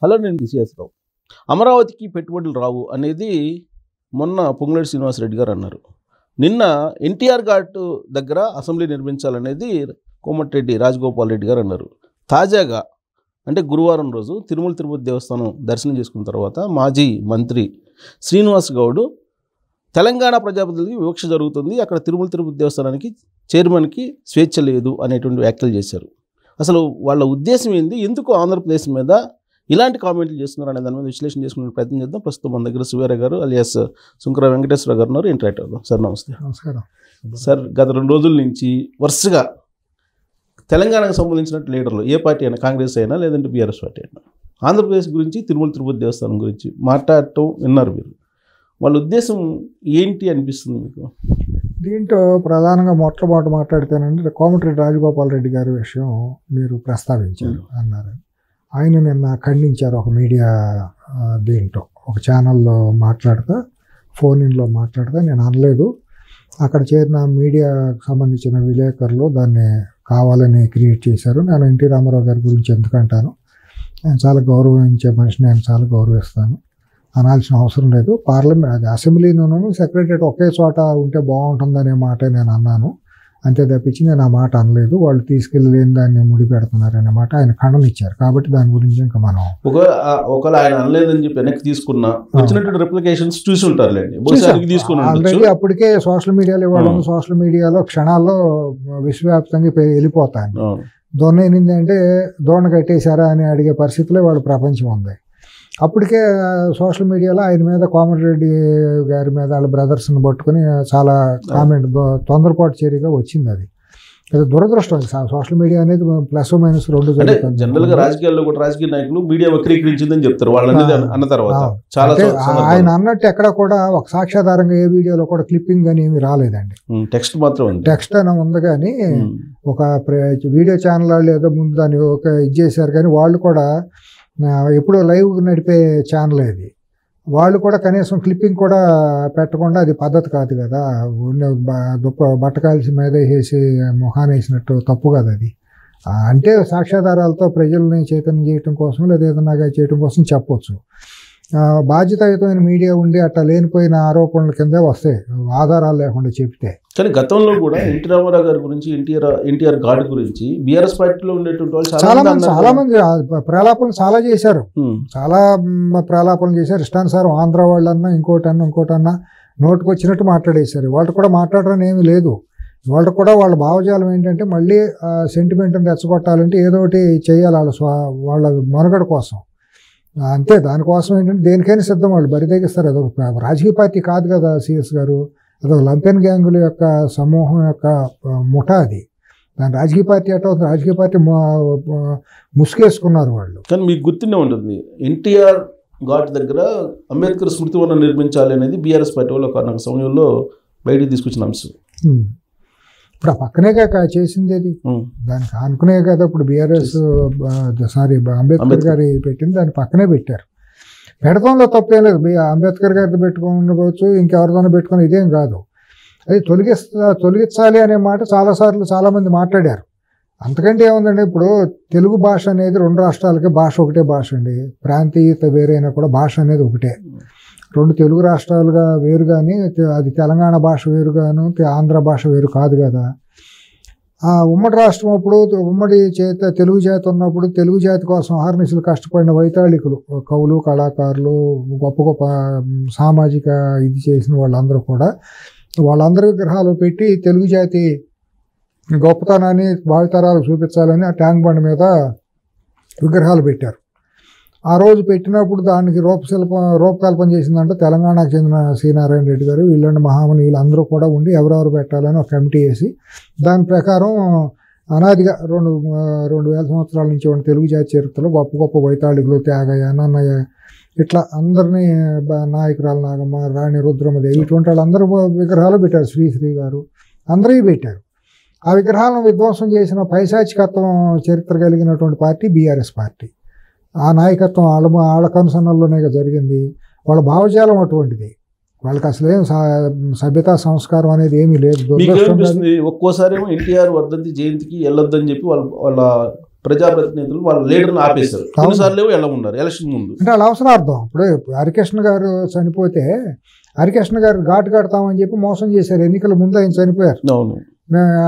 Hello, నేను DCS రావు. అమరావతికి పెట్టుబడులు రావు అనేది మొన్న పొంగులేటి శ్రీనివాసరెడ్డి గారు అన్నారు. నిన్న ఎన్టీఆర్ ఘాట్ దగ్గర అసెంబ్లీ నిర్మించాలనేది కోమటిరెడ్డి రాజగోపాల్ రెడ్డి గారు అన్నారు. తాజాగా అంటే గురువారం రోజు తిరుమల తిరుపతి దేవస్థానం దర్శనం చేసుకున్న తర్వాత మాజీ మంత్రి శ్రీనివాస్ గౌడ్ తెలంగాణ ప్రజాప్రతినిధులకి వివక్ష జరుగుతుంది, అక్కడ తిరుమల తిరుపతి దేవస్థానానికి చైర్మన్కి స్వేచ్ఛ లేదు అనేటువంటి వ్యాఖ్యలు చేశారు. అసలు వాళ్ళ ఉద్దేశం ఏంది, ఎందుకు ఆంధ్రప్రదేశ్ మీద ఇలాంటి కామెంట్లు చేస్తున్నారు అనే దాని మీద విశ్లేషణ చేసుకునే ప్రయత్నం చేద్దాం. ప్రస్తుతం మన దగ్గర సువేర గారు అలియాస్ సుంకర వెంకటేశ్వర గారు ఉన్నారు. ఇంటరాక్ట్ అవుదాం. సార్ నమస్తే. నమస్కారం సార్, గత 2 రోజుల నుంచి వరుసగా తెలంగాణకు సంబంధించినట్టు లీడర్లు, ఏ పార్టీ అయినా, కాంగ్రెస్ అయినా లేదంటే బీఆర్ఎస్ పార్టీ అయినా, ఆంధ్రప్రదేశ్ గురించి తిరుమల తిరుపతి దేవస్థానం గురించి మాట్లాడటం విన్నారు మీరు. వాళ్ళ ఉద్దేశం ఏంటి అనిపిస్తుంది మీకు? దీంట్లో ప్రధానంగా మొట్టమొదటి మాట్లాడితేనండి కోమటిరెడ్డి రాజగోపాల్ రెడ్డి గారి విషయం మీరు ప్రస్తావించారు అన్నారు. ఆయన నిన్న ఖండించారు ఒక మీడియా దీంట్లో ఒక ఛానల్లో ఫోన్ ఇన్లో మాట్లాడితే నేను అనలేదు, అక్కడ చేరిన మీడియాకు సంబంధించిన విలేకరులు దాన్ని కావాలని క్రియేట్ చేశారు. నేను ఎన్టీ రామారావు గారి గురించి ఎందుకంటాను, నేను చాలా గౌరవించే మనిషిని, నేను చాలా గౌరవిస్తాను, అనాల్సిన అవసరం లేదు. పార్లమెంట్ అసెంబ్లీలోనూ సెక్రటరీ ఒకే చోట ఉంటే బాగుంటుందనే మాట నేను అన్నాను, అంతే తప్పించి నేను ఆ మాట అనలేదు. వాళ్ళు తీసుకెళ్ళలేని దాన్ని ముడి పెడుతున్నారనే మాట ఆయన ఖండన ఇచ్చారు. కాబట్టి దాని గురించి ఇంకా మనం ఒకవేళ ఆయన అనలేదని చెప్పి వెనక్కి తీసుకున్నా వచ్చినటువంటి రిప్లికేషన్స్ చూసి ఉంటారులేండి. ఆల్రెడీ అప్పటికే సోషల్ మీడియాలో ఇవ్వడం, సోషల్ మీడియాలో క్షణాల్లో విశ్వవ్యాప్తంగా వెళ్ళిపోతాను. దొన్నేనింది అంటే దోణ కట్టేశారా అని అడిగే పరిస్థితిలో వాళ్ళ ప్రపంచం ఉంది. అప్పటికే సోషల్ మీడియాలో ఆయన మీద కోమటిరెడ్డి గారి మీద వాళ్ళ బ్రదర్స్ని పట్టుకుని చాలా కామెంట్ తొందరపాటు చర్యగా వచ్చింది. అది దురదృష్టం. సోషల్ మీడియా అనేది ప్లస్ మైనస్ 2 జరుగుతుంది. జనరల్ గా రాజకీయాల్లో కూడా రాజకీయ నాయకులు మీడియా వక్రీకరించిందని చెప్తారు అన్న తర్వాత. ఆయన అన్నట్టు ఎక్కడ కూడా ఒక సాక్ష్యాధారంగా ఏ వీడియోలో కూడా క్లిప్పింగ్ అని ఏమి రాలేదండి. టెక్స్ట్ మాత్రం టెక్స్ట్ అని ఉంది, కానీ ఒక వీడియో ఛానల్ వాళ్ళు ఏదో ముందు దాన్ని ఒక ఇది చేశారు. కానీ వాళ్ళు కూడా ఎప్పుడో లైవ్ నడిపే ఛానల్ అది, వాళ్ళు కూడా కనీసం క్లిప్పింగ్ కూడా పెట్టకుండా, అది పద్ధతి కాదు కదా. బట్టకాల్సి మీద వేసి మొహాన్ని వేసినట్టు తప్పు కదా అది. అంటే సాక్ష్యాధారాలతో ప్రజల్ని చైతన్యం చేయటం కోసం లేదా ఏదన్నా చేయటం కోసం చెప్పొచ్చు. బాధ్యతాయుతమైన మీడియా ఉండి అట్లా లేనిపోయిన ఆరోపణల కిందే వస్తాయి ఆధారాలు లేకుండా చెప్తే. కానీ గతంలో కూడా ఎన్టీ రామారావు గారి గురించి, ఎన్టీఆర్ ఘాట్ గురించి బీఆర్ఎస్ పార్టీలో ఉండేటువంటి వాళ్ళు చాలా మంది ప్రలాపనలు చాలా చేశారు. చాలా ప్రలాపనలు చేశారు. ఇష్టానుసారం ఆంధ్ర వాళ్ళన్నా ఇంకోటన్నా నోటుకు వచ్చినట్టు మాట్లాడేశారు. వాళ్ళు కూడా మాట్లాడరని ఏమీ లేదు. వాళ్ళు కూడా వాళ్ళ భావజాలం ఏంటంటే మళ్ళీ సెంటిమెంట్ని రెచ్చగొట్టాలంటే ఏదో ఒకటి చేయాలి వాళ్ళ మనుగడ కోసం. అంతే, దానికోసం ఏంటంటే దేనికైనా సిద్ధం. వాళ్ళు బరితెగిస్తారు. అదొక రాజకీయ పార్టీ కాదు కదా సిఎస్ గారు, అదొక లంపెన్ గ్యాంగుల యొక్క సమూహం యొక్క ముఠా అది. దాని రాజకీయ పార్టీ అట్లా రాజకీయ పార్టీ ముసుగేసుకున్నారు వాళ్ళు. కానీ మీకు గుర్తుండే ఉంటుంది, ఎన్టీఆర్ ఘాట్ దగ్గర అంబేద్కర్ స్మృతివనం నిర్మించాలి అనేది బీఆర్ఎస్ పార్టీ వాళ్ళు ఒక సమయంలో బయటికి తీసుకొచ్చిన అంశం. ఇప్పుడు ఆ పక్కనే చేసింది అది, దానికి అనుకునే కదా ఇప్పుడు బీఆర్ఎస్ అంబేద్కర్ గారి పెట్టింది, దాని పక్కనే పెట్టారు. పెడతంలో తప్పేం లేదు. అంబేద్కర్ గారితో పెట్టుకోవచ్చు, ఇంకెవరితోనో పెట్టుకుని ఇదేం కాదు. అది తొలగించాలి అనే మాట చాలామంది మాట్లాడారు. అంతకంటే ఏముందండి, ఇప్పుడు తెలుగు భాష అనేది 2 రాష్ట్రాలకి భాష ఒకటే భాష అండి. ప్రాంతీయత వేరైనా కూడా భాష అనేది ఒకటే. 2 తెలుగు రాష్ట్రాలుగా వేరు, కానీ అది తెలంగాణ భాష వేరుగాను ఆంధ్ర భాష వేరు కాదు కదా. ఆ ఉమ్మడి రాష్ట్రం అప్పుడు ఉమ్మడి తెలుగు జాతి ఉన్నప్పుడు తెలుగు జాతి కోసం అహర్నిశలు కష్టపడిన వైతాళికులు, కవులు, కళాకారులు, గొప్ప గొప్ప సామాజిక ఇది చేసిన వాళ్ళందరూ కూడా వాళ్ళందరి విగ్రహాలు పెట్టి తెలుగు జాతి గొప్పతనాన్ని భావితరాలకు చూపించాలని ఆ ట్యాంక్ బండ్ మీద విగ్రహాలు పెట్టారు. ఆ రోజు పెట్టినప్పుడు దానికి రూపకల్పన చేసిందంటే తెలంగాణకు చెందిన సి నారాయణ రెడ్డి గారు, వీళ్ళంటి మహామని వీళ్ళందరూ కూడా ఉండి ఎవరెవరు పెట్టాలని ఒక కమిటీ వేసి దాని ప్రకారం అనాదిగా 2000 సంవత్సరాల నుంచి ఉన్న తెలుగు జాతి చరిత్రలో గొప్ప గొప్ప వైతాళికులు, త్యాగయ్య, నన్నయ్య, ఇట్లా అందరినీ, నాయకురాలు నాగమ్మ, రాణి రుద్రమదేవి, ఇటువంటి వాళ్ళందరూ విగ్రహాలు పెట్టారు. శ్రీశ్రీ గారు అందరూ పెట్టారు. ఆ విగ్రహాలను విధ్వంసం చేసిన పైశాచికత్వం చరిత్ర కలిగినటువంటి పార్టీ బీఆర్ఎస్ పార్టీ. ఆ నాయకత్వం వాళ్ళ కనుసన్నల్లోనే జరిగింది. వాళ్ళ భావజాలం అటువంటిది. వాళ్ళకి అసలు ఏం సభ్యతా సంస్కారం అనేది ఏమీ లేదు. ఒక్కోసారి ఎన్టీఆర్ వర్ధంతి జయంతికి వెళ్ళొద్దని చెప్పి వాళ్ళ ప్రజాప్రతినిధులు వాళ్ళ లీడర్ని ఆపేశారు. కొన్నిసార్లు ఎలా ఉన్నారు ఎలక్షన్ ముందు అంటే వాళ్ళ అవసరార్థం. ఇప్పుడు హరికృష్ణ గారు చనిపోతే హరికృష్ణ గారు ఘాటు కడతామని చెప్పి మోసం చేశారు. ఎన్నికల ముందు ఆయన చనిపోయారు. అవును,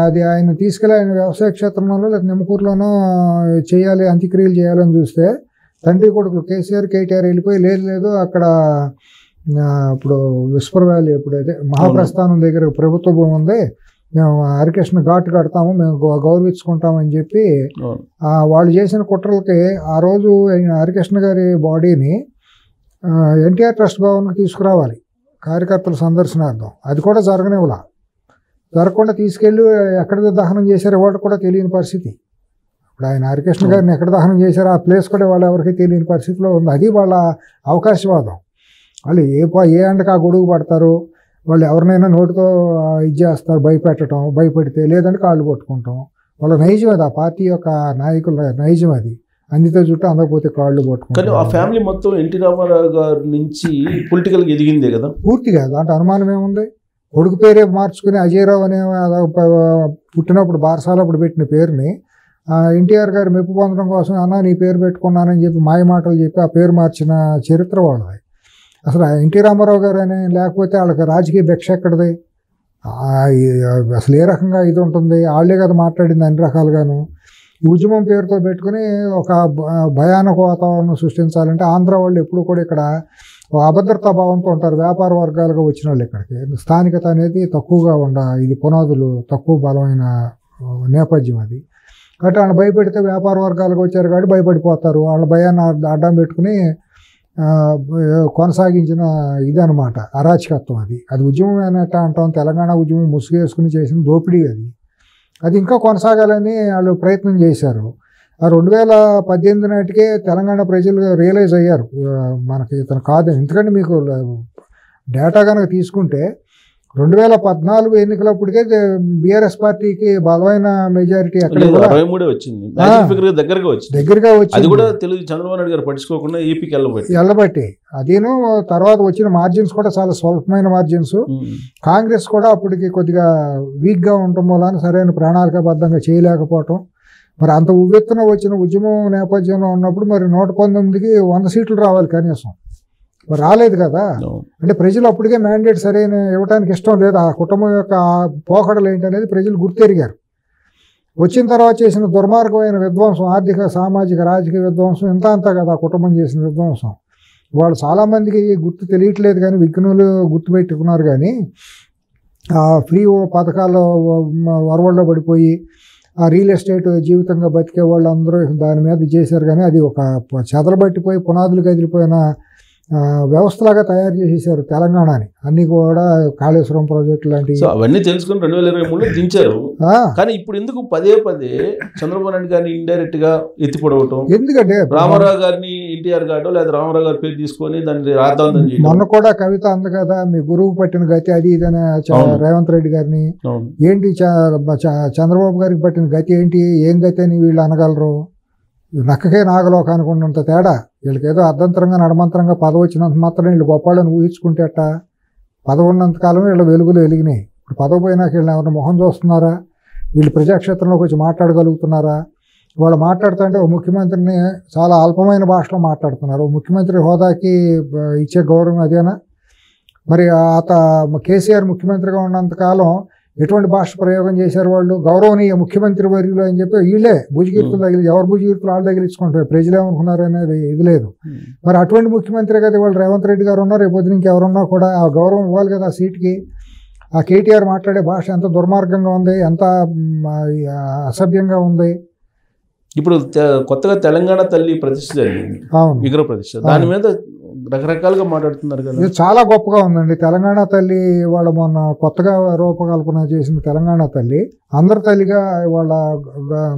అది ఆయన తీసుకెళ్ళి ఆయన వ్యవసాయ క్షేత్రంలోనో లేదా నిమ్మకూరులోనో చేయాలి, అంత్యక్రియలు చేయాలని చూస్తే తండ్రి కొడుకులు కేసీఆర్ కేటీఆర్ వెళ్ళిపోయి లేదు అక్కడ ఇప్పుడు విస్పర్ వ్యాలీ ఎప్పుడైతే మహాప్రస్థానం దగ్గర ప్రభుత్వ భూమి ఉంది, మేము హరికృష్ణ ఘాటు కడతాము, మేము గౌరవించుకుంటామని చెప్పి వాళ్ళు చేసిన కుట్రలకి ఆ రోజు హరికృష్ణ గారి బాడీని ఎన్టీఆర్ ట్రస్ట్ భవన్కి తీసుకురావాలి కార్యకర్తల సందర్శనార్థం. అది కూడా జరగకుండా తీసుకెళ్ళి ఎక్కడ దహనం చేశారో వాళ్ళు కూడా తెలియని పరిస్థితి. ఇప్పుడు ఆయన హరికృష్ణ గారిని ఎక్కడ దహనం చేశారో ఆ ప్లేస్ కూడా వాళ్ళు ఎవరికి తెలియని పరిస్థితిలో ఉంది. అది వాళ్ళ అవకాశవాదం. వాళ్ళు ఏ అండకు ఆ గొడుగు పడతారు, వాళ్ళు ఎవరినైనా నోటితో ఇది చేస్తారు, భయపెడితే లేదంటే కాళ్ళు పట్టుకుంటాం. వాళ్ళ నైజం అది, ఆ పార్టీ యొక్క నాయకుల నైజం అది. అందితే చుట్టూ అందకపోతే కాళ్ళు పట్టుకుంటారు. ఆ ఫ్యామిలీ మొత్తం ఎన్టీ రామారావు గారి నుంచి పొలిటికల్గా ఎదిగిందే కదా పూర్తిగా. దాంట్లో అనుమానం ఏముంది? కొడుకు పేరే మార్చుకుని అజయరావు అనే పుట్టినప్పుడు బారసాలప్పుడు పెట్టిన పేరుని ఎన్టీఆర్ గారు మెప్పు పొందడం కోసం అన్న నీ పేరు పెట్టుకున్నానని చెప్పి మాయ మాటలు చెప్పి ఆ పేరు మార్చిన చరిత్ర వాళ్ళది. అసలు ఎన్టీ రామారావు గారు అని లేకపోతే వాళ్ళకి రాజకీయ భిక్ష ఎక్కడిది? అసలు ఏ రకంగా ఇది ఉంటుంది? వాళ్ళే కదా మాట్లాడింది అన్ని రకాలుగాను. ఉద్యమం పేరుతో పెట్టుకుని ఒక భయానక వాతావరణం సృష్టించాలంటే ఆంధ్ర వాళ్ళు ఎప్పుడు కూడా ఇక్కడ అభద్రతా భావంతో ఉంటారు. వ్యాపార వర్గాలుగా వచ్చిన వాళ్ళు ఇక్కడికి స్థానికత అనేది తక్కువగా ఇది పునాదులు తక్కువ బలమైన నేపథ్యం అది. కాబట్టి వాళ్ళు భయపెడితే వ్యాపార వర్గాలకు వచ్చారు కాబట్టి భయపడిపోతారు. వాళ్ళ భయాన్ని అడ్డం పెట్టుకుని కొనసాగించిన ఇదనమాట అరాచకత్వం. అది ఉద్యమం అనేట అంటాం. తెలంగాణ ఉద్యమం ముసుగేసుకుని చేసిన దోపిడీ అది ఇంకా కొనసాగాలని వాళ్ళు ప్రయత్నం చేశారు. 2018 నాటికే తెలంగాణ ప్రజలు రియలైజ్ అయ్యారు మనకి ఇతను కాదని. ఎందుకంటే మీకు డేటా కనుక తీసుకుంటే 2014 ఎన్నికలప్పటికే బీఆర్ఎస్ పార్టీకి బలమైన మెజారిటీ దగ్గరగా వచ్చింది. చంద్రబాబు నాయుడు గారు పట్టించుకోకుండా ఏపీకి వెళ్ళబట్టి అదేను. తర్వాత వచ్చిన మార్జిన్స్ కూడా చాలా స్వల్పమైన మార్జిన్స్. కాంగ్రెస్ కూడా అప్పటికి కొద్దిగా వీక్గా ఉండటం వలన సరైన ప్రణాళికాబద్ధంగా చేయలేకపోవటం. మరి అంత ఉవ్వెత్తున వచ్చిన ఉద్యమం నేపథ్యంలో ఉన్నప్పుడు మరి 119కి 100 సీట్లు రావాలి కనీసం. మరి రాలేదు కదా. అంటే ప్రజలు అప్పటికే మ్యాండేట్ సరైన ఇవ్వడానికి ఇష్టం లేదు. ఆ కుటుంబం యొక్క పోకడలు ఏంటనేది ప్రజలు గుర్తెరిగారు. వచ్చిన తర్వాత చేసిన దుర్మార్గమైన విధ్వంసం, ఆర్థిక సామాజిక రాజకీయ విధ్వంసం అంతా కదా ఆ కుటుంబం చేసిన విధ్వంసం. వాళ్ళు చాలామందికి గుర్తు తెలియట్లేదు కానీ విఘ్నులు గుర్తుపెట్టుకున్నారు. కానీ ఆ ఫ్రీ పథకాలు వరవల్లో పడిపోయి ఆ రియల్ ఎస్టేట్ జీవితంగా బతికే వాళ్ళు అందరూ దాని మీద చేశారు. కానీ అది ఒక చెదలబట్టిపోయి పునాదులు కదిలిపోయిన వ్యవస్థలాగా తయారు చేసేసారు తెలంగాణని. అన్ని కూడా కాళేశ్వరం ప్రాజెక్టు లాంటివి అవన్నీ తెలుసుకుని 2023లో దించారు. కానీ ఇప్పుడు ఎందుకు పదే చంద్రబాబు నాయుడు గారిని ఇండైరెక్ట్ గా ఎత్తిపడవటం? ఎందుకంటే రామారావు గారిని ఎన్టీఆర్ గారు లేదా రామారావు గారి పేరు తీసుకొని దాన్ని రాద్దాం. మొన్న కూడా కవిత అంది కదా, మీ గురువు పట్టిన గతి అది ఇదని రేవంత్ రెడ్డి గారిని. ఏంటి చంద్రబాబు గారికి పట్టిన గతి ఏంటి, ఏం గతి అని వీళ్ళు అనగలరు? నక్కకే నాగలోక అనుకున్నంత తేడా. వీళ్ళకి ఏదో అర్ధంతరంగా నడమంతరంగా పదవి వచ్చినంత మాత్రం వీళ్ళు గొప్పవాళ్ళని ఊహించుకుంటేట. పదవి ఉన్నంత కాలం వీళ్ళ వెలుగులు వెలిగినాయి. ఇప్పుడు పదవి పోయినాక వీళ్ళని ఎవరైనా మొహం చూస్తున్నారా? వీళ్ళు ప్రజాక్షేత్రంలోకి వచ్చి మాట్లాడగలుగుతున్నారా? వాళ్ళు మాట్లాడుతుంటే ఒక ముఖ్యమంత్రిని చాలా అల్పమైన భాషలో మాట్లాడుతున్నారు. ముఖ్యమంత్రి హోదాకి ఇచ్చే గౌరవం అదేనా? మరి కేసీఆర్ ముఖ్యమంత్రిగా ఉన్నంతకాలం ఎటువంటి భాష ప్రయోగం చేశారు వాళ్ళు? గౌరవనీయ ముఖ్యమంత్రి వర్యులు అని చెప్పి వీళ్ళే భుజకీర్తులు ఎవరు భుజకీర్తులు వాళ్ళు తగిలించుకుంటారు. ప్రజలు ఏమనుకున్నారు అనేది ఇది లేదు. మరి అటువంటి ముఖ్యమంత్రి కదా వాళ్ళు రేవంత్ రెడ్డి గారు ఉన్నారు. రేపొద్దు ఇంకెవరున్నా కూడా ఆ గౌరవం ఇవ్వాలి కదా ఆ సీట్కి. ఆ కేటీఆర్ మాట్లాడే భాష ఎంత దుర్మార్గంగా ఉంది, ఎంత అసభ్యంగా ఉంది. ఇప్పుడు కొత్తగా తెలంగాణ తల్లి ప్రతిష్ఠ జరిగింది, విగ్రహ ప్రతిష్ఠ. దాని మీద రకరకాలుగా మాట్లాడుతున్నారు కదా. ఇది చాలా గొప్పగా ఉందండి. తెలంగాణ తల్లి వాళ్ళ మొన్న కొత్తగా రూపకల్పన చేసిన తెలంగాణ తల్లి అందరి తల్లిగా వాళ్ళ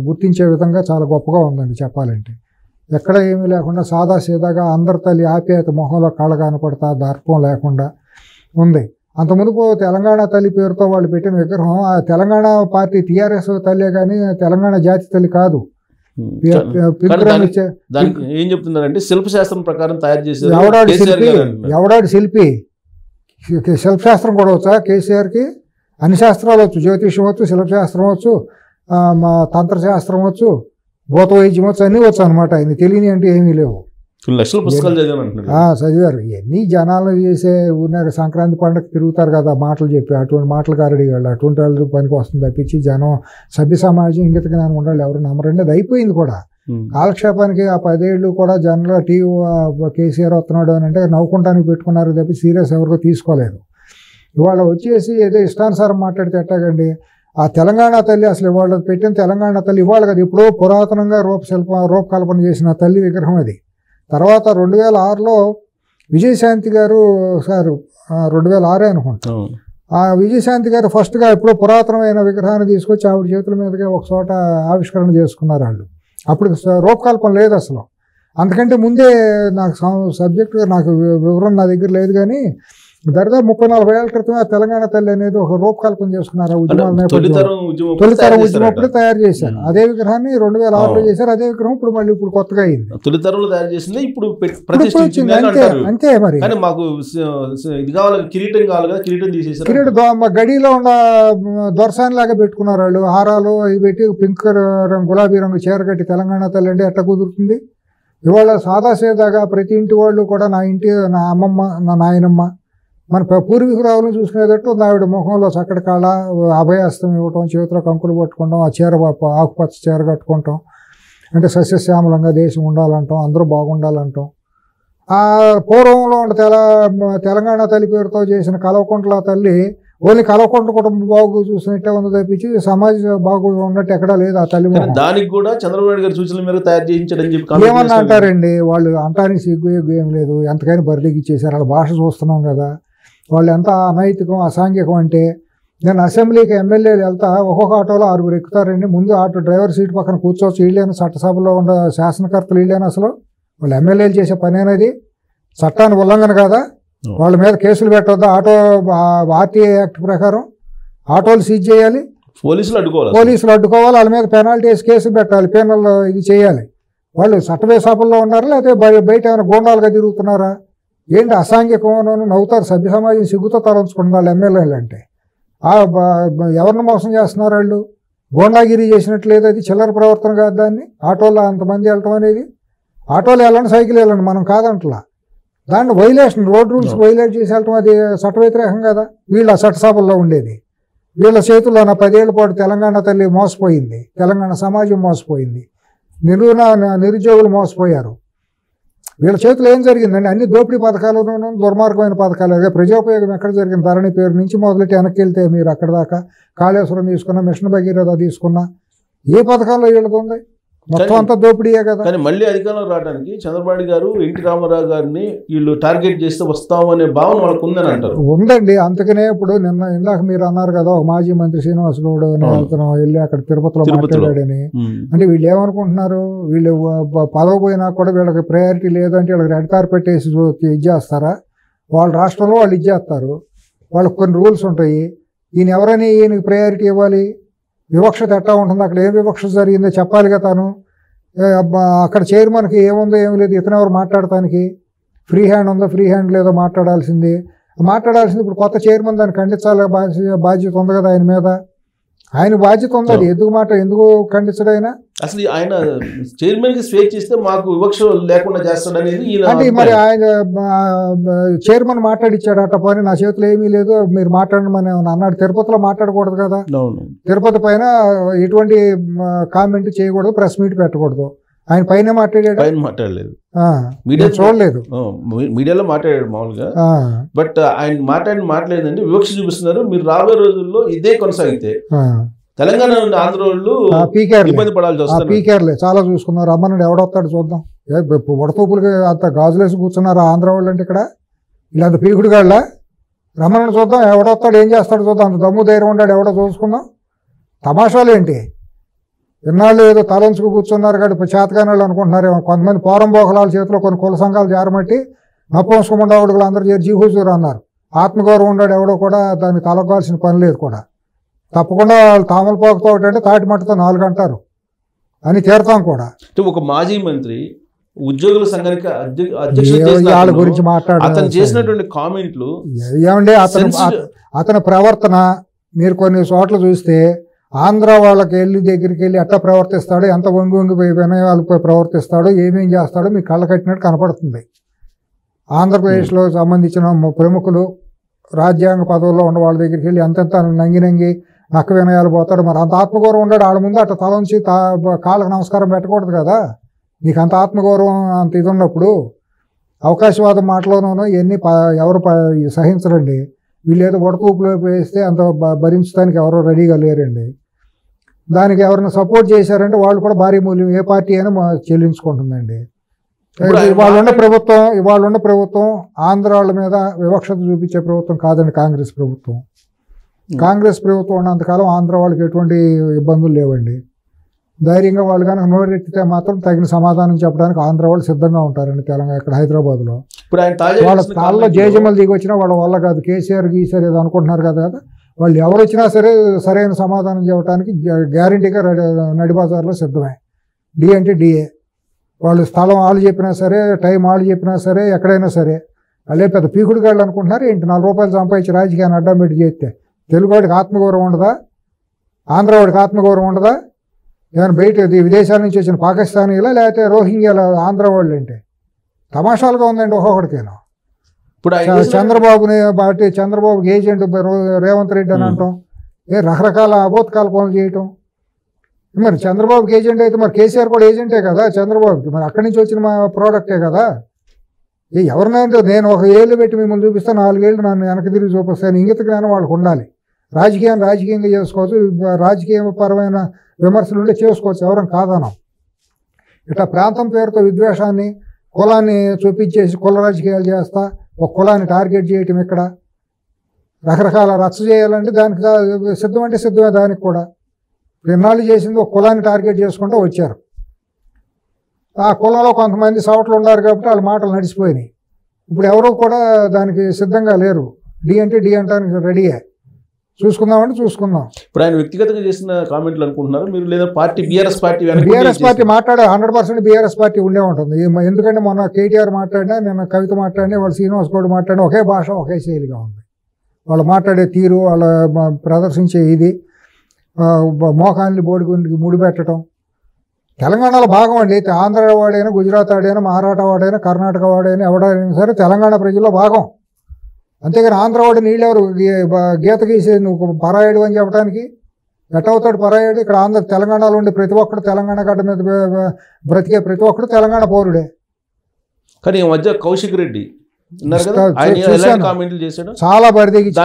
గుర్తించే విధంగా చాలా గొప్పగా ఉందండి చెప్పాలంటే. ఎక్కడ ఏమీ లేకుండా సాదా సీదాగా అందరి తల్లి ఆప్యాయత మొహంలో కళ కనపడతా దర్పం లేకుండా ఉంది. అంత మునుపు తెలంగాణ తల్లి పేరుతో వాళ్ళు పెట్టిన విగ్రహం ఆ తెలంగాణ పార్టీ టీఆర్ఎస్ తల్లే కానీ తెలంగాణ జాతి తల్లి కాదు. ఏం చెప్తున్నారంటే శిల్పశాస్త్రం ప్రకారం తయారు చేశారు. ఎవడాడు శిల్పి? శిల్పశాస్త్రం కూడా వచ్చా కేసీఆర్కి? అన్ని శాస్త్రాలు వచ్చు. జ్యోతిషం వచ్చు, శిల్పశాస్త్రం వచ్చు, తంత్రశాస్త్రం వచ్చు, భూత వైద్యం వచ్చు అన్నీ వచ్చు అనమాట. ఆయన తెలియని అంటే ఏమీ లేవు. లక్షల పుస్తకాలు చదివారు. ఇవన్నీ జనాలు చేసే ఊరినాక సంక్రాంతి పండుగ తిరుగుతారు కదా మాటలు చెప్పి, అటువంటి మాటలు కారడి వాళ్ళు, అటువంటి వాళ్ళు పనికి వస్తుంది తప్పించి జనం సభ్య సమాజం ఇంగిత జ్ఞానం ఉండాలి ఎవరు నమ్మరండి. అది అయిపోయింది కూడా కాలక్షేపానికి. ఆ 10 ఏళ్ళు కూడా జనంలో కేసీఆర్ వస్తున్నాడు అని అంటే నవ్వుకుంటానికి పెట్టుకున్నారు తప్పి సీరియస్ ఎవరికో తీసుకోలేదు. ఇవాళ వచ్చేసి ఏదో ఇష్టానుసారం మాట్లాడితే ఎట్టాగండి. ఆ తెలంగాణ తల్లి అసలు ఇవాళ పెట్టిన తెలంగాణ తల్లి ఇవాళ కదా, ఎప్పుడో పురాతనంగా రూపకల్పన చేసిన తల్లి విగ్రహం అది. తర్వాత 2006లో విజయశాంతి గారు 2006 అనుకుంటా, ఆ విజయశాంతి గారు ఫస్ట్గా ఎప్పుడో పురాతనమైన విగ్రహాన్ని తీసుకొచ్చి ఆవిడ చేతుల మీదుగా ఒక చోట ఆవిష్కరణ చేసుకున్నారు వాళ్ళు. అప్పుడు రూపకల్పన లేదు అసలు. అంతకంటే ముందే నాకు సబ్జెక్టు నాకు వివరం నా దగ్గర లేదు, కానీ దాదాపు 30-40 ఏళ్ల క్రితం ఆ తెలంగాణ తల్లి అనేది ఒక రూపకల్పన చేసుకున్నారు. తొలితరం ఉద్యమం అప్పుడు తయారు చేశారు. అదే విగ్రహాన్ని 2006లో చేశారు. అదే విగ్రహం ఇప్పుడు మళ్ళీ ఇప్పుడు కొత్తగా అయింది. తొలితరంలో తయారు చేసింది ఇప్పుడు అంతే. మరి మాకు ఇది కావాలి, కిరీటం కావాలి కదా, కిరీటం తీసేసారు. కిరీటం గడిలో ఉన్న దొరసాని లాగా పెట్టుకున్నారు వాళ్ళు. హారాలు ఇవి పెట్టి పింక్ రంగు గులాబీ రంగు చీర కట్టి తెలంగాణ తల్లి అంటే ఎట్లా కుదురుతుంది? ఇవాళ సాదాసేదాగా ప్రతి ఇంటి వాళ్ళు కూడా నా అమ్మమ్మ నా నాయనమ్మ మన పూర్వీకురావులను చూసుకునేటట్టు ఆవిడ ముఖంలో చక్కటి కాళ్ళ అభయాస్తం ఇవ్వటం, చేతిలో కంకులు పట్టుకోవడం, ఆ చీర ఆకుపచ్చ చీర కట్టుకుంటాం, అంటే సస్యశ్యామలంగా దేశం ఉండాలంటాం, అందరూ బాగుండాలంటాం. ఆ పూర్వంలో ఉన్న తెలంగాణ తల్లి పేరుతో చేసిన కల్వకుంట్ల తల్లి ఓన్లీ కల్వకుంట్ల కుటుంబం బాగు చూసినట్టే ఉంది తప్పించి సమాజ బాగు ఉన్నట్టు ఎక్కడా లేదు ఆ తల్లి. దానికి కూడా చంద్రబాబు గారి సూచనల మేరకు తయారు చేయించడని చెప్పి ఏమన్నా అంటారండి వాళ్ళు, అంటానికి సిగ్గు ఏం లేదు. ఎంతకైనా బరిలోకి ఇచ్చేసారు. వాళ్ళ భాష చూస్తున్నాం కదా, వాళ్ళు ఎంత అనైతికం అసాంఘికం అంటే. నేను అసెంబ్లీకి ఎమ్మెల్యేలు వెళ్తా ఒక్కొక్క ఆటోలో 6 ఎక్కుతారండి. ముందు ఆటో డ్రైవర్ సీట్ పక్కన కూర్చోవచ్చు. వీళ్ళేనా చట్టసభలో ఉన్న శాసనకర్తలు వీళ్ళేనా? అసలు వాళ్ళు ఎమ్మెల్యేలు చేసే పని అనేది చట్టాన్ని ఉల్లంఘన కదా. వాళ్ళ మీద కేసులు పెట్టవద్దా? ఆర్టీఐ యాక్ట్ ప్రకారం ఆటోలు సీజ్ చేయాలి, పోలీసులు అడ్డుకోవాలి, వాళ్ళ మీద పెనాల్టీ వేసి కేసులు పెట్టాలి, పెనల్ ఇది చేయాలి. వాళ్ళు చట్టవేశాపల్లో ఉన్నారా లేకపోతే బయట ఏమైనా గోండాలుగా తిరుగుతున్నారా? ఏంటి అసాంఘికం నవ్వుతారు. సభ్య సమాజం సిగ్గుతో తలంచుకుంటున్నారు వాళ్ళు ఎమ్మెల్యేలు అంటే. ఎవరిని మోసం చేస్తున్నారు వాళ్ళు? గోండాగిరి చేసినట్లేదు. అది చిల్లర ప్రవర్తన కాదు. దాన్ని ఆటోలో అంతమంది వెళ్ళటం అనేది, ఆటోలో వెళ్ళండి సైకిల్ వెళ్ళండి మనం కాదంటలా. దాన్ని వైలేషన్, రోడ్ రూల్స్ వైలేట్ చేసి వెళ్ళటం అది చట్ట వ్యతిరేకం కదా. వీళ్ళు ఆ చట్టసభల్లో ఉండేది వీళ్ళ చేతుల్లో 10 ఏళ్ల పాటు తెలంగాణ తల్లి మోసపోయింది, తెలంగాణ సమాజం మోసపోయింది, నిరుద్యోగులు మోసపోయారు. వీళ్ళ చేతులు ఏం జరిగిందండి? అన్ని దోపిడీ పథకాలు, దుర్మార్గమైన పథకాలు. అదే ప్రజోపయోగం ఎక్కడ జరిగింది? ధరణి పేరు నుంచి మొదలెట్టి వెనక్కి వెళ్తే మీరు అక్కడ దాకా కాళేశ్వరం తీసుకున్నా, మిషన్ భగీరథ తీసుకున్నా, ఏ పథకాల్లో వీళ్ళది? మొత్తం అంతా దోపిడీయే కదా. కానీ మళ్ళీ అధికారంలో రావడానికి చంద్రబాబు గారు ఎన్టీ రామారావు గారిని వీళ్ళు టార్గెట్ చేస్తే వస్తామనే భావన వాళ్ళకు ఉందని అంటారు. ఉందండి. అందుకనే ఇప్పుడు ఇందాక మీరు అన్నారు కదా, ఒక మాజీ మంత్రి శ్రీనివాస్ గౌడ్ వెళ్ళి అక్కడ తిరుపతిలో మాట్లాడాడని. అంటే వీళ్ళు ఏమనుకుంటున్నారు? వీళ్ళు పదవి పోయినా కూడా వీళ్ళకి ప్రయారిటీ లేదంటే వీళ్ళకి రెడ్ కార్పెట్ వేసి ఇచ్చేస్తారా? వాళ్ళ రాష్ట్రంలో వాళ్ళు ఇచ్చేస్తారు. వాళ్ళకి కొన్ని రూల్స్ ఉంటాయి. ఈయనకి ప్రయారిటీ ఇవ్వాలి. వివక్షత ఎట్టా ఉంటుంది? అక్కడ ఏం వివక్ష జరిగిందో చెప్పాలి కదా తాను. అక్కడ చైర్మన్కి ఏముందో ఏమి లేదు, ఇతను ఎవరు మాట్లాడటానికి? ఫ్రీ హ్యాండ్ ఉందో ఫ్రీ హ్యాండ్ లేదో మాట్లాడాల్సింది. ఇప్పుడు కొత్త చైర్మన్ దాన్ని ఖండించాలి, బాధ్యత ఉంది కదా ఆయన మీద. ఆయన బాధ్యత ఉంది. అది ఎందుకు ఖండించడం? ఆయన అసలు ఆయన చైర్మన్ కి స్వేచ్ఛ ఇస్తే మాకు వివక్ష లేకుండా చేస్తాడనేది అంటే మరి ఆయన చైర్మన్ మాట్లాడిచ్చాడు అట్ట పని. నా చేతిలో ఏమీ లేదు, మీరు మాట్లాడమని అన్నాడు. తిరుపతిలో మాట్లాడకూడదు కదా. తిరుపతి పైన ఎటువంటి కామెంట్ చేయకూడదు, ప్రెస్ మీట్ పెట్టకూడదు. ఆయన పైన మాట్లాడలేదు, చూడలేదు, మీడియాలో మాట్లాడాడు మామూలుగా. బట్ ఆయన మాట్లాడలేదండి, వివక్ష చూపిస్తున్నారు. మీరు రాబోయే రోజుల్లో ఇదే కొనసాగితే తెలంగాణ ఆంధ్ర వాళ్ళు ఇబ్బంది పడాల్సి వస్తుంది. పీకేర్లే చాలా చూసుకున్నారు. రమ్మన్నాడు, ఎవడొస్తాడు చూద్దాం. వడతూపులకి అంత గాజులేసి కూర్చున్నారు ఆంధ్ర వాళ్ళు. అంటే ఇక్కడ ఇలాంటి పీకుడు గాళ్ళ రమ్మన్నాడు చూద్దాం, ఎవడొస్తాడు ఏం చేస్తాడు చూద్దాం. అంత దమ్ము ధైర్యం ఉన్నాడు, ఎవడో చూసుకుందాం. తమాషాలు ఏంటి? ఇన్నాళ్ళు ఏదో తలంచుకు కూర్చున్నారు కానీ చేతకాని వాళ్ళు అనుకుంటున్నారేమో. కొంతమంది పోరంబోకలాల చేతిలో కొన్ని కుల సంఘాలు జారమట్టి నపుంసకముండా అడుగులు అందరూ చేరి జీహూజూరు అన్నారు. ఆత్మగౌరవం ఉన్నాడు ఎవడో కూడా దానికి తలగాల్సిన పని లేదు కూడా. తప్పకుండా వాళ్ళు తామలపోకతో అంటే తాటి మట్టితో 4 అంటారు అని తీరుతాం కూడా. ఒక మాజీ మంత్రి ఉద్యోగుల సంఘానికి వాళ్ళ గురించి అతను చేసినటువంటి కామెంట్లు ఏమండి, అతని ప్రవర్తన మీరు కొన్ని చోట్ల చూస్తే ఆంధ్ర వాళ్ళకి దగ్గరికి వెళ్ళి ఎట్లా ప్రవర్తిస్తాడో, ఎంత వంగి వంగిపోయి వినయాలపై ప్రవర్తిస్తాడో, ఏమేం చేస్తాడో మీకు కళ్ళ కట్టినట్టు కనపడుతుంది. ఆంధ్రప్రదేశ్లో సంబంధించిన ప్రముఖులు రాజ్యాంగ పదవుల్లో ఉన్న వాళ్ళ దగ్గరికి వెళ్ళి అంతంత నంగి నక్క వినయాలు పోతాడు. మరి అంత ఆత్మగౌరవం ఉన్నాడు వాళ్ళ ముందు అట్లా తలంచి కాళ్ళకు నమస్కారం పెట్టకూడదు కదా. నీకు అంత ఆత్మగౌరవం అంత ఇది ఉన్నప్పుడు అవకాశవాదం మాటలోనూ ఇవన్నీ ఎవరు సహించరండి. వీళ్ళు ఏదో వడకూపులో వేస్తే అంత భరించడానికి ఎవరో రెడీగా లేరండి. దానికి ఎవరైనా సపోర్ట్ చేశారంటే వాళ్ళు కూడా భారీ మూల్యం ఏ పార్టీ అయినా చెల్లించుకుంటుందండి. ఇవాళ ఉన్న ప్రభుత్వం ఆంధ్ర వాళ్ళ మీద వివక్షత చూపించే ప్రభుత్వం కాదండి కాంగ్రెస్ ప్రభుత్వం. కాంగ్రెస్ ప్రభుత్వం ఉన్నంతకాలం ఆంధ్ర వాళ్ళకి ఎటువంటి ఇబ్బందులు లేవండి. ధైర్యంగా వాళ్ళు కనుక నోరెత్తితే మాత్రం తగిన సమాధానం చెప్పడానికి ఆంధ్ర వాళ్ళు సిద్ధంగా ఉంటారండి. తెలంగాణ ఇక్కడ హైదరాబాద్లో వాళ్ళ తాళ్ళలో జేజమ్మలు దిగి వచ్చినా వాళ్ళ వల్ల కాదు. కేసీఆర్ గీసీఆర్ ఏదో అనుకుంటున్నారు కదా, వాళ్ళు ఎవరు వచ్చినా సరే సరైన సమాధానం చెప్పడానికి గ్యారంటీగా నడిబజార్లో సిద్ధమే. డి అంటే డిఏ. వాళ్ళు స్థలం వాళ్ళు చెప్పినా సరే, టైం వాళ్ళు చెప్పినా సరే, ఎక్కడైనా సరే వాళ్ళే పెద్ద పీకుడు గాళ్ళు అనుకుంటున్నారు ఏంటి. 4 రూపాయలు సంపాదించి రాజకీయాన్ని అడ్డం పెట్టి చేస్తే తెలుగువాడికి ఆత్మగౌరవం ఉండదా? ఆంధ్రవాడికి ఆత్మగౌరవం ఉండదా? ఏమైనా బయట విదేశాల నుంచి వచ్చిన పాకిస్తానీలా లేకపోతే రోహింగ్యాల ఆంధ్ర వాళ్ళు అంటే తమాషాలుగా ఉందండి ఒక్కొక్కడికేనా. ఇప్పుడు చంద్రబాబుని బట్టి చంద్రబాబుకి ఏజెంట్ రేవంత్ రెడ్డి అని అంటాం, రకరకాల అబోధకాల పనులు చేయటం. మరి చంద్రబాబుకి ఏజెంట్ అయితే మరి కేసీఆర్ కూడా ఏజెంటే కదా చంద్రబాబుకి. మరి అక్కడి నుంచి వచ్చిన మా ప్రోడక్టే కదా. ఎవరినంటే నేను 1 ఏళ్ళు పెట్టి మిమ్మల్ని చూపిస్తాను, 4 ఏళ్ళు నన్ను వెనక్కి తిరిగి చూపిస్తాను. ఇంగిత జ్ఞానం వాళ్ళకు ఉండాలి. రాజకీయంగా చేసుకోవచ్చు, రాజకీయపరమైన విమర్శలు ఉంటే చేసుకోవచ్చు, ఎవరం కాదనం. ఇట్లా ప్రాంతం పేరుతో విద్వేషాన్ని, కులాన్ని చూపించేసి కుల రాజకీయాలు చేస్తా ఒక కులాన్ని టార్గెట్ చేయటం, ఇక్కడ రకరకాల రచ్చ చేయాలంటే దానికి సిద్ధమంటే సిద్ధమే. దానికి కూడా ఇన్నాళ్ళు చేసింది ఒక కులాన్ని టార్గెట్ చేసుకుంటూ వచ్చారు. ఆ కులంలో కొంతమంది సవట్లు ఉన్నారు కాబట్టి వాళ్ళ మాటలు నడిచిపోయినాయి. ఇప్పుడు ఎవరో కూడా దానికి సిద్ధంగా లేరు. డి అంటే డి అంటానికి రెడీయే. చూసుకుందామంటే చూసుకుందాం. ఇప్పుడు ఆయన వ్యక్తిగతంగా చేసిన కామెంట్లు అనుకుంటున్నారు మీరు, లేదా పార్టీ బీఆర్ఎస్ పార్టీ మాట్లాడే 100% బీఆర్ఎస్ పార్టీ ఉండే ఉంటుంది. ఎందుకంటే మొన్న కేటీఆర్ మాట్లాడినా, నిన్న కవిత మాట్లాడినా, వాళ్ళు శ్రీనివాస్ గౌడ్ మాట్లాడినా ఒకే భాష ఒకే శైలిగా ఉంది. వాళ్ళు మాట్లాడే తీరు, వాళ్ళ ప్రదర్శించే ఇది, మోకాన్ని బోడిగుండికి ముడిపెట్టడం. తెలంగాణలో భాగం అండి. ఆంధ్ర వాడైనా, గుజరాత్ వాడైనా, మహారాష్ట్ర వాడైనా, కర్ణాటక వాడైనా, ఎవడైనా సరే తెలంగాణ ప్రజల్లో భాగం. అంతేగాని ఆంధ్రవాడు నీళ్ళెవరు గీత గీసి నువ్వు పరాయుడు అని చెప్పడానికి ఎట్టవుతాడు పరాయుడు? ఇక్కడ తెలంగాణలో ఉండే ప్రతి ఒక్కడు, తెలంగాణ గడ్డ మీద బ్రతికే ప్రతి ఒక్కడు తెలంగాణ పౌరుడే. కానీ ఈ మధ్య కౌశిక్ రెడ్డి చాలా బరిదెగించి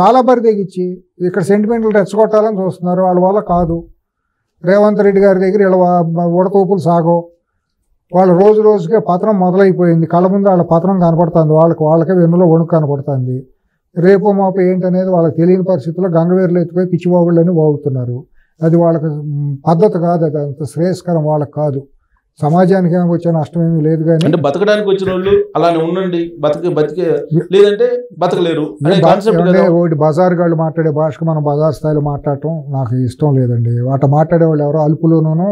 చాలా బరిదెగించి ఇక్కడ సెంటిమెంట్లు రెచ్చగొట్టాలని చూస్తున్నారు. వాళ్ళ వల్ల కాదు. రేవంత్ రెడ్డి గారి దగ్గర ఇలా ఉడతూపులు సాగో. వాళ్ళ రోజు రోజుకే పతనం మొదలైపోయింది. కళ్ళ ముందు వాళ్ళ పతనం కనపడుతుంది. వాళ్ళకే వెన్నులో వణుకు కనపడుతుంది. రేపు మాపు ఏంటనేది వాళ్ళకి తెలియని పరిస్థితుల్లో గంగవేరులు ఎత్తిపోయి పిచ్చివాగుళ్ళని వాగుతున్నారు. అది వాళ్ళకి పద్ధతి కాదు. అది అంత శ్రేయస్కరం వాళ్ళకి కాదు. సమాజానికి వచ్చే నష్టం ఏమీ లేదు. కానీ అంటే బతకడానికి వచ్చిన వాళ్ళు అలానే ఉండండి, బతికే లేదంటే బతకలేరు. ఒకటి బజార్ గాళ్ళు మాట్లాడే భాషకు మనం బజార్ స్థాయిలో మాట్లాడటం నాకు ఇష్టం లేదండి. వాటి మాట్లాడే వాళ్ళు ఎవరో అల్పులోనూ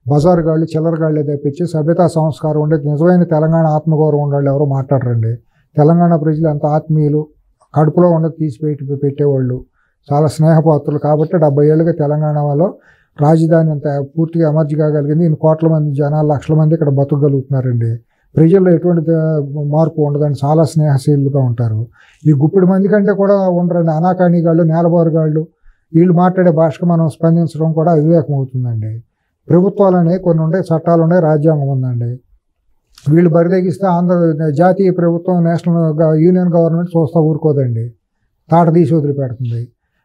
బజార్ గాళ్ళు, చిల్లర గాళ్ళే తప్పించి సభ్యతా సంస్కారం ఉండే నిజమైన తెలంగాణ ఆత్మగౌరవం ఉండాలి ఎవరో మాట్లాడరండి. తెలంగాణ ప్రజలు అంత ఆత్మీయులు, కడుపులో ఉన్నది తీసి పెట్టేవాళ్ళు, చాలా స్నేహపాత్రులు. కాబట్టి 70 ఏళ్ళుగా తెలంగాణలో రాజధాని అంత పూర్తిగా ఎమర్జీ కాగలిగింది. ఇన్ని కోట్ల మంది జనాలు, లక్షల మంది ఇక్కడ బతకగలుగుతున్నారండి. ప్రజల్లో ఎటువంటి మార్పు ఉండదని చాలా స్నేహశీలుగా ఉంటారు. ఈ గుప్పిడి మంది కంటే కూడా ఉండరండి అనాకాణి గాళ్ళు, నేలబారుగాళ్ళు. వీళ్ళు మాట్లాడే భాషకు మనం స్పందించడం కూడా అవివేకం అవుతుందండి. ప్రభుత్వాలనే కొన్ని ఉండే, చట్టాలు ఉన్నాయి, రాజ్యాంగం ఉందండి. వీళ్ళు బరిదెగిస్తే జాతీయ ప్రభుత్వం, నేషనల్ యూనియన్ గవర్నమెంట్ చూస్తూ ఊరుకోదండి. తాట తీసి వదిలిపెడుతుంది.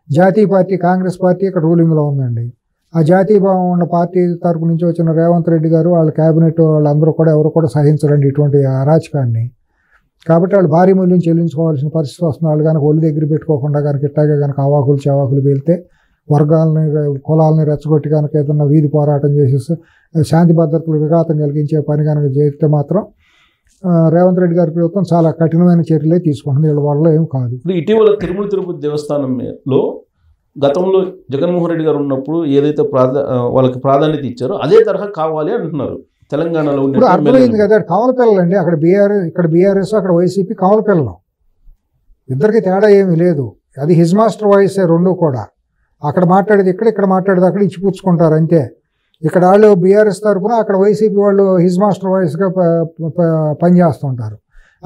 జాతీయ పార్టీ కాంగ్రెస్ పార్టీ ఇక్కడ రూలింగ్లో ఉందండి. ఆ జాతీయ భావం ఉన్న పార్టీ తరపు నుంచి వచ్చిన రేవంత్ రెడ్డి గారు, వాళ్ళ క్యాబినెట్ వాళ్ళందరూ కూడా ఎవరు కూడా సహించరండి ఇటువంటి అరాచకాన్ని. కాబట్టి వాళ్ళు భారీ మూల్యం చెల్లించుకోవాల్సిన పరిస్థితి వస్తుంది. వాళ్ళు కనుక ఒళ్ళు దగ్గర పెట్టుకోకుండా కనుక ఇట్టాగే కనుక అవాకులు చవాకులు వెళ్తే, వర్గాలని కులాలని రెచ్చగొట్టి కనుక ఏదన్నా వీధి పోరాటం చేసేస్తే, శాంతి భద్రతలు విఘాతం కలిగించే పని కనుక చేస్తే మాత్రం రేవంత్ రెడ్డి గారి ప్రభుత్వం చాలా కఠినమైన చర్యలే తీసుకుంటుంది. వీళ్ళ వల్ల ఏం కాదు. ఇటీవల తిరుపతి దేవస్థానంలో గతంలో జగన్మోహన్ రెడ్డి గారు ఉన్నప్పుడు ఏదైతే వాళ్ళకి ప్రాధాన్యత ఇచ్చారో అదే తరహా కావాలి అంటున్నారు తెలంగాణలో. ఇప్పుడు అర్థమైంది కదా, కమల పిల్లలండి. అక్కడ ఇక్కడ బీఆర్ఎస్, అక్కడ వైసీపీ కమల పిల్లలు. ఇద్దరికి తేడా ఏమీ లేదు. అది హిజ్ మాస్టర్ వాయిసే రెండు కూడా. అక్కడ మాట్లాడేది ఇక్కడ మాట్లాడేది అక్కడ ఇచ్చిపుచ్చుకుంటారు అంతే. ఇక్కడ వాళ్ళు బీఆర్ఎస్ తరఫున, అక్కడ వైసీపీ వాళ్ళు హిజ్ మాస్టర్ వాయిస్గా పనిచేస్తుంటారు.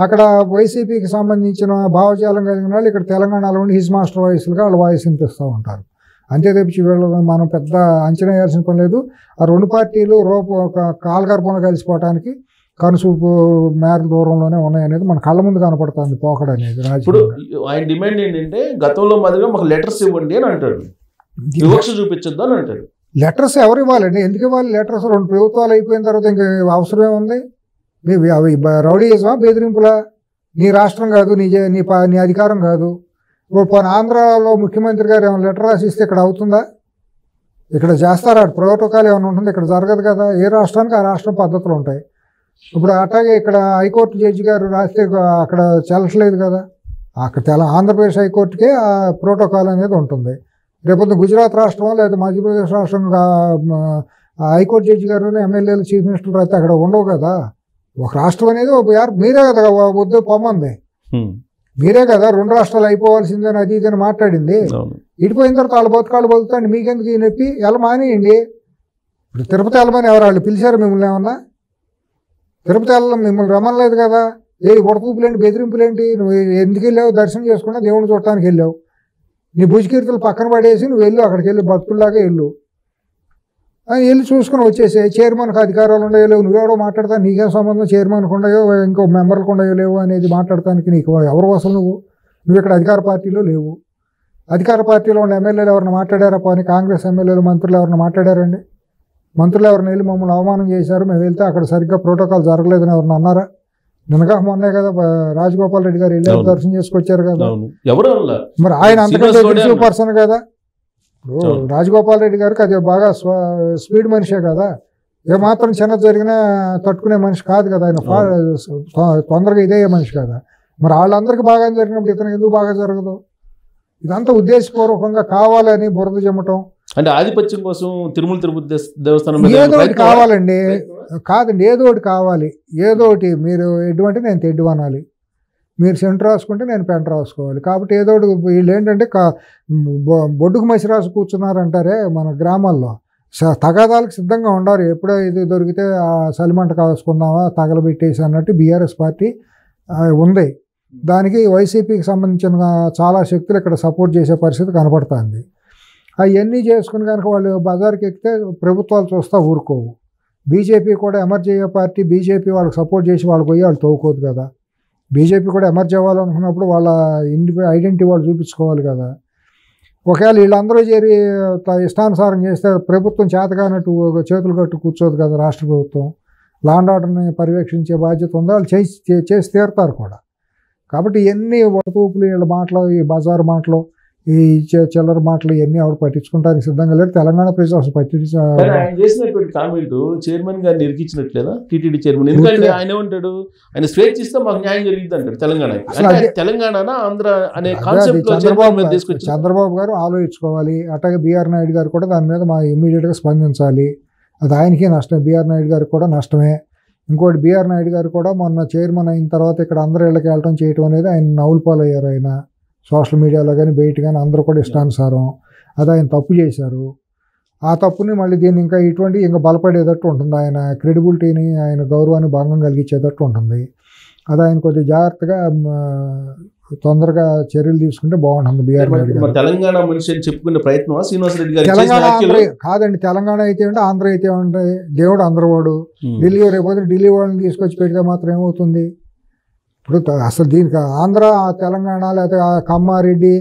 అక్కడ వైసీపీకి సంబంధించిన భావజాలం కలిగిన వాళ్ళు ఇక్కడ తెలంగాణలో ఉండి హిజ్ మాస్టర్ వాయిస్లుగా వాళ్ళు వాయిస్ వినిపిస్తూ ఉంటారు. అంతే తప్పించి వీళ్ళు మనం పెద్ద అంచనా వేయాల్సిన పని లేదు. ఆ రెండు పార్టీలు ఒక కాలగర్భంలో కలిసిపోవడానికి కనుసూపు మేర దూరంలోనే ఉన్నాయనేది మన కళ్ళ ముందు కనపడుతుంది పోకడ అనేది. ఇప్పుడు ఆయన డిమాండ్ ఏంటంటే గతంలో మాదిరిగా మాకు లెటర్స్ ఇవ్వండి అని అంటాడు, వివక్ష చూపించొద్దు అని అంటాడు. లెటర్స్ ఎవరు ఇవ్వాలండి? ఎందుకు ఇవ్వాలి లెటర్స్? రెండు ప్రభుత్వాలు అయిపోయిన తర్వాత ఇంకా అవసరమే ఉంది? అవి రౌడీయిజమా, బెదిరింపులా? నీ రాష్ట్రం కాదు, నీ అధికారం కాదు. ఇప్పుడు ఆంధ్రాలో ముఖ్యమంత్రి గారు ఏమైనా లెటర్ రాసిస్తే ఇక్కడ అవుతుందా? ఇక్కడ చేస్తారా? ప్రోటోకాల్ ఏమైనా ఉంటుంది? ఇక్కడ జరగదు కదా. ఏ రాష్ట్రానికి ఆ రాష్ట్రం పద్ధతులు ఉంటాయి. ఇప్పుడు అట్లాగే ఇక్కడ హైకోర్టు జడ్జి గారు రాస్తే అక్కడ చెల్లట్లేదు కదా. అక్కడ ఆంధ్రప్రదేశ్ హైకోర్టుకే ఆ ప్రోటోకాల్ అనేది ఉంటుంది. రేపొద్దు గుజరాత్ రాష్ట్రం లేదా మధ్యప్రదేశ్ రాష్ట్రం హైకోర్టు జడ్జి గారు ఎమ్మెల్యేలు చీఫ్ మినిస్టర్లు అయితే అక్కడ ఉండవు కదా. ఒక రాష్ట్రం అనేది మీరే కదా వద్దు పొమ్మంది, మీరే కదా రెండు రాష్ట్రాలు అయిపోవాల్సిందని అది ఇదని మాట్లాడింది. ఇడిపోయిన తర్వాత వాళ్ళ బతుకాళ్ళు బతుకుతాండి, మీకెందుకు ఈ నొప్పి? ఎలా మానేయండి. ఇప్పుడు తిరుపతి వెళ్ళమని ఎవరు వాళ్ళు పిలిచారు మిమ్మల్ని? ఏమన్నా తిరుపతి వెళ్ళడం మిమ్మల్ని రమ్మలేదు కదా. ఉడతూపులేంటి, బెదిరింపులేంటి? నువ్వు ఎందుకు వెళ్ళావు? దర్శనం చేసుకున్నా, దేవుని చూడటానికి వెళ్ళావు. నీ భుజకీర్తులు పక్కన పడేసి నువ్వు వెళ్ళు, అక్కడికి వెళ్ళి బతుకుల్లాగా వెళ్ళు, వెళ్ళి చూసుకుని వచ్చేసి. చైర్మన్కి అధికారాలు ఉండయో లేవు, నువ్వెవడో మాట్లాడతా, నీకేం సంబంధం? చైర్మన్కి ఉండయో ఇంకో మెంబర్లకు ఉండయో లేవు అనేది మాట్లాడటానికి నీకు ఎవరు అసలు? నువ్వు ఇక్కడ అధికార పార్టీలో లేవు. అధికార పార్టీలో ఉన్న ఎమ్మెల్యేలు ఎవరిని మాట్లాడారా? పోనీ కాంగ్రెస్ ఎమ్మెల్యేలు మంత్రులు ఎవరిని మాట్లాడారండి? మంత్రులు ఎవరిని వెళ్ళి మమ్మల్ని అవమానం చేశారు, మేము వెళ్తే అక్కడ సరిగ్గా ప్రోటోకాల్ జరగలేదని ఎవరిని అన్నారా? నిన్నగా మొన్నే కదా రాజగోపాల్ రెడ్డి గారు వెళ్ళి దర్శనం చేసుకొచ్చారు కదా. మరి ఆయన అంతకంటే ఎగ్రెసివ్ పర్సన్ కదా. ఇప్పుడు రాజగోపాల్ రెడ్డి గారికి అది బాగా స్పీడ్ మనిషే కదా. ఏమాత్రం చిన్నది జరిగినా తట్టుకునే మనిషి కాదు కదా ఆయన. తొందరగా ఇదే మనిషి కదా. మరి వాళ్ళందరికీ బాగా జరిగినప్పుడు ఇతను ఎందుకు బాగా జరగదు? ఇదంతా ఉద్దేశపూర్వకంగా కావాలని బురద చెమ్మటం, అంటే ఆధిపత్యం కోసం తిరుపతి దేవస్థానం ఏదో ఒకటి కావాలండి. కాదండి, ఏదో ఒకటి కావాలి. ఏదో ఒకటి మీరు ఎటువంటి నేను తెడ్డు అనాలి, మీరు సెంటర్ రాసుకుంటే నేను పెంట రాసుకోవాలి. కాబట్టి ఏదో ఒకటి వీళ్ళు ఏంటంటే బొడ్డుకు మసి రాసి కూర్చున్నారంటారే మన గ్రామాల్లో. తగాదాలకు సిద్ధంగా ఉండారు. ఎప్పుడో ఇది దొరికితే ఆ సలిమంట కాసుకుందామా తగలబెట్టేసి అన్నట్టు బీఆర్ఎస్ పార్టీ ఉంది. దానికి వైసీపీకి సంబంధించిన చాలా శక్తులు ఇక్కడ సపోర్ట్ చేసే పరిస్థితి కనపడుతుంది. అవన్నీ చేసుకుని కనుక వాళ్ళు బజార్కి ఎక్కితే ప్రభుత్వాలు చూస్తా ఊరుకోవు. బీజేపీ కూడా ఎమర్జ్ అయ్యే పార్టీ. బీజేపీ వాళ్ళకి సపోర్ట్ చేసి వాళ్ళకి పోయి వాళ్ళు తవ్వుకోదు కదా. బీజేపీ కూడా ఎమర్జ్ అవ్వాలనుకున్నప్పుడు వాళ్ళ ఐడెంటిటీ వాళ్ళు చూపించుకోవాలి కదా. ఒకవేళ వీళ్ళందరూ చేరి ఇష్టానుసారం చేస్తే ప్రభుత్వం చేతగానట్టు చేతులు కట్టు కూర్చోదు కదా. రాష్ట్ర ప్రభుత్వం లా అండ్ ఆర్డర్ని పర్యవేక్షించే బాధ్యత ఉందో వాళ్ళు చేసి తీరుతారు కూడా. కాబట్టి ఇవన్నీ వడతూపులు, వీళ్ళ మాటలు, ఈ బజారు మాటలు, ఈ చిల్లర మాటలు ఇవన్నీ ఆవిడ పట్టించుకుంటానికి సిద్ధంగా లేదు. తెలంగాణ ప్రజలు అసలు ఆయన చేసినటువంటి కామెంట్ చైర్మన్ గారిని ఇరికించినట్లేదా టీటీడీ చైర్మన్? ఎందుకంటే ఆయన ఏమంటాడు, ఆయన స్వేచ్ఛ ఇస్తే మాకు న్యాయం జరిగింది అంటాడు. తెలంగాణ ఆంధ్ర అనే కాన్సెప్ట్ చంద్రబాబు గారు ఆలోచించుకోవాలి. అట్లాగే బీఆర్ నాయుడు గారు కూడా దాని మీద మా ఇమ్మీడియట్గా స్పందించాలి. అది ఆయనకి నష్టం, బీఆర్ నాయుడు గారికి కూడా నష్టమే. ఇంకోటి బీఆర్ నాయుడు గారు కూడా మొన్న చైర్మన్ అయిన తర్వాత ఇక్కడ అందరూ ఇళ్ళకి వెళ్ళటం చేయటం అనేది ఆయన నవ్వులు పాలయ్యారు. ఆయన సోషల్ మీడియాలో కానీ బయట కానీ అందరూ కూడా ఇష్టానుసారం అది ఆయన తప్పు చేశారు. ఆ తప్పుని మళ్ళీ దీన్ని ఇంకా బలపడేటట్టు ఉంటుంది. ఆయన క్రెడిబిలిటీని, ఆయన గౌరవాన్ని భంగం కలిగించేటట్టు ఉంటుంది. అది ఆయన కొద్దిగా జాగ్రత్తగా తొందరగా చర్యలు తీసుకుంటే బాగుంటుంది. బీఆర్ నాయుడు గారు తెలంగాణ మనిషి అని చెప్పుకునే ప్రయత్నం తెలంగాణ కాదండి. తెలంగాణ అయితే ఉంటే ఆంధ్ర అయితే ఉంటాయి. దేవుడు అందరవాడు. ఢిల్లీ రేపు ఢిల్లీ వాళ్ళని తీసుకొచ్చి పెడితే మాత్రం ఏమవుతుంది? ఇప్పుడు అసలు దీనికి ఆంధ్ర, తెలంగాణ, లేకపోతే కమ్మారెడ్డి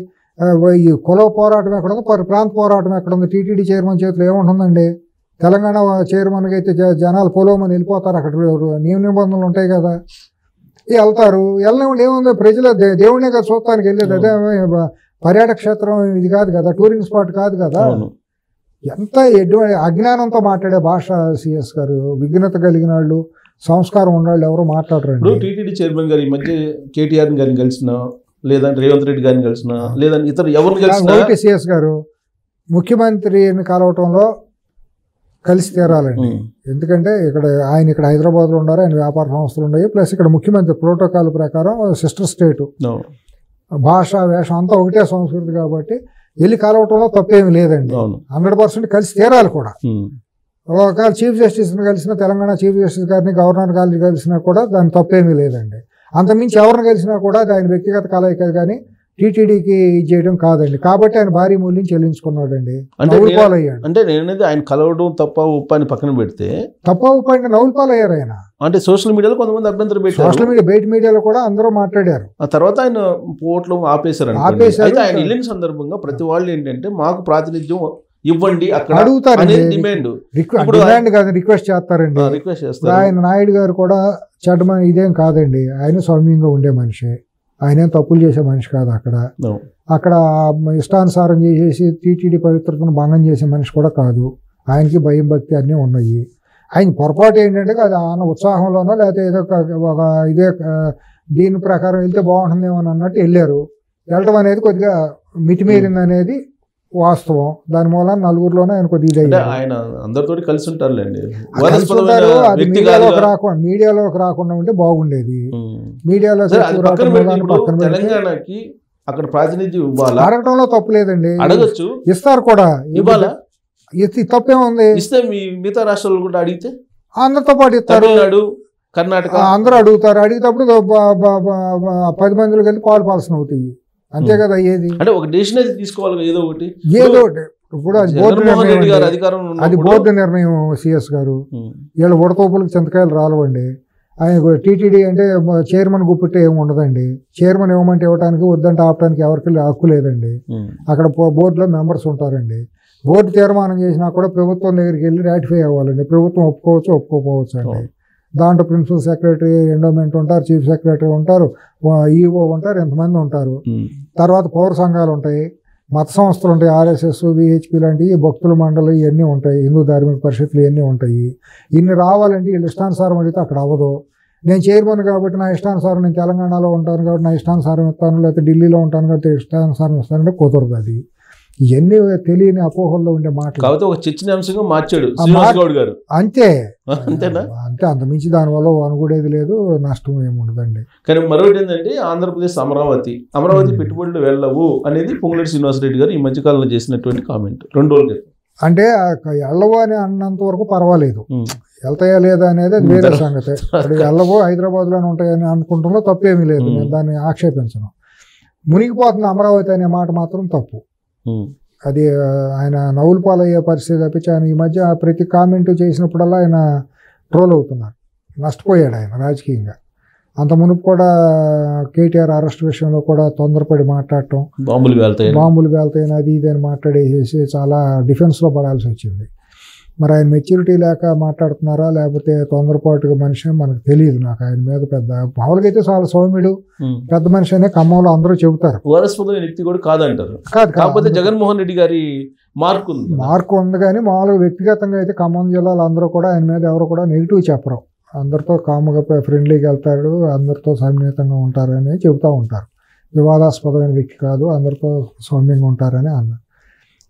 ఈ కుల పోరాటం ఎక్కడ ఉంది, ప్రాంత పోరాటం ఎక్కడ ఉంది? టీటీడీ చైర్మన్ చేతిలో ఏముంటుందండి? తెలంగాణ చైర్మన్కి అయితే జనాలు పొలవమని వెళ్ళిపోతారు. అక్కడ నియమ నిబంధనలు ఉంటాయి కదా, వెళ్తారు. వెళ్ళినప్పుడు ఏముంది? ప్రజలు దేవుడినే కదా చూడటానికి వెళ్ళేది. అదే పర్యాటక క్షేత్రం ఇది కాదు కదా, టూరింగ్ స్పాట్ కాదు కదా. ఎంత అజ్ఞానంతో మాట్లాడే భాష సిఎస్ గారు. విఘ్నత కలిగిన వాళ్ళు, సంస్కారం ఉన్నవాళ్ళు ఎవరు మాట్లాడరండి. టీటీడీ చైర్మన్ గారు ఈ మధ్య కేటీఆర్ గారిని కలిసిన, లేదంటే రేవంత్ రెడ్డి గారిని కలిసిన, లేదంటే ఇతర ఎవరిని కలిసిన సిఎస్ గారు ముఖ్యమంత్రిని కలవటంలో కలిసి తీరాలండి. ఎందుకంటే ఇక్కడ హైదరాబాద్లో ఉన్నారు, ఆయన వ్యాపార సంస్థలు ఉన్నాయి. ప్లస్ ఇక్కడ ముఖ్యమంత్రి ప్రోటోకాల్ ప్రకారం సిస్టర్ స్టేటు, భాష వేషం అంతా ఒకటే సంస్కృతి కాబట్టి వెళ్ళి కలవటంలో తప్పేమీ లేదండి. 100% కలిసి తీరాలి కూడా. ఒకవేళ చీఫ్ జస్టిస్ని కలిసినా, తెలంగాణ చీఫ్ జస్టిస్ గారిని, గవర్నర్ గారిని కలిసినా కూడా దాని తప్పేమీ లేదండి. అంతమించి ఎవరిని కలిసినా కూడా అది ఆయన వ్యక్తిగత కలయిక కానీ టీటీడీకి చేయడం కాదండి. కాబట్టి ఆయన భారీ మూల్యం చెల్లించుకున్నాడండి. నవ్వుపాలయ్యాడు. అంటే నేనైతే ఆయన కలవడం తప్ప ఉప్ప అని పక్కన పెడితే, తప్ప ఉప్ప అంటే నవ్వుపాలయ్యారు ఆయన. అంటే సోషల్ మీడియాలో కొంతమంది అభ్యంతరం పెట్టారు, సోషల్ మీడియా బయట మీడియాలో కూడా అందరూ మాట్లాడారు. ఆ తర్వాత ఆయన ఓట్లు ఆపేశారు. అయితే ఆయన వెళ్ళిన సందర్భంగా ప్రతి వాళ్ళు ఏంటంటే మాకు ప్రాతినిధ్యం ఇవ్వండి అక్కడ అడుగుతారు, డిమాండ్ కాదు, రిక్వెస్ట్ చేస్తారండి. రిక్వెస్ట్ చేస్తారు. ఆయన నాయుడు గారు కూడా చెడ్డమని ఇదేం కాదండి, ఆయన సౌమ్యంగా ఉండే మనిషి, ఆయనేం తప్పులు చేసే మనిషి కాదు. అక్కడ ఇష్టానుసారం చేసేసి టీటీడీ పవిత్రతను భంగం చేసే మనిషి కూడా కాదు. ఆయనకి భయం భక్తి అన్నీ ఉన్నాయి. ఆయన పొరపాటు ఏంటంటే అది ఆయన ఉత్సాహంలోనో లేకపోతే ఏదో ఒక ఇదే దీని ప్రకారం వెళ్తే బాగుంటుందేమో అన్నట్టు వెళ్ళారు. వెళ్ళటం అనేది కొద్దిగా మితిమీరింది అనేది వాస్తవం. దాని మూలన నలుగురిలోనే ఆయన కొద్దిగా ఆయన అందరితో కలిసి ఉంటారులేండి. అది మీడియాలోకి రాకుండా ఉంటే బాగుండేది. మీడియాలో తెలంగాణకి అక్కడ ప్రాతినిధ్యం ఇవ్వాలి, అడగటంలో తప్పు లేదండి, అడగచ్చు, ఇస్తారు కూడా. ఇవ్వాలా? తప్పేముంది? ఇస్తే మిగతా రాష్ట్రాలు కూడా అడిగితే అందరితో పాటు ఇస్తారు. తమిళనాడు, కర్ణాటక అందరూ అడుగుతారు. అడిగేటప్పుడు 10 మందిలో కలిసి పాల్సిన అవుతాయి. అంతే కదా. ఏది అంటే ఒక డెసిషన్ అయితే తీసుకోవాలి, ఏదో ఒకటి. ఇప్పుడు అది బోర్డు నిర్ణయం. సిఎస్ గారు వీళ్ళ ఉడతోపులకు చింతకాయలు రాలవండి. ఆయన టీటీడీ అంటే చైర్మన్ గుప్పిట్టే ఏమి ఉండదండి. చైర్మన్ ఇవ్వమంటే ఇవ్వడానికి, వద్దంటే ఆపడానికి ఎవరికి హక్కు లేదండి. అక్కడ బోర్డులో మెంబర్స్ ఉంటారండి. బోర్డు తీర్మానం చేసినా కూడా ప్రభుత్వం దగ్గరికి వెళ్ళి రాటిఫై అవ్వాలండి. ప్రభుత్వం ఒప్పుకోవచ్చు, ఒప్పుకోకపోవచ్చు అండి. దాంట్లో ప్రిన్సిపల్ సెక్రటరీ, ఎండోమెంట్ ఉంటారు, చీఫ్ సెక్రటరీ ఉంటారు, ఈఓ ఉంటారు, ఎంతమంది ఉంటారు. తర్వాత పౌర సంఘాలు ఉంటాయి, మత సంస్థలు ఉంటాయి, ఆర్ఎస్ఎస్, విహెచ్పి లాంటివి, భక్తుల మండలి ఇవన్నీ ఉంటాయి, హిందూ ధార్మిక పరిషత్తులు ఇవన్నీ ఉంటాయి. ఇన్ని రావాలంటే వీళ్ళు ఇష్టానుసారం అడిగితే అక్కడ అవ్వదు. నేను చైర్మన్ కాబట్టి నా ఇష్టానుసారం, నేను తెలంగాణలో ఉంటాను కాబట్టి నా ఇష్టానుసారం ఇస్తాను, లేకపోతే ఢిల్లీలో ఉంటాను కాబట్టి ఇష్టానుసారం ఇస్తానంటే కుదరదు. అది ఇవన్నీ తెలియని అపోహల్లో ఉండే మాటలు. కాబట్టి ఒక చర్చనీయాంశంగా మార్చాడు గారు. అంతే అంతేనా? అంతే, అంతమించి దానివల్ల అనుకునేది లేదు, నష్టం ఏముండదండి. కానీ మరొకటి ఏంటంటే ఆంధ్రప్రదేశ్ అమరావతి పెట్టుబడులు వెళ్ళవు అనేది పొంగులేటి శ్రీనివాసరెడ్డి గారు ఈ మధ్యకాలంలో చేసినటువంటి కామెంట్ 2 రోజుల క్రితం. అంటే వెళ్ళవు అని అన్నంత వరకు పర్వాలేదు, వెళ్తాయా లేదా అనేది అది వేరే సంగతి. వెళ్ళవు హైదరాబాద్లోనే ఉంటాయని అనుకుంటున్నా తప్పేమీ లేదు, నేను దాన్ని ఆక్షేపించను. మునిగిపోతున్న అమరావతి అనే మాట మాత్రం తప్పు. అది ఆయన నవ్వుల పాలయ్యే పరిస్థితి తప్పించి ఆయన ఈ మధ్య ప్రతి కామెంట్ చేసినప్పుడల్లా ఆయన ట్రోల్ అవుతున్నారు. నష్టపోయాడు ఆయన రాజకీయంగా. అంత మునుపు కూడా కేటీఆర్ అరెస్ట్ విషయంలో కూడా తొందరపడి మాట్లాడటం, బాంబులు వెళ్తాయని అది ఇది అని మాట్లాడేసి చాలా డిఫెన్స్లో పడాల్సి వచ్చింది. మరి ఆయన మెచ్యూరిటీ లేక మాట్లాడుతున్నారా లేకపోతే తొందరపాటుగా మనిషి మనకు తెలియదు. నాకు ఆయన మీద పెద్ద మామూలుగా అయితే చాలా సౌమ్యుడు, పెద్ద మనిషి అనే ఖమ్మంలో అందరూ చెబుతారు. వ్యక్తి కూడా కాదంటారు. కాకపోతే జగన్మోహన్ రెడ్డి గారి మార్కు ఉంది కానీ మామూలుగా వ్యక్తిగతంగా అయితే ఖమ్మం జిల్లాలో అందరూ కూడా ఆయన మీద ఎవరు కూడా నెగిటివ్ చెప్పరు. అందరితో కాముగా ఫ్రెండ్లీగా వెళ్తాడు, అందరితో సన్నిహితంగా ఉంటారని చెబుతూ ఉంటారు. వివాదాస్పదమైన వ్యక్తి కాదు, అందరితో సౌమ్యంగా ఉంటారని అన్నారు.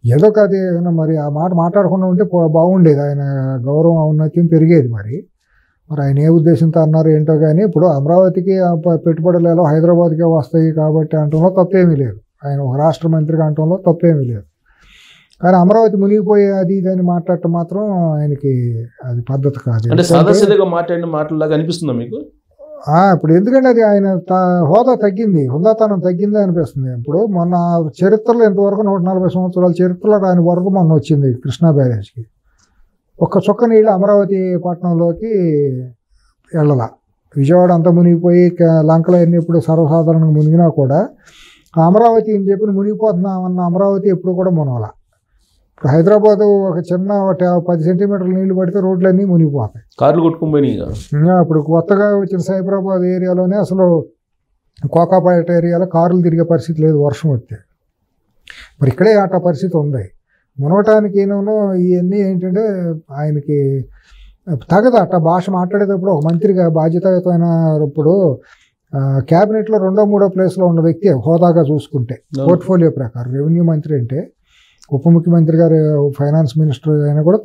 ఏదో కాదు మరి ఆ మాట మాట్లాడకుండా ఉంటే బాగుండేది, ఆయన గౌరవం ఔన్నత్యం పెరిగేది. మరి ఆయన ఏ ఉద్దేశంతో అన్నారు ఏంటో కానీ ఇప్పుడు అమరావతికి పెట్టుబడులు ఎలా హైదరాబాద్కే వస్తాయి కాబట్టి అనటంలో తప్పేమీ లేదు, ఆయన ఒక రాష్ట్ర మంత్రిగా అనటంలో తప్పేమీ లేదు. కానీ అమరావతి మునిగిపోయే అది ఇది అని మాట్లాడటం మాత్రం ఆయనకి అది పద్ధతి కాదు. మాట్లాడిన మాటలాగా అనిపిస్తుందా మీకు? ఇప్పుడు ఎందుకంటే అది ఆయన హోదా తగ్గింది, హుందాతనం తగ్గింది అనిపిస్తుంది. ఇప్పుడు మొన్న చరిత్రలో ఇంతవరకు 140 సంవత్సరాల చరిత్రలో రాని వరకు మొన్న వచ్చింది కృష్ణా బ్యారేజ్కి. ఒక్క చుక్క నీళ్ళు అమరావతి పట్టణంలోకి వెళ్ళాల. విజయవాడ అంతా మునిగిపోయి లంకలో అన్ని ఇప్పుడు సర్వసాధారణంగా మునిగినా కూడా అమరావతి అని చెప్పి మునిగిపోతున్నామన్న అమరావతి ఎప్పుడు కూడా మునగల. ఇప్పుడు హైదరాబాద్ ఒక చిన్న 10 సెంటీమీటర్ల నీళ్లు పడితే రోడ్లన్నీ మునిగిపోతాయి, కార్లు కొట్టుకుపోయినాయి. ఇప్పుడు కొత్తగా వచ్చిన సైబరాబాద్ ఏరియాలోనే అసలు కోకాపేట ఏరియాలో కార్లు తిరిగే పరిస్థితి లేదు వర్షం వస్తే. మరి ఇక్కడే అట్ట పరిస్థితి ఉంది. మునగటానికి ఏమో ఇవన్నీ ఏంటంటే ఆయనకి తగదు అట్ట భాష మాట్లాడేటప్పుడు. ఒక మంత్రిగా బాధ్యతాయుతమైన ఇప్పుడు క్యాబినెట్లో 2వ 3వ ప్లేస్లో ఉన్న వ్యక్తి హోదాగా చూసుకుంటే పోర్ట్ఫోలియో ప్రకారం. రెవెన్యూ మంత్రి అంటే ఉప ముఖ్యమంత్రి గారు ఫైనాన్స్ మినిస్టర్ అయినా కూడా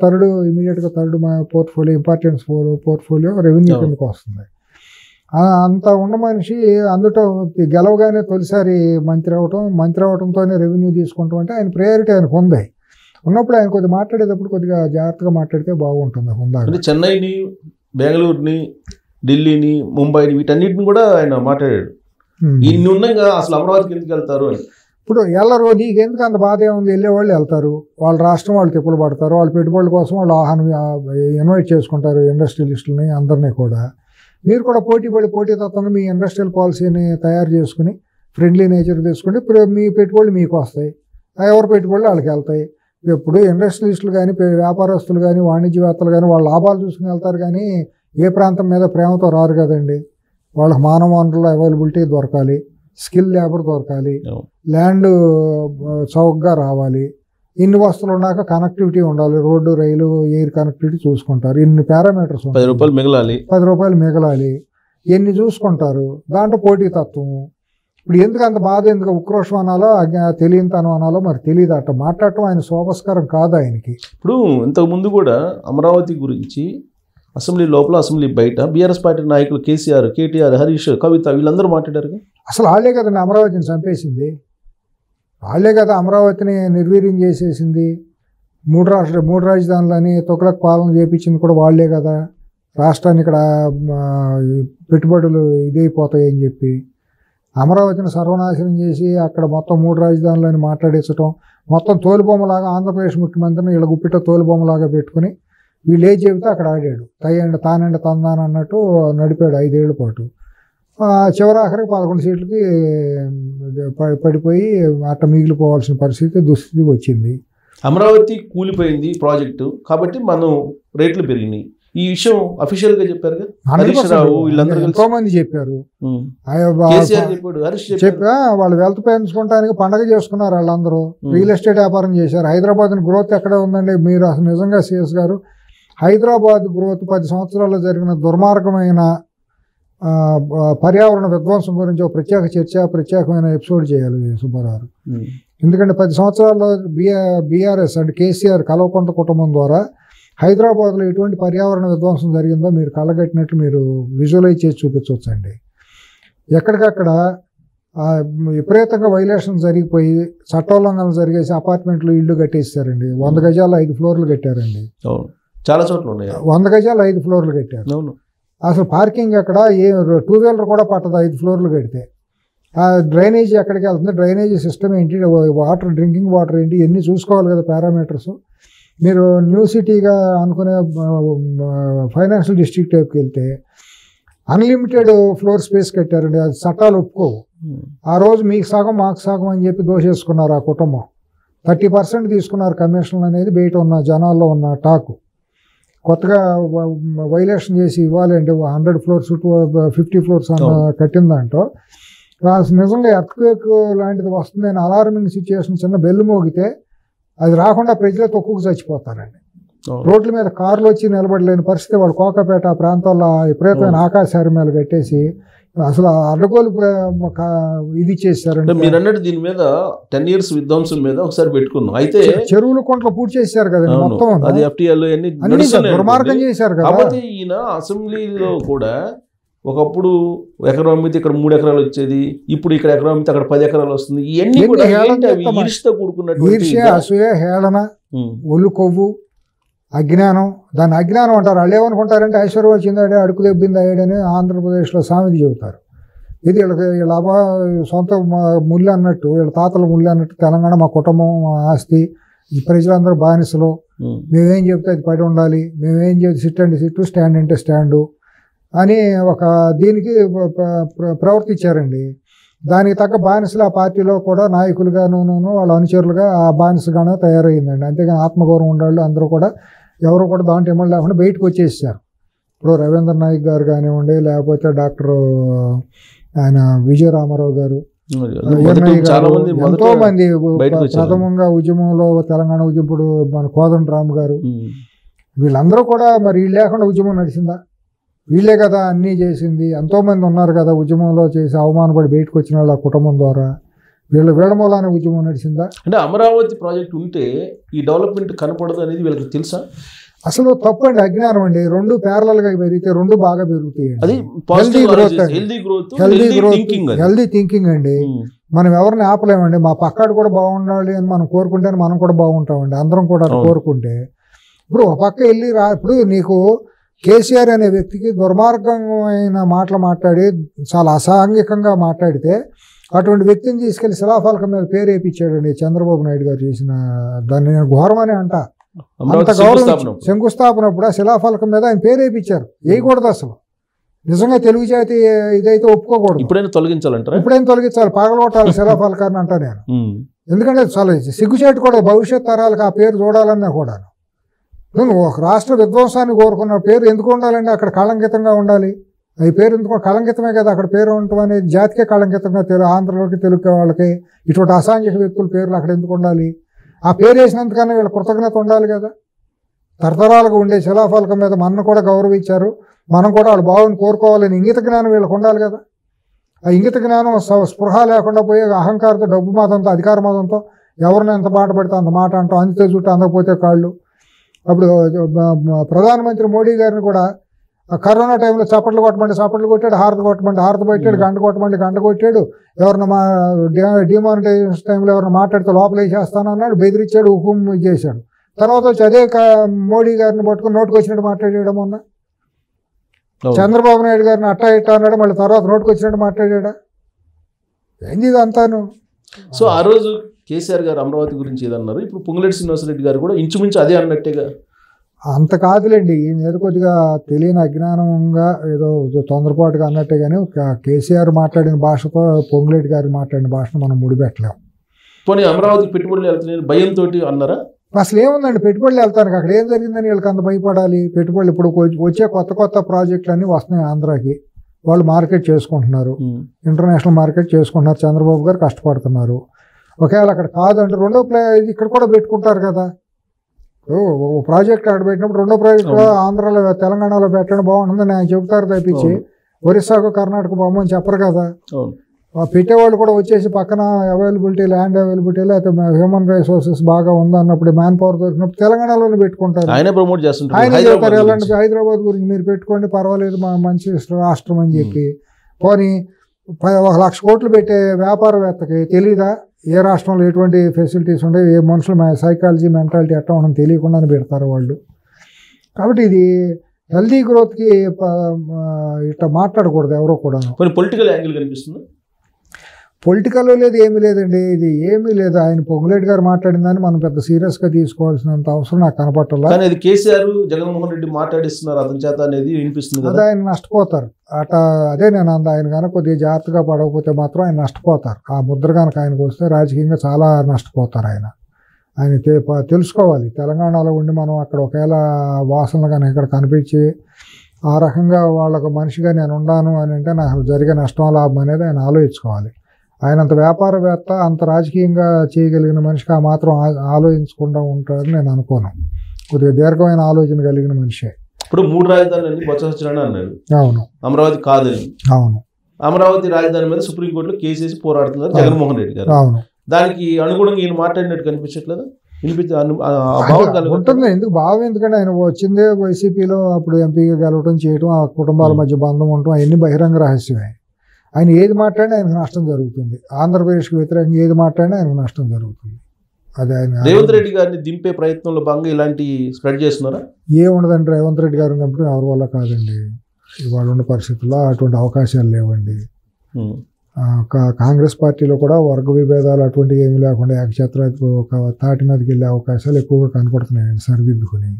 ఇమీడియట్గా third portfolio importance portfolio revenue కిందకు వస్తుంది. అంత ఉన్న మనిషి అందులో గెలవగానే తొలిసారి మంత్రి అవటంతోనే రెవెన్యూ తీసుకుంటాం అంటే ఆయన ప్రయారిటీ ఆయనకు ఉంది. ఉన్నప్పుడు ఆయన కొద్దిగా మాట్లాడేటప్పుడు కొద్దిగా జాగ్రత్తగా మాట్లాడితే బాగుంటుంది. అంటే చెన్నైని, బెంగళూరుని, ఢిల్లీని, ముంబైని వీటన్నిటిని కూడా ఆయన మాట్లాడాడు. ఇన్ని ఉండగా అసలు అమరావతికి ఎందుకు వెళ్తారు అని. ఇప్పుడు వెళ్ళరు, నీకు ఎందుకు అంత బాధ ఏముంది, వెళ్ళేవాళ్ళు వెళ్తారు, వాళ్ళ రాష్ట్రం వాళ్ళు తిప్పులు పడతారు, వాళ్ళ పెట్టుబడుల కోసం వాళ్ళు ఆహ్వానం ఇన్వైట్ చేసుకుంటారు ఇండస్ట్రియలిస్టులని అందరినీ కూడా. మీరు కూడా పోటీతత్వంగా మీ ఇండస్ట్రియల్ పాలసీని తయారు చేసుకుని ఫ్రెండ్లీ నేచర్ తీసుకుంటే మీ పెట్టుబడులు మీకు వస్తాయి, ఎవరి పెట్టుబడులు వాళ్ళకి వెళ్తాయి. ఇప్పుడు ఇండస్ట్రియలిస్టులు కానీ వ్యాపారస్తులు కానీ వాణిజ్యవేత్తలు కానీ వాళ్ళ లాభాలు చూసుకుని వెళ్తారు కానీ ఏ ప్రాంతం మీద ప్రేమతో రారు కదండి. వాళ్ళకి మానవ వనరుల అవైలబిలిటీ దొరకాలి, స్కిల్ లేబర్ దొరకాలి, ల్యాండ్ చౌకగా రావాలి, ఇన్ని వస్తువులు ఉన్నాక కనెక్టివిటీ ఉండాలి, రోడ్డు రైలు ఎయిర్ కనెక్టివిటీ చూసుకుంటారు, ఇన్ని పారామీటర్స్ 10 రూపాయలు మిగలాలి, 10 రూపాయలు మిగలాలి, ఎన్ని చూసుకుంటారు. దాంట్లో పోటీతత్వం. ఇప్పుడు ఎందుకు అంత బాధ, ఎందుకు ఉక్రోషం అనాలో తెలియనితనం అనాలో మరి తెలియదు. అట్లా మాట్లాడటం ఆయన శోభస్కరం కాదు ఆయనకి. ఇప్పుడు ఇంతకుముందు కూడా అమరావతి గురించి అసెంబ్లీ లోపల, అసెంబ్లీ బయట బీఆర్ఎస్ పార్టీ నాయకులు కేసీఆర్, కేటీఆర్, హరీష్, కవిత వీళ్ళందరూ మాట్లాడారు. అసలు వాళ్ళే కదండి అమరావతిని చంపేసింది, వాళ్ళే కదా అమరావతిని నిర్వీర్యం చేసేసింది. మూడు రాజధానులని తొకలకు పాలన చేయించింది కూడా వాళ్ళే కదా. రాష్ట్రాన్ని ఇక్కడ పెట్టుబడులు ఇదైపోతాయని చెప్పి అమరావతిని సర్వనాశనం చేసి అక్కడ మొత్తం 3 రాజధానులని మాట్లాడించడం, మొత్తం తోలుబొమ్మలాగా ఆంధ్రప్రదేశ్ ముఖ్యమంత్రిని ఇలా గుప్పిట తోలుబొమ్మలాగా పెట్టుకుని వీళ్ళు ఏం చెబితే అక్కడ ఆడాడు. తానండి తందాను అన్నట్టు నడిపాడు 5 ఏళ్ల పాటు. చివరాఖరికి 11 సీట్లకి పడిపోయి అట్ట మిగిలిపోవాల్సిన దుస్థితి వచ్చింది. అమరావతి కూలిపోయింది ప్రాజెక్టు కాబట్టి మనం రేట్లు పెరిగినాయి. ఈ విషయం అఫీషియల్ గా చెప్పారు, ఎంతో మంది చెప్పారు. చెప్పా వాళ్ళు వెల్త్ పెంచుకోవడానికి పండగ చేసుకున్నారు వాళ్ళందరూ. రియల్ ఎస్టేట్ వ్యాపారం చేశారు. హైదరాబాద్ గ్రోత్ ఎక్కడ ఉందండి? మీరు అసలు నిజంగా సిఎస్ గారు హైదరాబాద్ గ్రోత్ 10 సంవత్సరాల్లో జరిగిన దుర్మార్గమైన పర్యావరణ విధ్వంసం గురించి ఒక ప్రత్యేకమైన ఎపిసోడ్ చేయాలి సుబ్బారావు. ఎందుకంటే 10 సంవత్సరాల్లో బీఆర్ఎస్ అంటే కేసీఆర్ కల్వకుంట్ల కుటుంబం ద్వారా హైదరాబాద్లో ఎటువంటి పర్యావరణ విధ్వంసం జరిగిందో మీరు కళ్ళగట్టినట్లు మీరు విజువలైజ్ చేసి చూపించవచ్చండి. ఎక్కడికక్కడ విపరీతంగా వైలేషన్స్ జరిగిపోయి చట్టోల్లంఘనలు జరిగేసి అపార్ట్మెంట్లు ఇళ్ళు కట్టేస్తారండి. 100 గజాలు 5 ఫ్లోర్లు కట్టారండి. చాలా చోట్ల ఉన్నాయి. 100 గజాలు 5 ఫ్లోర్లు కట్టారు. అసలు పార్కింగ్ అక్కడ 2 వీలర్ కూడా పట్టదు 5 ఫ్లోర్లు కడితే. ఆ డ్రైనేజీ ఎక్కడికి వెళ్తుంది, డ్రైనేజీ సిస్టమ్ ఏంటి, వాటర్ డ్రింకింగ్ వాటర్ ఏంటి, ఇవన్నీ చూసుకోవాలి కదా పారామీటర్స్. మీరు న్యూ సిటీగా అనుకునే ఫైనాన్షియల్ డిస్ట్రిక్ట్ టైప్కి వెళ్తే అన్లిమిటెడ్ ఫ్లోర్ స్పేస్ కట్టారండి. అది చట్టాలు ఒప్పుకోవు. ఆ రోజు మీకు సగం మాకు సగం అని చెప్పి దోషేసుకున్నారు ఆ కుటుంబం. 30% తీసుకున్నారు కమిషన్ అనేది బయట ఉన్న జనాల్లో ఉన్న టాకు. కొత్తగా వైలేషన్ చేసి ఇవ్వాలి అంటే 100 ఫ్లోర్స్ 50 ఫ్లోర్స్ అన్న కట్టిందంటో నిజంగా ఎర్త్క్వేక్ లాంటిది వస్తుందని అలార్మింగ్ సిచ్యువేషన్ చిన్న బెల్లు మోగితే అది రాకుండా ప్రజలే తొక్కుకు చచ్చిపోతారండి. రోడ్ల మీద కార్లు వచ్చి నిలబడలేని పరిస్థితి. వాళ్ళు కోకాపేట ఆ ప్రాంతాల్లో విపరీతమైన ఆకాశారమేలు కట్టేసి అసలు అడ్డగోలు ఇది చేశారండి. మీరు అన్నట్టు దీని మీద 10 years విధ్వంసం మీద ఒకసారి పెట్టుకున్నాం. అయితే చెరువులు కొంటలు పూర్తి చేశారు కదండి మొత్తం. అది FTL దుర్మార్గం చేశారు కదా. కాబట్టి ఈయన అసెంబ్లీలో కూడా ఒకప్పుడు ఎకరం అమ్మితే ఇక్కడ 3 ఎకరాలు వచ్చేది, ఇప్పుడు ఇక్కడ ఎకరం అమ్మితే అక్కడ 10 ఎకరాలు వస్తుంది. ఇవన్నీ ఈర్ష్యతో కూడుకున్నటువంటి ఈర్ష్య, అసూయ, హేళన, ఒళ్ళు కొవ్వు, అజ్ఞానం. దాన్ని అజ్ఞానం అంటారు. వాళ్ళు ఏమనుకుంటారంటే ఐశ్వర్యం వచ్చిందాడే అడుగు దెబ్బింది అయ్యాడని ఆంధ్రప్రదేశ్లో సామెత చెబుతారు. ఇది వీళ్ళ సొంత ముళ్ళు అన్నట్టు, వీళ్ళ తాతల ముళ్ళు అన్నట్టు తెలంగాణ మా కుటుంబం, మా ఆస్తి, ఈ ప్రజలందరూ బానిసలు, మేమేం చెప్తే అది పడి ఉండాలి, మేమేం చెప్తే సిట్ అంటే సిట్టు, స్టాండ్ అంటే స్టాండు అని ఒక దీనికి ప్రవర్తించారండి. దానికి తగ్గ బానిసలు ఆ పార్టీలో కూడా నాయకులుగాను వాళ్ళ అనుచరులుగా ఆ బానిసగానే తయారైందండి. అంతేగాని ఆత్మగౌరవం ఉండాలి అందరూ కూడా ఎవరు కూడా దాంట్లో ఇమ్మడి లేకుండా బయటకు వచ్చేసారు. ఇప్పుడు రవీంద్ర నాయక్ గారు కానివ్వండి, లేకపోతే డాక్టర్ ఆయన విజయరామారావు గారు, ఎంతో మంది ప్రథమంగా ఉద్యమంలో తెలంగాణ ఉద్యముడు మన కోదండరామ్ గారు, వీళ్ళందరూ కూడా మరి వీళ్ళు లేకుండా ఉద్యమం నడిచిందా? వీళ్ళే కదా అన్నీ చేసింది. ఎంతోమంది ఉన్నారు కదా ఉద్యమంలో చేసి అవమానపడి బయటకు వచ్చిన వాళ్ళ కుటుంబం ద్వారా. వీళ్ళ మూలానే ఉద్యమం నడిచిందా? అంటే అమరావతి ప్రాజెక్ట్ ఉంటే ఈ డెవలప్మెంట్ కనపడదు అనేది వీళ్ళకి తెలుసా? అసలు తప్పు అండి, అజ్ఞానం అండి. రెండు ప్యారలల్ గా పెరిగితే రెండు బాగా పెరుగుతాయి. అది హెల్దీ గ్రోత్, హెల్దీ థింకింగ్ అండి. మనం ఎవరిని ఆపలేమండి. మా పక్కాడు కూడా బాగుండాలి అని మనం కోరుకుంటే మనం కూడా బాగుంటామండి. అందరం కూడా కోరుకుంటే ఇప్పుడు ఒక పక్క వెళ్ళి ఇప్పుడు నీకు కేసీఆర్ అనే వ్యక్తికి దుర్మార్గమైన మాటలు మాట్లాడి చాలా అసాంఘికంగా మాట్లాడితే అటువంటి వ్యక్తిని తీసుకెళ్లి శిలాఫలకం మీద పేరు వేయించాడండి చంద్రబాబు నాయుడు గారు చేసిన దాన్ని నేను ఘోరమని అంట. అంత గౌరవం శంకుస్థాపన అప్పుడు ఆ శిలాఫలకం మీద ఆయన పేరు వేయించారు. వేయకూడదు అసలు. నిజంగా తెలుగు జాతి ఇదైతే ఒప్పుకోకూడదు. ఇప్పుడైనా తొలగించాలంటారా? ఇప్పుడైనా తొలగించాలి, పగలగొట్టాలి శిలాఫలకాన్ని అంటా నేను. ఎందుకంటే చాలా సిగ్గుచేటు కూడా భవిష్యత్ తరాలకు ఆ పేరు చూడాలన్నా కూడా. నువ్వు ఒక రాష్ట్ర విధ్వంసాన్ని కోరుకున్న పేరు ఎందుకు ఉండాలండి? అక్కడ కళంకితంగా ఉండాలి. ఈ పేరు ఎందుకు కళంకితమే కదా, అక్కడ పేరు ఉండటం అనేది జాతికే కళంకితంగా. ఆంధ్రలోకి తెలుగు వాళ్ళకి ఇటువంటి అసాంఘిక వ్యక్తుల పేర్లు అక్కడ ఎందుకు ఉండాలి? ఆ పేరు వేసినందుకన్నా వీళ్ళ కృతజ్ఞత ఉండాలి కదా. తరతరాలుగా ఉండే శిలాఫలకం మీద మనను కూడా గౌరవించారు, మనం కూడా వాళ్ళు బాగుని కోరుకోవాలని ఇంగిత జ్ఞానం వీళ్ళకి ఉండాలి కదా. ఆ ఇంగిత జ్ఞానం స్పృహ లేకుండా పోయే అహంకారంతో, డబ్బు మతంతో, అధికార మతంతో ఎవరిని ఎంత మాట పడితే అంత మాట అంటాం, అందితే చుట్టూ అందకపోతే కాళ్ళు. అప్పుడు ప్రధానమంత్రి మోడీ గారిని కూడా కరోనా టైంలో చప్పట్లు కొట్టాడు, హారతి పెట్టాడు, గంట కొట్టాడు. ఎవరిన మా డిమానిటైజేషన్ టైంలో ఎవరిని మాట్లాడితే లోపల వేసేస్తానన్నాడు, బెదిరించాడు, హుకుం చేశాడు. తర్వాత వచ్చి అదే మోడీ గారిని పట్టుకుని నోటుకు వచ్చినట్టు మాట్లాడాడు. మొన్న చంద్రబాబు నాయుడు గారిని అట్టా ఇట్టా అన్నాడు, మళ్ళీ తర్వాత నోటుకు వచ్చినట్టు మాట్లాడా. ఏంది ఇదంతాను? సో ఆ రోజు కేసీఆర్ గారు అమరావతి గురించి ఏదన్నారు, ఇప్పుడు పొంగులేటి శ్రీనివాసరెడ్డి గారు కూడా ఇంచుమించు అదే అన్నట్టేగా. అంత కాదులేండి, ఈయన ఏదో కొద్దిగా తెలియని అజ్ఞానంగా ఏదో తొందరపాటుగా అన్నట్టే. కానీ కేసీఆర్ మాట్లాడిన భాషతో పొంగులేటి గారు మాట్లాడిన భాషను మనం ముడిపెట్టలేం. పోనీ అమరావతికి పెట్టుబడులు వెళ్తున్నాయి భయంతో అన్నారా? అసలు ఏముందండి, పెట్టుబడులు వెళ్తానికి అక్కడ ఏం జరిగిందని వీళ్ళకి అంత భయపడాలి? పెట్టుబడులు ఇప్పుడు వచ్చే కొత్త ప్రాజెక్టులు అన్నీ వస్తున్నాయి ఆంధ్రాకి, వాళ్ళు మార్కెట్ చేసుకుంటున్నారు, ఇంటర్నేషనల్ మార్కెట్ చేసుకుంటున్నారు. చంద్రబాబు గారు కష్టపడుతున్నారు. ఒకవేళ అక్కడ కాదంటే రెండో ఇక్కడ కూడా పెట్టుకుంటారు కదా. ప్రాజెక్ట్ అక్కడ పెట్టినప్పుడు రెండో ప్రాజెక్ట్ కూడా ఆంధ్రాలో తెలంగాణలో పెట్టడం బాగుంటుందని ఆయన చెబుతారు తప్పించి ఒరిస్సాకు కర్ణాటక బొమ్మని చెప్పరు కదా. పెట్టేవాళ్ళు కూడా వచ్చేసి పక్కన అవైలబిలిటీ, ల్యాండ్ అవైలబిలిటీ, లేకపోతే హ్యూమన్ రిసోర్సెస్ బాగా ఉందన్నప్పుడు, మ్యాన్ పవర్ దొరికినప్పుడు తెలంగాణలోనే పెట్టుకుంటారు. ఆయన ప్రమోట్ చేస్తుంటారు, ఆయన చెప్తారు ఎలాంటి హైదరాబాద్ గురించి మీరు పెట్టుకోండి పర్వాలేదు, మా మంచి రాష్ట్రం అని చెప్పి. పోనీ 1,00,000 కోట్లు పెట్టే వ్యాపారవేత్తకి తెలీదా ఏ రాష్ట్రంలో ఎటువంటి ఫెసిలిటీస్ ఉంటాయి, ఏ మనుషుల సైకాలజీ, మెంటాలిటీ ఎట్లా ఉండడం తెలియకుండానే పెడతారు వాళ్ళు. కాబట్టి ఇది హెల్దీ గ్రోత్కి ఇట్లా మాట్లాడకూడదు ఎవరో కూడా. పొలిటికల్ యాంగిల్ కనిపిస్తుంది. పొలిటికల్లో లేదు, ఏమీ లేదండి, ఇది ఏమీ లేదు. ఆయన పొంగులేటి గారు మాట్లాడిన దాన్ని మనం పెద్ద సీరియస్గా తీసుకోవాల్సినంత అవసరం నాకు కనపట్టాలి. కేసీఆర్ జగన్మోహన్ రెడ్డి మాట్లాడిస్తున్నారు అతని చేత అనేది వినిపిస్తుంది. అదే ఆయన నష్టపోతారు అట్లా. అదే నేను ఆయన కనుక కొద్దిగా జాగ్రత్తగా పడకపోతే మాత్రం ఆయన నష్టపోతారు. ఆ ముద్ర కనుక ఆయనకు వస్తే రాజకీయంగా చాలా నష్టపోతారు. ఆయన తెలుసుకోవాలి. తెలంగాణలో ఉండి మనం అక్కడ ఒకవేళ వాసనలు కానీ ఇక్కడ కనిపించి ఆ రకంగా వాళ్ళకు మనిషిగా నేను ఉన్నాను అని అంటే నాకు జరిగే నష్టం లాభం అనేది ఆయన ఆలోచించుకోవాలి. ఆయన అంత వ్యాపారవేత్త, అంత రాజకీయంగా చేయగలిగిన మనిషికి ఆ మాత్రం ఆలోచించకుండా ఉంటారని నేను అనుకోను. కొద్దిగా దీర్ఘమైన ఆలోచన కలిగిన మనిషే. ఇప్పుడు 3 రాజధానులు బొత్స సత్యనారాయణ అన్నారు. అవును, అమరావతి కాదని. అవును, అమరావతి రాజధాని మీద సుప్రీంకోర్టులో కేసు వేసి పోరాడుతున్నారు జగన్మోహన్ రెడ్డి గారు. అవును, దానికి అనుగుణంగా ఈయన మాట్లాడినట్టు కనిపించట్లేదా? ఉంటుంది. ఎందుకు భావం? ఎందుకంటే ఆయన వచ్చిందే వైసీపీలో, అప్పుడు ఎంపీగా గెలవటం చేయటం, ఆ కుటుంబాల మధ్య బంధం ఉండటం అవన్నీ బహిరంగ రహస్యమే. ఆయన ఏది మాట్లాడినా ఆయనకు నష్టం జరుగుతుంది. ఆంధ్రప్రదేశ్కి వ్యతిరేకంగా ఏది మాట్లాడినా ఆయనకు నష్టం జరుగుతుంది. అది ఆయన రేవంత్ రెడ్డి గారిని దింపే ప్రయత్నంలో భాగంగా ఇలాంటి స్ప్రెడ్ చేస్తున్నారా? ఏముండదండి, రేవంత్ రెడ్డి గారు ఉన్నప్పుడు ఎవరి వల్ల కాదండి. ఇవాళ ఉన్న పరిస్థితుల్లో అటువంటి అవకాశాలు లేవండి. కాంగ్రెస్ పార్టీలో కూడా వర్గ విభేదాలు అటువంటివి ఏమి లేకుండా ఏకఛత్రాధిపతి ఒక తాటి మీదకి వెళ్ళే అవకాశాలు ఎక్కువగా కనపడుతున్నాయండి సరిదిద్దుకుని.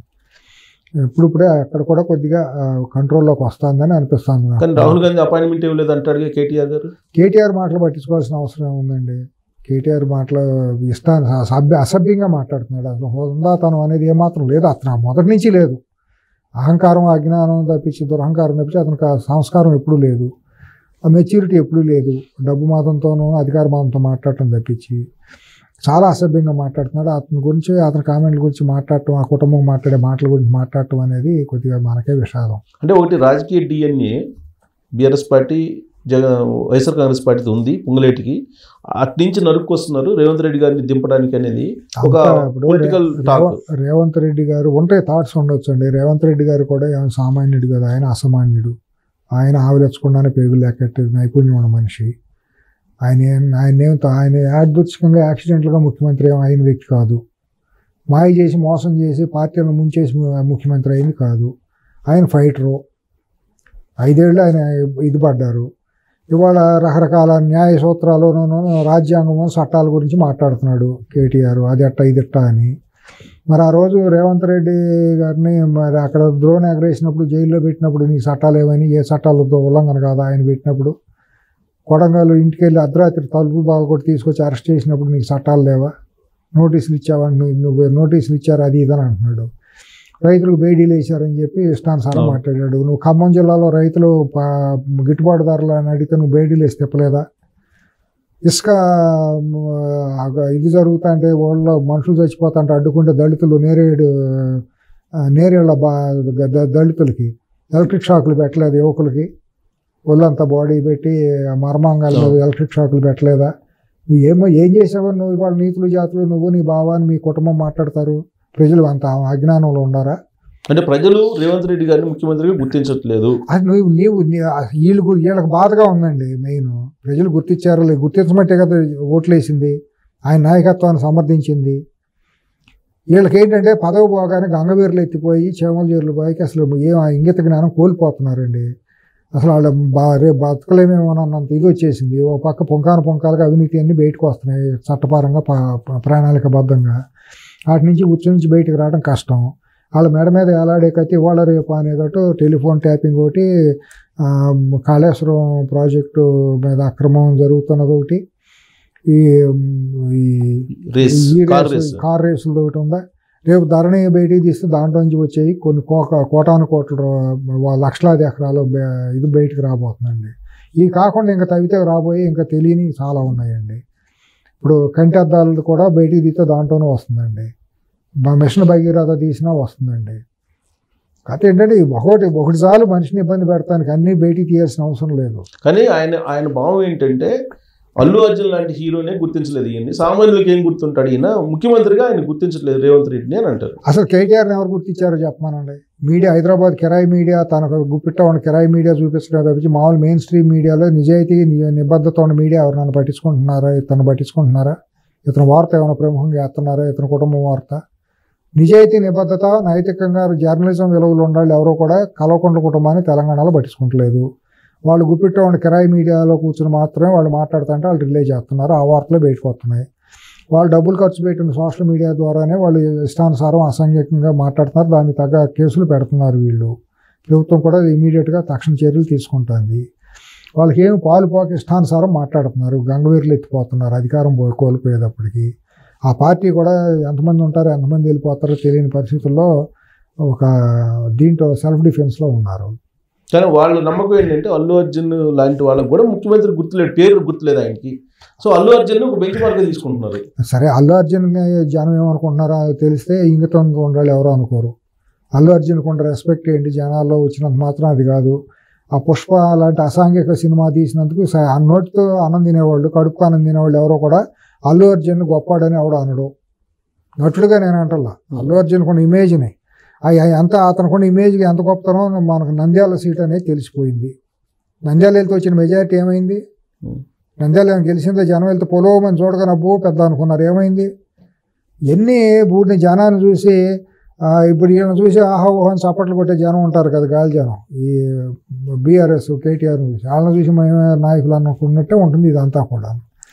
ఇప్పుడిప్పుడే అక్కడ కూడా కొద్దిగా కంట్రోల్లోకి వస్తుందని అనిపిస్తుంది. రాహుల్ గాంధీ అపాయింట్మెంట్ ఇవ్వలేదు అంటాడు కేటీఆర్ గారు. కేటీఆర్ మాటలు పట్టించుకోవాల్సిన అవసరం ఉందండి. కేటీఆర్ మాటలు అసభ్యంగా మాట్లాడుతున్నాడు. అసలు హోదాతనం అనేది ఏమాత్రం లేదు అతను, మొదటి నుంచి లేదు. అహంకారం, అజ్ఞానం తప్పించి, దురహంకారం తప్పించి అతనికి ఆ సంస్కారం ఎప్పుడూ లేదు, ఆ మెచ్యూరిటీ ఎప్పుడూ లేదు. డబ్బు మాతంతోనూ అధికార మాతంతో మాట్లాడటం తప్పించి చాలా అసభ్యంగా మాట్లాడుతున్నాడు. అతని గురించి, అతని కామెంట్ల గురించి మాట్లాడటం, ఆ కుటుంబం మాట్లాడే మాటల గురించి మాట్లాడటం అనేది కొద్దిగా మనకే విషాదం. అంటే ఒకటి రాజకీయ DNA BRS party YSR Congress పార్టీతో ఉంది పొంగులేటికి, అట్నుంచి నరుక్కొస్తున్నారు రేవంత్ రెడ్డి గారిని దింపడానికి అనేది ఒక పొలిటికల్ టాక్. రేవంత్ రెడ్డి గారు ఉంటే థాట్స్ ఉండొచ్చు అండి. రేవంత్ రెడ్డి గారు కూడా ఏమైనా సామాన్యుడు కదా, ఆయన అసామాన్యుడు. ఆయన ఆవిలెచ్చకుండానే పేగులు లెక్కట్టే నైపుణ్యం ఉన్న మనిషి. ఆయన యాదృచ్ఛికంగా యాక్సిడెంట్లుగా ముఖ్యమంత్రి అయిన వ్యక్తి కాదు. మాయ చేసి మోసం చేసి పార్టీలను ముంచేసి ముఖ్యమంత్రి అయింది కాదు. ఆయన ఫైటరు. 5 ఏళ్ళు ఆయన ఇది పడ్డారు. ఇవాళ రకరకాల న్యాయ సూత్రాలను రాజ్యాంగం చట్టాల గురించి మాట్లాడుతున్నాడు కేటీఆర్, అది ఎట్టా ఇది ఎట్టా అని. మరి ఆ రోజు రేవంత్ రెడ్డి గారిని మరి అక్కడ డ్రోన్ ఎగరేసినప్పుడు జైల్లో పెట్టినప్పుడు నీకు చట్టాలు ఏమని, ఏ చట్టాలతో ఉల్లంఘన కాదా ఆయన పెట్టినప్పుడు? కొడంగల్ ఇంటికి వెళ్ళి అర్ధరాత్రి తలుపు బాగా కొట్టి తీసుకొచ్చి అరెస్ట్ చేసినప్పుడు నీకు చట్టాలు లేవా? నోటీసులు ఇచ్చావా? నువ్వు నోటీసులు ఇచ్చారు అది ఇదని అంటున్నాడు. రైతులకు బేడీలు వేశారని చెప్పి ఇష్టానుసారం మాట్లాడాడు. నువ్వు ఖమ్మం జిల్లాలో రైతులు గిట్టుబాటు ధరలు అని అడిగితే నువ్వు బేడీలు వేసి తిప్పలేదా? ఇసుక ఇది జరుగుతా అంటే ఊళ్ళో మనుషులు చచ్చిపోతా అంటే అడ్డుకుంటే దళితులు నేరేళ్ల దళితులకి ఎలక్ట్రిక్ షాకులు పెట్టలేదు. యువకులకి ఒళ్ళంతా బాడీ పెట్టి మర్మాంగాల మీద ఎలక్ట్రిక్ షాకులు పెట్టలేదా? నువ్వు ఏం చేసావు? నువ్వు ఇవాళ నీతులు జాతులు నువ్వు నీ బావాన్ని మీ కుటుంబం మాట్లాడతారు. ప్రజలు అంత అజ్ఞానంలో ఉన్నారా? అంటే ప్రజలు రేవంత్ రెడ్డి గారిని ముఖ్యమంత్రిగా గుర్తించట్లేదు. అది వీళ్ళకి బాధగా ఉందండి. మెయిన్ ప్రజలు గుర్తించారు, గుర్తించమంటే కదా ఓట్లు వేసింది, ఆయన నాయకత్వాన్ని సమర్థించింది. వీళ్ళకి ఏంటంటే పదవి పోగానే గంగవీరులు ఎత్తిపోయి చేమల జైలు పోయి అసలు ఏం ఇంగిత జ్ఞానం కోల్పోతున్నారండి. అసలు వాళ్ళ రేపు బతకలేమేమోనన్నంత ఇది వచ్చేసింది. ఓ పక్క పొంకాలుగా అవినీతి అన్నీ బయటకు వస్తున్నాయి చట్టపరంగా ప్రణాళికబద్ధంగా. వాటి నుంచి నుంచి బయటకు రావడం కష్టం. వాళ్ళ మెడ మీద ఎలాడే కత్తి ఇవాళ రేపు అనేదట టెలిఫోన్ ట్యాపింగ్ ఒకటి, కాళేశ్వరం ప్రాజెక్టు మీద అక్రమం జరుగుతున్నది ఒకటి, ఈ కార్ రేసులది ఒకటి ఉందా. రేపు ధరణి బయటికి తీస్తే దాంట్లో నుంచి వచ్చేవి కొన్ని కోటాను కోట్ల లక్షలాది ఎకరాలు ఇది బయటకు రాబోతుందండి. ఇవి కాకుండా ఇంకా తవ్వితే రాబోయే ఇంకా తెలియని చాలా ఉన్నాయండి. ఇప్పుడు కంటి అద్దాలు కూడా బయటికి తీస్తే దాంట్లోనే వస్తుందండి. మిషన్ భగీరథ తీసినా వస్తుందండి. కథ ఏంటంటే ఒకటి చాలు మనిషిని ఇబ్బంది పెడతానికి, అన్నీ బయటికి తీయాల్సిన అవసరం లేదు. కానీ ఆయన భావం ఏంటంటే అల్లు అర్జున్ లాంటి హీరోనే గుర్తించలేదు ఈయన్ని, సామాన్యులకు ఏం గుర్తుంటాడు ఈయన, ముఖ్యమంత్రిగా ఆయన గుర్తించలేదు రేవంత్ రెడ్డిని అని అంటారు. అసలు కేటీఆర్ని ఎవరు గుర్తించారో చెప్పమానండి. మీడియా హైదరాబాద్ కిరాయి మీడియా తనకు గుప్పిట్ట ఉన్న కిరాయి మీడియా చూపించడం తప్పించి మామూలు మెయిన్ స్ట్రీమ్ మీడియాలో నిజాయితీ నిబద్ధత ఉన్న మీడియా ఎవరు నన్ను పట్టించుకుంటున్నారా? ఇతను పట్టించుకుంటున్నారా? ఇతను వార్త ఏమైనా ప్రముఖంగా వేస్తున్నారా? ఇతని కుటుంబం వార్త నిజాయితీ నిబద్ధత నైతికంగా జర్నలిజం విలువలు ఉండాలి. ఎవరో కూడా కల్వకుంట్ల కుటుంబాన్ని తెలంగాణలో పట్టించుకుంటలేదు. వాళ్ళు గుప్పిట్ట ఉన్న కిరాయి మీడియాలో కూర్చుని మాత్రమే వాళ్ళు మాట్లాడుతుంటే వాళ్ళు రిలే చేస్తున్నారు. ఆ వార్తలు బయటకు వస్తున్నాయి. వాళ్ళు డబ్బులు ఖర్చు పెట్టిన సోషల్ మీడియా ద్వారానే వాళ్ళు ఇష్టానుసారం అసంఖ్యంగా మాట్లాడుతున్నారు. దానికి తగ్గ కేసులు పెడుతున్నారు వీళ్ళు. ప్రభుత్వం కూడా ఇమీడియట్గా తక్షణ చర్యలు తీసుకుంటుంది. వాళ్ళకి ఏమి పాలుపోక ఇష్టానుసారం మాట్లాడుతున్నారు, గంగవీరులు ఎత్తిపోతున్నారు అధికారం కోల్పోయేటప్పటికి. ఆ పార్టీ కూడా ఎంతమంది ఉంటారో ఎంతమంది వెళ్ళిపోతారో తెలియని పరిస్థితుల్లో ఒక దీంట్లో సెల్ఫ్ డిఫెన్స్లో ఉన్నారు. కానీ వాళ్ళ నమ్మకం ఏంటంటే అల్లు అర్జున్ లాంటి వాళ్ళకి కూడా ముఖ్యమంత్రి గుర్తులేదు, పేరు గుర్తులేదు ఆయనకి. సో అల్లు అర్జున్ ఒక బెంచ్ మార్క్గా తీసుకుంటున్నారు. సరే, అల్లు అర్జున్ జనం ఏమనుకుంటున్నారా తెలిస్తే ఇంగితంగా ఉండాలి, ఎవరో అనుకోరు. అల్లు అర్జున్కి ఉండే రెస్పెక్ట్ ఏంటి జనాల్లో వచ్చినంత మాత్రం అది కాదు. ఆ పుష్ప లాంటి అసాంఘిక సినిమా తీసినందుకు నోటితో అన్నం తినేవాళ్ళు, కడుపుకు అన్నం తినేవాళ్ళు ఎవరో కూడా అల్లు అర్జున్ గొప్పాడని ఎవడో అనడు. నటుడుగా నేను అంటల్లా, అల్లు అర్జున్ కొన్ని ఇమేజ్ని అంత అతనుకున్న ఇమేజ్కి ఎంత గొప్పతనో మనకు నంద్యాల సీట్ అనేది తెలిసిపోయింది. నంద్యాల వెళ్తే వచ్చిన మెజారిటీ ఏమైంది? నంద్యాల గెలిచిందే జనం వెళ్తే పొలవమని చూడగానే అబ్బో పెద్ద అనుకున్నారు. ఏమైంది? ఎన్ని బూడిని జనాన్ని చూసి ఇప్పుడు వీళ్ళని చూసి ఆహాని చప్పట్లు కొట్టే జనం ఉంటారు కదా, గాలి జనం, ఈ బీఆర్ఎస్ కేటీఆర్ చూసి వాళ్ళని చూసి మేమే నాయకులు అనుకున్నట్టే ఉంటుంది ఇదంతా కూడా.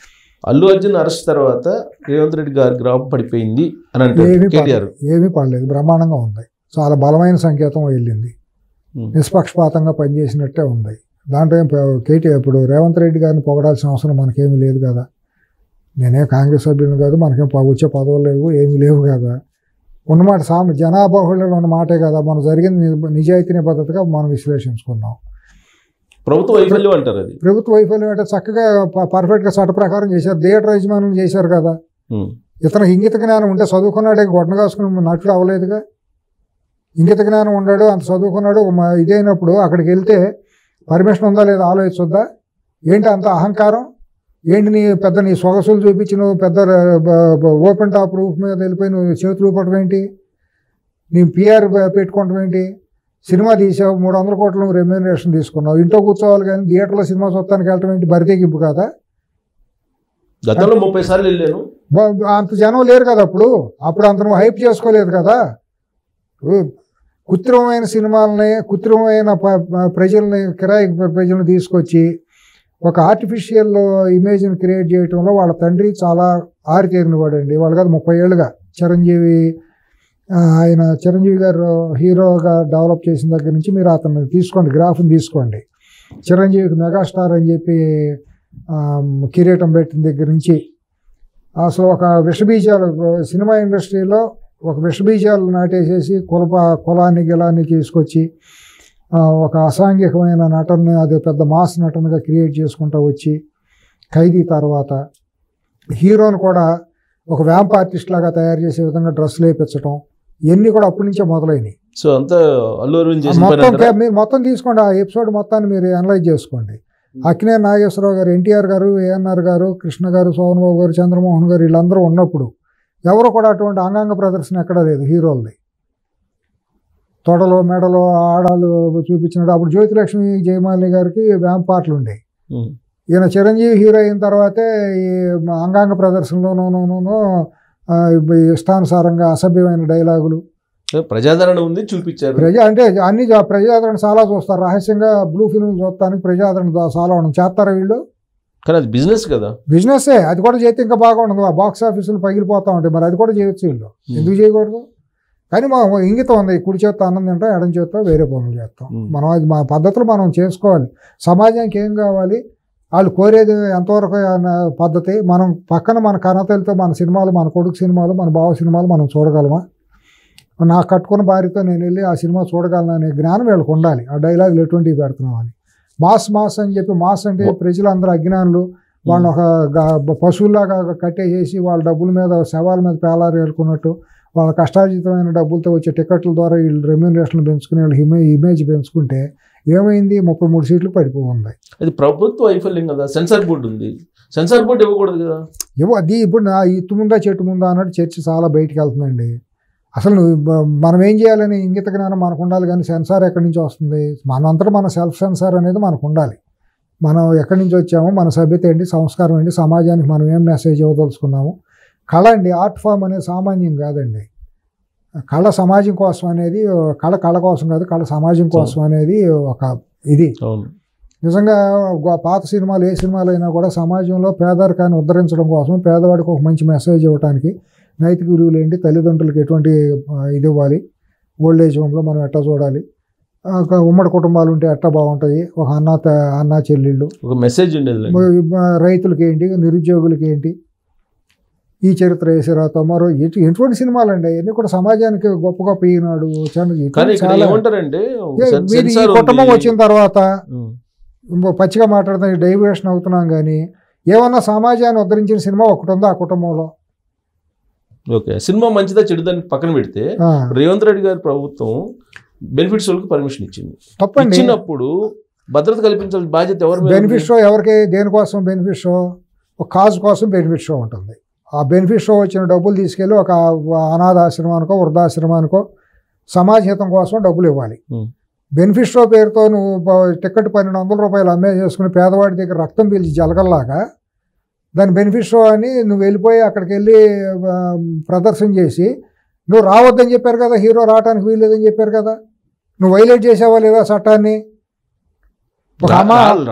అల్లు అర్జున్ అరెస్ట్ తర్వాత రేవంత్ రెడ్డి గారి గ్రాఫ్ పడిపోయింది అని అంటే ఏమీ పడలేదు, బ్రహ్మాండంగా ఉంది. చాలా బలమైన సంకేతం వెళ్ళింది, నిష్పక్షపాతంగా పనిచేసినట్టే ఉంది. దాంట్లో కేటీఆర్ ఇప్పుడు రేవంత్ రెడ్డి గారిని పొగడాల్సిన అవసరం మనకేమీ లేదు కదా. నేనే కాంగ్రెస్ సభ్యుని కాదు, మనకేం వచ్చే పదవులు లేవు, ఏమీ లేవు కదా. ఉన్నమాట జనాబాహుళ్యంలో ఉన్న మాటే కదా. మనం జరిగింది నిజాయితీ నిబద్ధతగా మనం విశ్లేషించుకున్నాం. ప్రభుత్వ వైఫల్యం అంటారు. అది ప్రభుత్వ వైఫల్యం అంటే చక్కగా పర్ఫెక్ట్గా చట్ట ప్రకారం చేశారు, థియేటర్ యజమానులు చేశారు కదా. ఇతను ఇంగిత జ్ఞానం ఉంటే చదువుకున్నాడే, గొడ్డ కాసుకుని నటుడు అవ్వలేదుగా. ఇంగిత జ్ఞానం ఉన్నాడు, అంత చదువుకున్నాడు, ఇదైనప్పుడు అక్కడికి వెళ్తే పర్మిషన్ ఉందా లేదా ఆలోచించొద్దా? ఏంటి అంత అహంకారం? ఏంటి నీ సొగసులు చూపించి నువ్వు పెద్ద ఓపెన్ టాప్ రూఫ్ మీద వెళ్ళిపోయి నువ్వు చేతులు ఊపటం ఏంటి? నీ పిఆర్ పెట్టుకోవటం ఏంటి? సినిమా తీసావు, 300 కోట్లు నువ్వు రెమ్యూనరేషన్ తీసుకున్నావు, ఇంట్లో కూర్చోవాలి కానీ థియేటర్లో సినిమా చూడటానికి వెళ్ళటం ఏంటి? బరితెగింపు కదా? గతంలో 30 సార్లు వెళ్ళాను. అంత జనం లేరు కదా అప్పుడు అంత నువ్వు హైప్ చేసుకోలేదు కదా. కృత్రిమమైన సినిమాలని, కృత్రిమమైన ప్రజల్ని, కిరాయి ప్రజలను తీసుకొచ్చి ఒక ఆర్టిఫిషియల్ ఇమేజ్ని క్రియేట్ చేయడంలో వాళ్ళ తండ్రి చాలా ఆరితేరిన వాడండి. వాళ్ళు కాదు 30 ఏళ్ళుగా చిరంజీవి గారు హీరోగా డెవలప్ చేసిన దగ్గర నుంచి మీరు అతను తీసుకోండి, గ్రాఫ్ని తీసుకోండి. చిరంజీవికి మెగాస్టార్ అని చెప్పి కిరీటం పెట్టిన దగ్గర నుంచి అసలు ఒక విషబీజాలు సినిమా ఇండస్ట్రీలో ఒక విషబీజాలు నాటేసేసి కులాన్ని గిలాన్ని తీసుకొచ్చి ఒక అసాంఘికమైన నటనని అది పెద్ద మాస్ నటనగా క్రియేట్ చేసుకుంటూ వచ్చి ఖైదీ తర్వాత హీరోని కూడా ఒక వ్యాంప్ ఆర్టిస్ట్ లాగా తయారు చేసే విధంగా డ్రెస్సులు వేయించడం ఇవన్నీ కూడా అప్పటి నుంచే మొదలైనవి. సో అంతా అల్లు అరవింద్ మీరు మొత్తం తీసుకోండి, ఆ ఎపిసోడ్ మొత్తాన్ని మీరు అనలైజ్ చేసుకోండి. అక్కినేని నాగేశ్వరరావు గారు, ఎన్టీఆర్ గారు, ఏఎన్ఆర్ గారు, కృష్ణ గారు, సోమన్ బాబు గారు, చంద్రమోహన్ గారు వీళ్ళందరూ ఉన్నప్పుడు ఎవరు కూడా అటువంటి అంగాంగ ప్రదర్శన ఎక్కడా లేదు హీరోలది. తొడలో మెడలో ఆడాలు చూపించినట్టు అప్పుడు జ్యోతిలక్ష్మి జయమాలిని గారికి వ్యాంప్ పాటలు ఉండేవి. ఈయన చిరంజీవి హీరో అయిన తర్వాతే ఈ అంగాంగ ప్రదర్శనలోనూ ఇష్టానుసారంగా అసభ్యమైన డైలాగులు ప్రజాదరణ ఉంది చూపించారు. అంటే అన్ని ప్రజాదరణ చాలా చూస్తారు. రహస్యంగా బ్లూ ఫిల్మ్ చూడటానికి ప్రజాదరణ చాలా ఉండదు. చేస్తారా వీళ్ళు? కానీ అది బిజినెస్ కదా. బిజినెస్సే, అది కూడా చేస్తే ఇంకా బాగా ఉండదు. ఆ బాక్స్ ఆఫీసులు పగిలిపోతూ ఉంటాయి. మరి అది కూడా చేయొచ్చు వీళ్ళు, ఎందుకు చేయకూడదు? కానీ మా ఇంగితం ఉంది, కుడి చేత్తో అన్నం తింటాం, ఎడం చేత్తో వేరే పనులు చేస్తాం. మనం అది మా పద్ధతులు మనం చేసుకోవాలి. సమాజానికి ఏం కావాలి, వాళ్ళు కోరేది ఎంతవరకు పద్ధతి, మనం పక్కన మన కన్నతలతో మన సినిమాలు, మన కొడుకు సినిమాలు, మన బావ సినిమాలు మనం చూడగలమా? నా కట్టుకున్న భార్యతో నేను వెళ్ళి ఆ సినిమా చూడగలను అనే జ్ఞానం వీళ్ళకి ఉండాలి. ఆ డైలాగులు ఎటువంటివి పెడుతున్నామని. మాస్ అని చెప్పి, మాస్ అంటే ప్రజలందరూ అజ్ఞానులు, వాళ్ళని ఒక పశువులాగా కట్టేసేసి వాళ్ళ డబ్బుల మీద శవాల మీద పేలారు ఏరుకున్నట్టు వాళ్ళ కష్టార్జితమైన డబ్బులతో వచ్చే టికెట్ల ద్వారా వీళ్ళు రెమ్యూనరేషన్ పెంచుకుని వీళ్ళు ఇమేజ్ పెంచుకుంటే ఏమైంది? 33 సీట్లు పడిపోయింది. అది ప్రభుత్వ వైఫల్యం కదా. సెన్సార్ బోర్డు ఉంది, సెన్సార్ బోర్డు ఇవ్వకూడదు కదా. అది ఇప్పుడు నా ఇత్తు ముందా చెట్టు ముందా అన్నట్టు చర్చ చాలా బయటికి వెళ్తుందండి. అసలు మనం ఏం చేయాలని ఇంగిత జ్ఞానం మనకు ఉండాలి, కానీ సెన్సార్ ఎక్కడి నుంచి వస్తుంది? మనంతటా మన సెల్ఫ్ సెన్సార్ అనేది మనకు ఉండాలి. మనం ఎక్కడి నుంచి వచ్చామో, మన సభ్యత ఏంటి, సంస్కారం ఏంటి, సమాజానికి మనం ఏం మెసేజ్ ఇవ్వదలుచుకున్నాము. కళ అండి, ఆర్ట్ ఫామ్ అనేది సామాన్యం కాదండి. కళ సమాజం కోసం అనేది, కళ కోసం కాదు, కళ సమాజం కోసం అనేది ఒక ఇది. నిజంగా పాత సినిమాలు ఏ సినిమాలు అయినా కూడా సమాజంలో పేదరికాన్ని ఉద్ధరించడం కోసం, పేదవాడికి ఒక మంచి మెసేజ్ ఇవ్వడానికి నైతిక విలువలు ఏంటి, తల్లిదండ్రులకు ఎటువంటి ఇది ఇవ్వాలి, ఓల్డ్ ఏజ్ హోమ్లో మనం ఎట్టా చూడాలి, ఉమ్మడి కుటుంబాలు ఉంటే ఎట్టా బాగుంటాయి, ఒక అన్న చెల్లెళ్ళు, ఒక మెసేజ్ ఉండేది, రైతులకి ఏంటి, నిరుద్యోగులకి ఏంటి, ఈ చరిత్ర వేసేరాతో మరో ఎటువంటి సినిమాలు అండి అవన్నీ కూడా సమాజానికి గొప్ప గొప్ప ఈనాడు. ఈ కుటుంబం వచ్చిన తర్వాత పచ్చిగా మాట్లాడుతున్నా డైవర్షన్ అవుతున్నాం, కానీ ఏమన్నా సమాజాన్ని ఉద్ధరించిన సినిమా ఒకటి ఉందా ఆ కుటుంబంలో? ఓకే, సినిమా మంచిదా చెడుదని పక్కన పెడితే రేవంత్ రెడ్డి గారి ప్రభుత్వం బెనిఫిట్స్ వాళ్ళకి పర్మిషన్ ఇచ్చింది. తప్పండి. ఇచ్చినప్పుడు భద్రత కల్పించాల్సిన బాధ్యత ఎవరు? బెనిఫిట్ షో ఎవరికి, దేనికోసం బెనిఫిట్ షో? ఒక కాజ్ కోసం బెనిఫిట్ షో ఉంటుంది. ఆ బెనిఫిట్ షో వచ్చిన డబ్బులు తీసుకెళ్ళి ఒక అనాథాశ్రమానికో, వృద్ధాశ్రమానికో సమాజ హితం కోసం డబ్బులు ఇవ్వాలి. బెనిఫిట్ షో పేరుతో నువ్వు టికెట్ 1200 రూపాయలు అమ్మే చేసుకుని పేదవాడి దగ్గర రక్తం పీల్చి జలగల్లాగా దాని బెనిఫిట్ షో అని నువ్వు వెళ్ళిపోయి అక్కడికి వెళ్ళి ప్రదర్శన చేసి, నువ్వు రావద్దని చెప్పారు కదా, హీరో రావడానికి వీల్లేదని చెప్పారు కదా, నువ్వు వైలేట్ చేసావా లేదా చట్టాన్ని?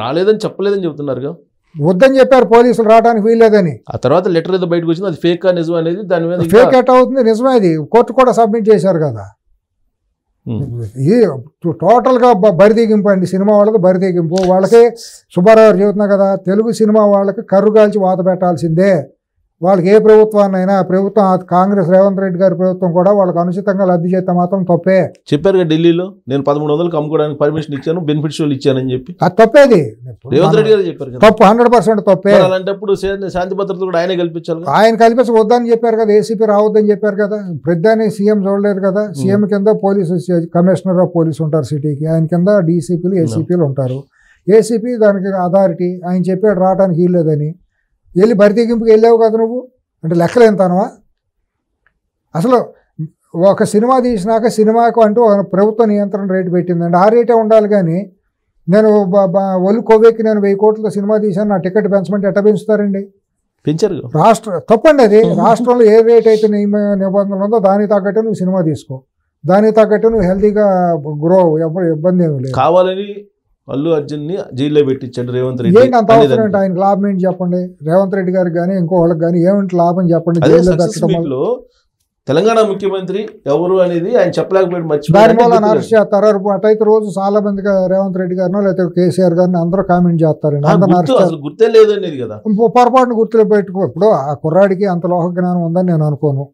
రాలేదని చెప్పలేదని చెబుతున్నారు, వద్దని చెప్పారు పోలీసులు, రావడానికి వీల్లేదని. ఆ తర్వాత లెటర్ ఏదో బయటకు వచ్చింది, అది ఫేక్ నిజం అనేది దాని మీద ఫేక్ ఎట్ అవుతుంది, నిజమే. అది కోర్టు కూడా సబ్మిట్ చేశారు కదా. ఇది టోటల్గా బరితెగింపు అండి, సినిమా వాళ్ళకి బరితెగింపు. వాళ్ళకి సుబ్బారావు చెబుతున్నా కదా, తెలుగు సినిమా వాళ్ళకి కర్రు కాల్చి వాత పెట్టాల్సిందే. వాళ్ళకి ఏ ప్రభుత్వాన్నైనా, ప్రభుత్వం కాంగ్రెస్ రేవంత్ రెడ్డి గారి ప్రభుత్వం కూడా వాళ్ళకి అనుచితంగా లబ్ధి చేస్తే మాత్రం తప్పే. చెప్పారు కదా ఢిల్లీలో, నేను 1300 అమ్ముకోవడానికి పర్మిషన్ ఇచ్చాను, బెనిఫిట్ షోలు ఇచ్చానని చెప్పి. అది తప్పేది, రేవంత్ రెడ్డి గారు చెప్పారు, తప్పు, 100% తప్పే. అలాంటప్పుడు శాంతి భద్రతలు కూడా ఆయనే కల్పించాలి. ఆయన కల్పించి వద్దని చెప్పారు కదా, ఏసీపీ రావద్దని చెప్పారు కదా. ప్రధాని సీఎం చూడలేరు కదా, సీఎం కింద పోలీసు కమిషనర్ ఆఫ్ పోలీస్ ఉంటారు సిటీకి, ఆయన కింద డీసీపీలు, ఏసీపీలు ఉంటారు. ఏసీపీ దానికి అథారిటీ, ఆయన చెప్పాడు రావడానికి వీల్లేదని. వెళ్ళి బరితెగింపుకి వెళ్ళావు కదా నువ్వు, అంటే లెక్కలేంతానవా? అసలు ఒక సినిమా తీసినాక సినిమాకు అంటూ ప్రభుత్వ నియంత్రణ రేటు పెట్టిందండి, ఆ రేటే ఉండాలి. కానీ నేను ఒళ్ళు కొవ్వెక్కి నేను 1000 కోట్లతో సినిమా తీశాను, నా టికెట్ పెంచమంటే ఎట్లా పెంచుతారండి? పెంచారు. తప్పండి అది. రాష్ట్రంలో ఏ రేట్ అయితే నిబంధనలు ఉందో దానికి తగ్గట్టు నువ్వు సినిమా తీసుకో, దానికి తగ్గట్టు నువ్వు హెల్తీగా గ్రో, ఇబ్బంది ఏమి లేదు. కావాలని అల్లు అర్జున్ని జైల్లో పెట్టించాడు రేవంత్ రెడ్డి. ఏంటి అంత అవసరం ఏంటి? ఆయనకు లాభం ఏంటి చెప్పండి? రేవంత్ రెడ్డి గారికి కానీ ఇంకో వాళ్ళకి కానీ ఏమిటి లాభం చెప్పండి? జైల్లో పెట్టడం తెలంగాణ ముఖ్యమంత్రి ఎవరు అనేది ఆయన చెప్పలేకపోయాడు, దాని మూలన అరెస్ట్ చేస్తారు. అటైతే రోజు చాలా మందిగా రేవంత్ రెడ్డి గారినో లేకపోతే కేసీఆర్ గారిని అందరూ కామెంట్ చేస్తారండి. అసలు గుర్తే లేదనేది కదా. పొరపాటును గుర్తులో పెట్టుకో. ఇప్పుడు ఆ కుర్రాడికి అంత లోక జ్ఞానం ఉందని నేను అనుకోను.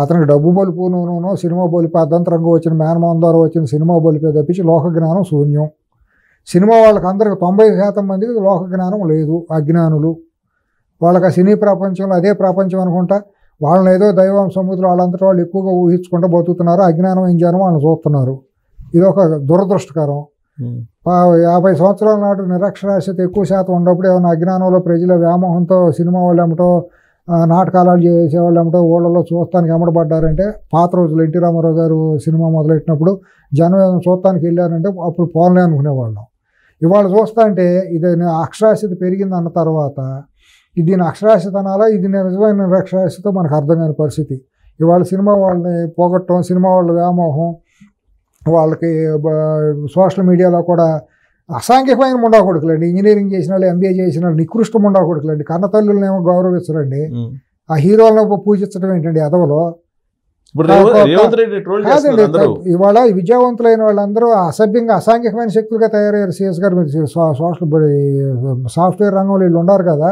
అతనికి డబ్బు బలుపును సినిమా బలిపి అర్ధంతరంగా వచ్చిన మేనమాన్ ద్వారా వచ్చిన సినిమా బలిపే తప్పించి లోక జ్ఞానం శూన్యం. సినిమా వాళ్ళకి అందరికి 90% మందికి లోక జ్ఞానం లేదు, అజ్ఞానులు. వాళ్ళకి ఆ సినీ ప్రపంచంలో అదే ప్రపంచం అనుకుంటా వాళ్ళని ఏదో దైవం సముద్రం వాళ్ళంతటా వాళ్ళు ఎక్కువగా ఊహించుకుంటూ బతుకుతున్నారు. అజ్ఞానం ఏం జనం వాళ్ళని చూస్తున్నారు. ఇది ఒక దురదృష్టకరం. 50 సంవత్సరాల నాటు నిరక్షరాస్యత ఎక్కువ శాతం ఉన్నప్పుడు ఏమైనా అజ్ఞానంలో ప్రజల వ్యామోహంతో సినిమా వాళ్ళు ఏమిటో నాటకాలు చేసేవాళ్ళు ఏమిటో ఊళ్ళలో చూస్తానికి ఎమ్మడబడ్డారంటే, పాత రోజులు ఎన్టీ రామారావు గారు సినిమా మొదలెట్టినప్పుడు జనం ఏమైనా చూస్తానికి వెళ్ళారంటే అప్పుడు పోన్లే అనుకునేవాళ్ళం. ఇవాళ చూస్తా అంటే ఇది అక్షరాస్యత పెరిగింది అన్న తర్వాత దీని అక్షరాస్యత అనాలా, ఇది నిజమైన నిరక్షరాస్యత మనకు అర్థం కాని పరిస్థితి. ఇవాళ సినిమా వాళ్ళని పోగొట్టడం, సినిమా వాళ్ళ వ్యామోహం, వాళ్ళకి సోషల్ మీడియాలో కూడా అసాంఘికమైన ముండా కొడుకులండి. ఇంజనీరింగ్ చేసిన వాళ్ళు, ఎంబీఏ చేసిన వాళ్ళు నికృష్ట ముండా కొడుకులండి. కన్న తల్లులను ఏమో గౌరవించరండి, ఆ హీరోలను పూజించడం ఏంటండి అదవలో. కాదండి, ఇవాళ విద్యావంతులైన వాళ్ళందరూ అసభ్యంగా అసాంఘికమైన శక్తులుగా తయారయ్యారు. సిఎస్ గారు మీరు సోషల్ సాఫ్ట్వేర్ రంగంలో వీళ్ళు ఉన్నారు కదా,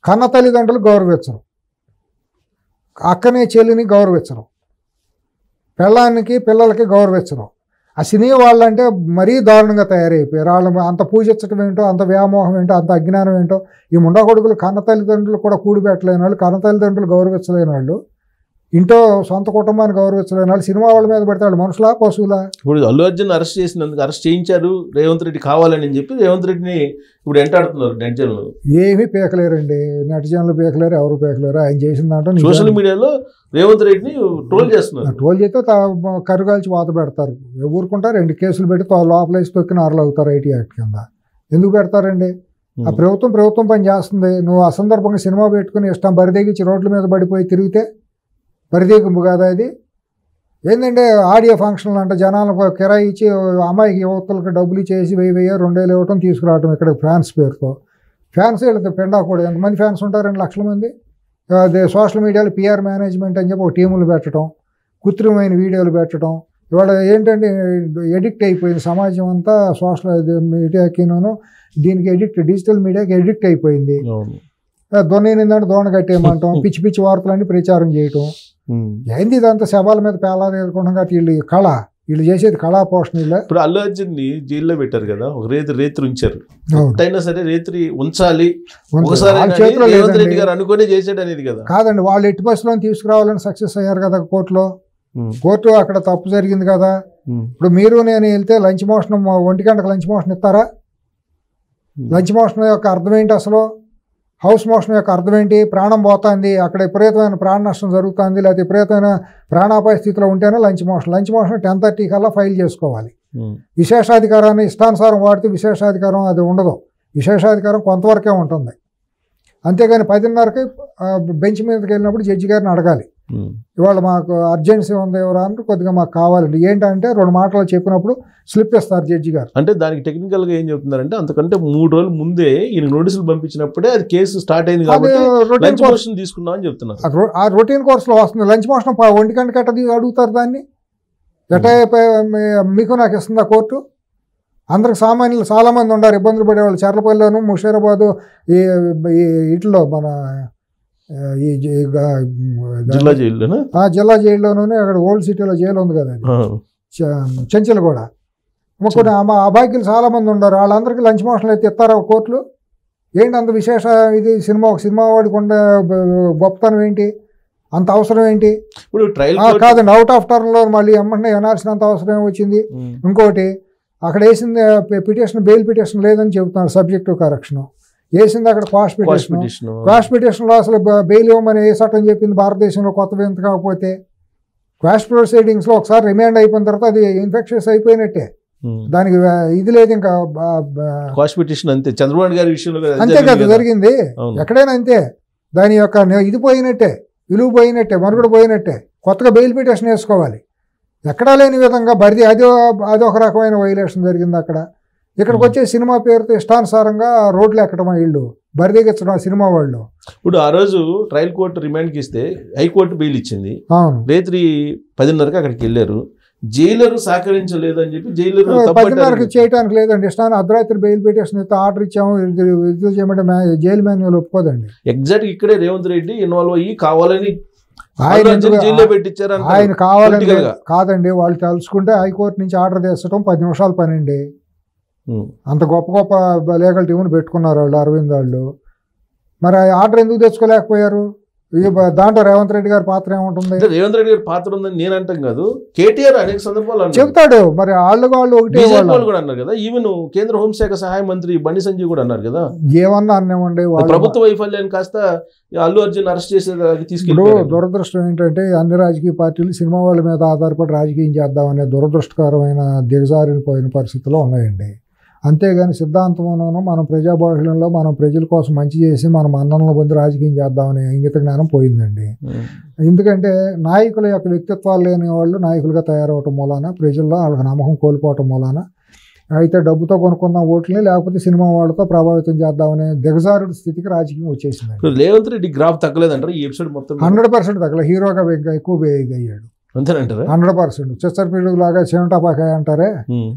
కన్న తల్లిదండ్రులు గౌరవించరు, అక్కని చెల్లిని గౌరవించరు, పిల్లానికి పిల్లలకి గౌరవించరు. ఆ సినీ వాళ్ళంటే మరీ దారుణంగా తయారైపోయారు. వాళ్ళు అంత పూజించడం ఏంటో, అంత వ్యామోహం ఏంటో, అంత అజ్ఞానం ఏంటో. ఈ ముండా కొడుకులు కన్న తల్లిదండ్రులు కూడా కూడిపెట్టలేని వాళ్ళు, కన్న తల్లిదండ్రులు గౌరవించలేని వాళ్ళు, ఇంట్లో సొంత కుటుంబాన్ని గౌరవించలేని వాళ్ళు సినిమా వాళ్ళ మీద పెడతాడు. మనుషులా పశువులా? ఇప్పుడు అల్లు అర్జున్ అరెస్ట్ చేసినందుకు, అరెస్ట్ చేయించారు రేవంత్ రెడ్డి కావాలని చెప్పి రేవంత్ రెడ్డిని ఇప్పుడు ఎంటాడుతున్నారు నెటిజన్లు. ఏమీ పీకలేరండి, నెటిజన్లు పీకలేరు, ఎవరు పీకలేరు. ఆయన చేసిన దాంట్లో సోషల్ మీడియాలో రేవంత్ రెడ్డిని ట్రోల్ చేస్తున్నారు. ట్రోల్ చేస్తే కరుగాల్చి వాత పెడతారు. ఊరుకుంటారు, 2 కేసులు పెట్టి లోపలేసి తొక్కిన అరలు అవుతారు ఐటీ యాక్ట్ కింద. ఎందుకు పెడతారండి? ఆ ప్రభుత్వం పని చేస్తుంది. నువ్వు అసందర్భంగా సినిమా పెట్టుకుని ఇష్టం బరిదెగించి రోడ్ల మీద పడిపోయి తిరిగితే బరిదెగింపు కాదా ఇది? ఏంటంటే ఆడియో ఫంక్షన్లు అంటే జనాలకు కిరాయి ఇచ్చి అమ్మాయికి యువతలకు డబ్బులు ఇచ్చేసి 1000 2000 ఇవ్వటం తీసుకురావటం ఇక్కడ ఫ్యాన్స్ పేరుతో. ఫ్యాన్స్ వెళ్తే పెండా కూడా ఎంతమంది ఫ్యాన్స్ ఉంటారు? 2 లక్షల మంది. అదే సోషల్ మీడియాలో పిఆర్ మేనేజ్మెంట్ అని చెప్పి ఒక టీములు పెట్టడం, కృత్రిమైన వీడియోలు పెట్టడం. ఇవాళ ఏంటంటే ఎడిక్ట్ అయిపోయింది సమాజం అంతా. సోషల్ మీడియాకిను దీనికి డిజిటల్ మీడియాకి ఎడిక్ట్ అయిపోయింది. దొన్నేనిందంటే దోణ కట్టేయమంటాం, పిచ్చి పిచ్చి వార్తలన్నీ ప్రచారం చేయటం. ఏంది ఇదంతా శవాల మీద పేలాలు ఎదుర్కొంటాం. వీళ్ళు కళ, వీళ్ళు చేసేది కళా పోషణ. ఇప్పుడు అల్లు అర్జున్ ని జైల్లో పెట్టారు కదా, ఒక రేత్రి ఉంచారు. అయినా సరే రేత్రి ఉంచాలి, రేవంత్ రెడ్డి గారు అనుకునే చేసాడు అనేది కదా. కాదండి, వాళ్ళు ఎట్టి బస్సులో తీసుకురావాలని సక్సెస్ అయ్యారు కదా కోర్టులో. కోర్టు అక్కడ తప్పు జరిగింది కదా. ఇప్పుడు మీరు నేను వెళ్తే లంచ్ మోషన్ 1 గంటకు లంచ్ మోషన్ ఇస్తారా? లంచ్ మోషన్ యొక్క అర్థం ఏంటి అసలు? హౌస్ మోషన్ యొక్క అర్థం ఏంటి? ప్రాణం పోతుంది, అక్కడ విపరీతమైన ప్రాణ నష్టం జరుగుతుంది, లేకపోతే విపరీతమైన ప్రాణాపాయ స్థితిలో ఉంటేనే లంచ్ మోషన్. లంచ్ మోషన్ 10:30 కల్లా ఫైల్ చేసుకోవాలి. విశేషాధికారాన్ని ఇష్టానుసారం వాడితే విశేషాధికారం అది ఉండదు. విశేషాధికారం కొంతవరకే ఉంటుంది. అంతేగాని 10:30కి బెంచ్ మీదకి వెళ్ళినప్పుడు జడ్జి గారిని అడగాలి, ఇవాళ మాకు అర్జెన్సీ ఉంది ఎవరా అంటే కొద్దిగా మాకు కావాలండి. ఏంటంటే 2 మాటలు చెప్పినప్పుడు స్లిప్ ఇస్తారు జడ్జి గారు. అంటే దానికి టెక్నికల్గా ఏం చెప్తున్నారంటే అంతకంటే 3 రోజులు ముందే ఈయన నోటీసులు పంపించినప్పుడే అది కేసు స్టార్ట్ అయింది కాబట్టి లంచ్ మోషన్ తీసుకున్నామని చెప్తున్నారు. ఆ రొటీన్ కోర్సులో వస్తుంది. లంచ్ మోషన్ 1 గంటకి ఎట్ట అడుగుతారు దాన్ని? ఎట్ట మీకు నాకు ఇస్తుందా కోర్టు? అందరికి సామాన్యులు చాలామంది ఉన్నారు, ఇబ్బందులు పడేవాళ్ళు. చర్లపల్లిలోను, ముషీరాబాదు, ఈ ఇట్లో మన ఈ జిల్లా జైల్లోనూ, అక్కడ ఓల్డ్ సిటీలో జైలు ఉంది కదా, చెంచలు కూడా కొన్ని అబాయికులు చాలామంది ఉన్నారు. వాళ్ళందరికీ లంచ్ మోషన్లు అయితే ఇస్తారా కోర్టులు? ఏంటి అంత విశేష ఇది? ఒక సినిమా వాడికి ఉండే గొప్పతనం ఏంటి? అంత అవసరం ఏంటి? ఇప్పుడు కాదండి, అవుట్ ఆఫ్ టర్న్లో మళ్ళీ ఎమ్మంటే వినాల్సినంత అవసరం వచ్చింది. ఇంకోటి అక్కడ వేసింది పిటిషన్ బెయిల్ పిటిషన్ లేదని చెబుతున్నారు, సబ్జెక్టివ్ కరెక్షన్ వేసింది అక్కడ క్వాష్ పిటిషన్లో అసలు బెయిల్ ఇవ్వమని ఏ చట్టం చెప్పింది భారతదేశంలో కొత్త వింత కాకపోతే. క్వాష్ ప్రొసీడింగ్స్లో ఒకసారి రిమాండ్ అయిపోయిన తర్వాత అది ఇన్ఫెక్షన్స్ అయిపోయినట్టే, దానికి ఇది లేదు ఇంకా. అంతే చంద్రబాబు గారి విషయంలో అంతే కదా జరిగింది, ఎక్కడైనా అంతే. దాని యొక్క ఇది పోయినట్టే, విలువ పోయినట్టే, మనుగడ పోయినట్టే. కొత్తగా బెయిల్ పిటిషన్ వేసుకోవాలి. ఎక్కడా లేని విధంగా బరిది అదొక రకమైన వైలేషన్ జరిగింది అక్కడ. ఇక్కడికి వచ్చే సినిమా పేరుతో ఇష్టానుసారంగా రోడ్లు ఎక్కడం ఇళ్ళు బరిదిగించడం సినిమా వాళ్ళు. ఇప్పుడు ఆ రోజు ట్రయల్ కోర్టు రిమాండ్కి ఇస్తే హైకోర్టు బెయిల్ ఇచ్చింది. అవును, రాత్రి 10:30కి అక్కడికి వెళ్ళారు. జైలరు సహకరించలేదు అని చెప్పి జైలరు 10:30కి చేయడానికి లేదండి. ఇష్టాన్ని అర్ధరాత్రి బెయిల్ పిటిషన్ ఇస్తే ఆర్డర్ ఇచ్చాము విడుదల చేయమంటే జైలు మాన్యువల్ ఒప్పుకోదండి. ఎగ్జాక్ట్ ఇక్కడే రేవంత్ రెడ్డి ఇన్వాల్వ్ అయ్యి కావాలని ఆయన కావాలని కాదండి. వాళ్ళు తెలుసుకుంటే హైకోర్టు నుంచి ఆర్డర్ తీసడం 10 నిమిషాల పని అండి. అంత గొప్ప గొప్ప లీగల్ టీముని పెట్టుకున్నారు వాళ్ళు, అరవింద్ వాళ్ళు. మరి ఆ ఆర్డర్ ఎందుకు తెచ్చుకోలేకపోయారు? దాంట్లో రేవంత్ రెడ్డి గారి పాత్ర ఏముంటుంది? రేవంత్ రెడ్డి గారి పాత్ర ఉందని నేను అంటాం కాదు, కేటీఆర్ అనేక సందర్భాలు చెప్తాడు. మరి వాళ్ళు ఒకటే కూడా అన్నారు కదా, ఈవెన్ కేంద్ర హోంశాఖ సహాయ మంత్రి బండి సంజయ్ కూడా అన్నారు కదా, ఏమన్నా అన్నామండి. ప్రభుత్వ వైఫల్యాన్ని కాస్త అల్లు అర్జున్ అరెస్ట్ చేసేదానికి తీసుకెళ్ళి. దురదృష్టం ఏంటంటే అన్ని రాజకీయ పార్టీలు సినిమా వాళ్ళ మీద ఆధారపడి రాజకీయం చేద్దామనే దురదృష్టకరమైన దిగజారిపోయిన పరిస్థితుల్లో ఉన్నాయండి. అంతేగాని సిద్ధాంతంలోనూ మనం ప్రజాబాహుళ్యంలో మనం ప్రజల కోసం మంచి చేసి మనం మన్ననలు పొంది రాజకీయం చేద్దామనే ఇంగిత జ్ఞానం పోయిందండి. ఎందుకంటే నాయకుల యొక్క వ్యక్తిత్వాలు లేని వాళ్ళు నాయకులుగా తయారవటం మూలాన ప్రజల్లో వాళ్ళకి నమ్మకం కోల్పోవటం మూలాన అయితే డబ్బుతో కొనుక్కున్న ఓట్లని లేకపోతే సినిమా వాళ్ళతో ప్రభావితం చేద్దామనే దిగజారుడు స్థితికి రాజకీయం వచ్చేసింది. రేవంత్ రెడ్డి గ్రాఫ్ తగ్గలేదంటారు ఈ ఎపిసోడ్ మొత్తం? 100% తగ్గలేదు. హీరోగా ఇంకా ఎక్కువ అయ్యాడు. 100%. చిచ్చరపీడు లాగా చెమటాపాకాయ అంటారే